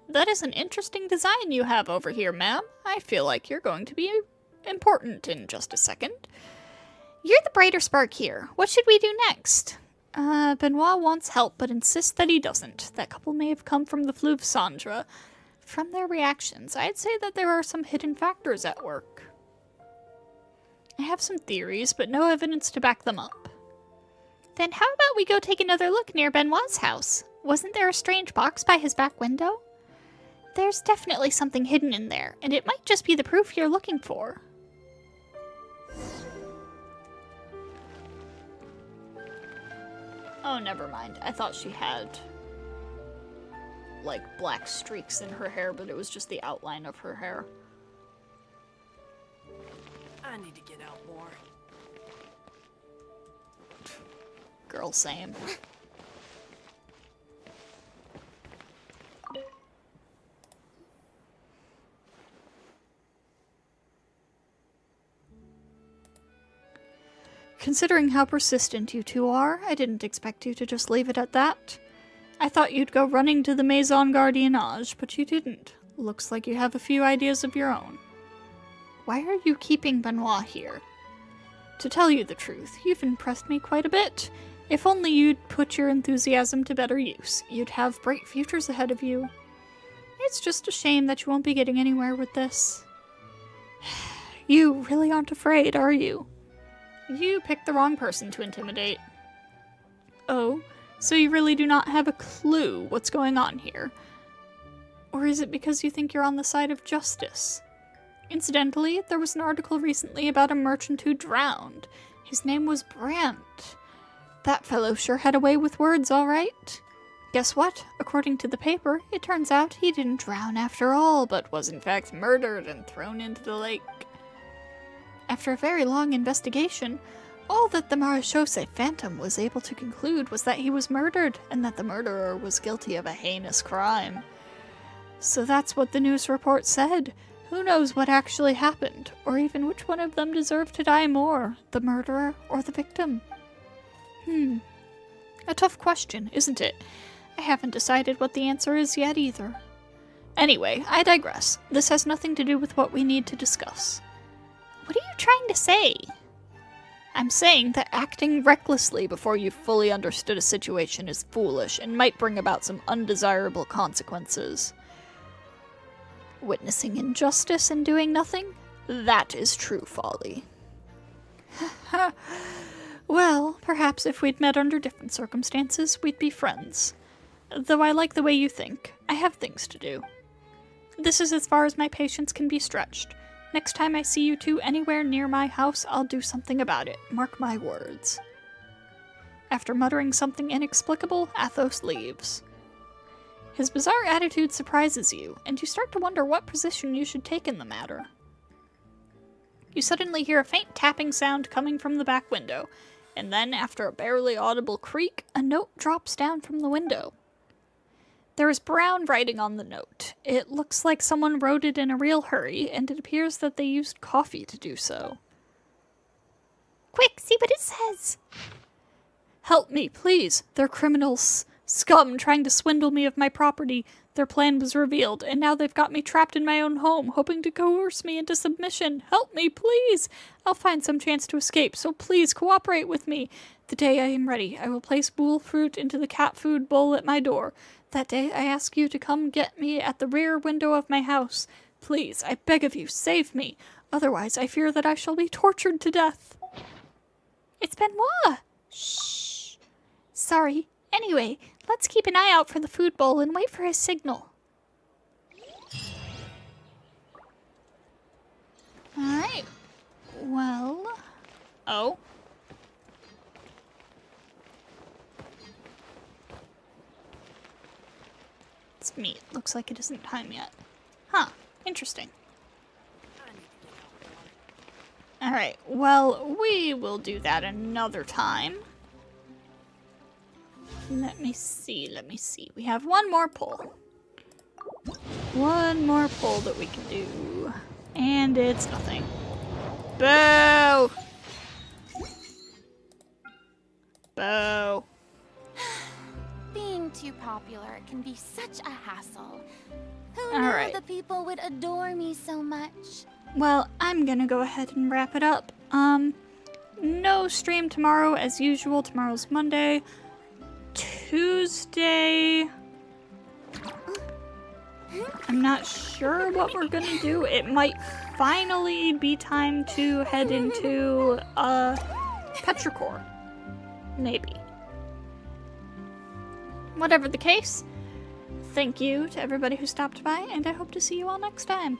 That is an interesting design you have over here, ma'am. I feel like you're going to be important in just a second. You're the brighter spark here. What should we do next? Benoit wants help, but insists that he doesn't. That couple may have come from the Fleuve Sandra. From their reactions, I'd say that there are some hidden factors at work. I have some theories, but no evidence to back them up. Then how about we go take another look near Benoit's house? Wasn't there a strange box by his back window? There's definitely something hidden in there, and it might just be the proof you're looking for. Oh, never mind. I thought she had, like, black streaks in her hair, but it was just the outline of her hair. I need to get out more. Girl, same. Considering how persistent you two are, I didn't expect you to just leave it at that. I thought you'd go running to the Maison Gardiennage, but you didn't. Looks like you have a few ideas of your own. Why are you keeping Benoit here? To tell you the truth, you've impressed me quite a bit. If only you'd put your enthusiasm to better use, you'd have bright futures ahead of you. It's just a shame that you won't be getting anywhere with this. You really aren't afraid, are you? You picked the wrong person to intimidate. Oh, so you really do not have a clue what's going on here? Or is it because you think you're on the side of justice? Incidentally, there was an article recently about a merchant who drowned. His name was Brandt. That fellow sure had a way with words, all right. Guess what? According to the paper, it turns out he didn't drown after all, but was in fact murdered and thrown into the lake. After a very long investigation, all that the Marechaussee Phantom was able to conclude was that he was murdered, and that the murderer was guilty of a heinous crime. So that's what the news report said. Who knows what actually happened, or even which one of them deserved to die more, the murderer or the victim? A tough question, isn't it? I haven't decided what the answer is yet either. Anyway, I digress. This has nothing to do with what we need to discuss. What are you trying to say? I'm saying that acting recklessly before you've fully understood a situation is foolish and might bring about some undesirable consequences. Witnessing injustice and doing nothing? That is true folly. Well, perhaps if we'd met under different circumstances, we'd be friends. Though I like the way you think, I have things to do. This is as far as my patience can be stretched. Next time I see you two anywhere near my house, I'll do something about it. Mark my words. After muttering something inexplicable, Athos leaves. His bizarre attitude surprises you, and you start to wonder what position you should take in the matter. You suddenly hear a faint tapping sound coming from the back window, and then, after a barely audible creak, a note drops down from the window. There is brown writing on the note. It looks like someone wrote it in a real hurry, and it appears that they used coffee to do so. Quick, see what it says! Help me, please. They're criminals. Scum trying to swindle me of my property. Their plan was revealed, and now they've got me trapped in my own home, hoping to coerce me into submission. Help me, please! I'll find some chance to escape, so please cooperate with me. The day I am ready, I will place bull fruit into the cat food bowl at my door. That day, I ask you to come get me at the rear window of my house. Please, I beg of you, save me. Otherwise, I fear that I shall be tortured to death. It's Benoit! Shh. Sorry. Anyway, let's keep an eye out for the food bowl and wait for his signal. Alright. Well... Oh? It's meat. Looks like it isn't time yet. Huh. Interesting. Alright, well, we will do that another time. Let me see. We have one more pull. One more pull that we can do. And it's nothing. Boo! Boo. Being too popular can be such a hassle. Who All knew right. the people would adore me so much? Well, I'm gonna go ahead and wrap it up. No stream tomorrow as usual. Tomorrow's Monday. Tuesday, I'm not sure what we're gonna do. It might finally be time to head into Petrichor. Maybe. Whatever the case, thank you to everybody who stopped by, and I hope to see you all next time.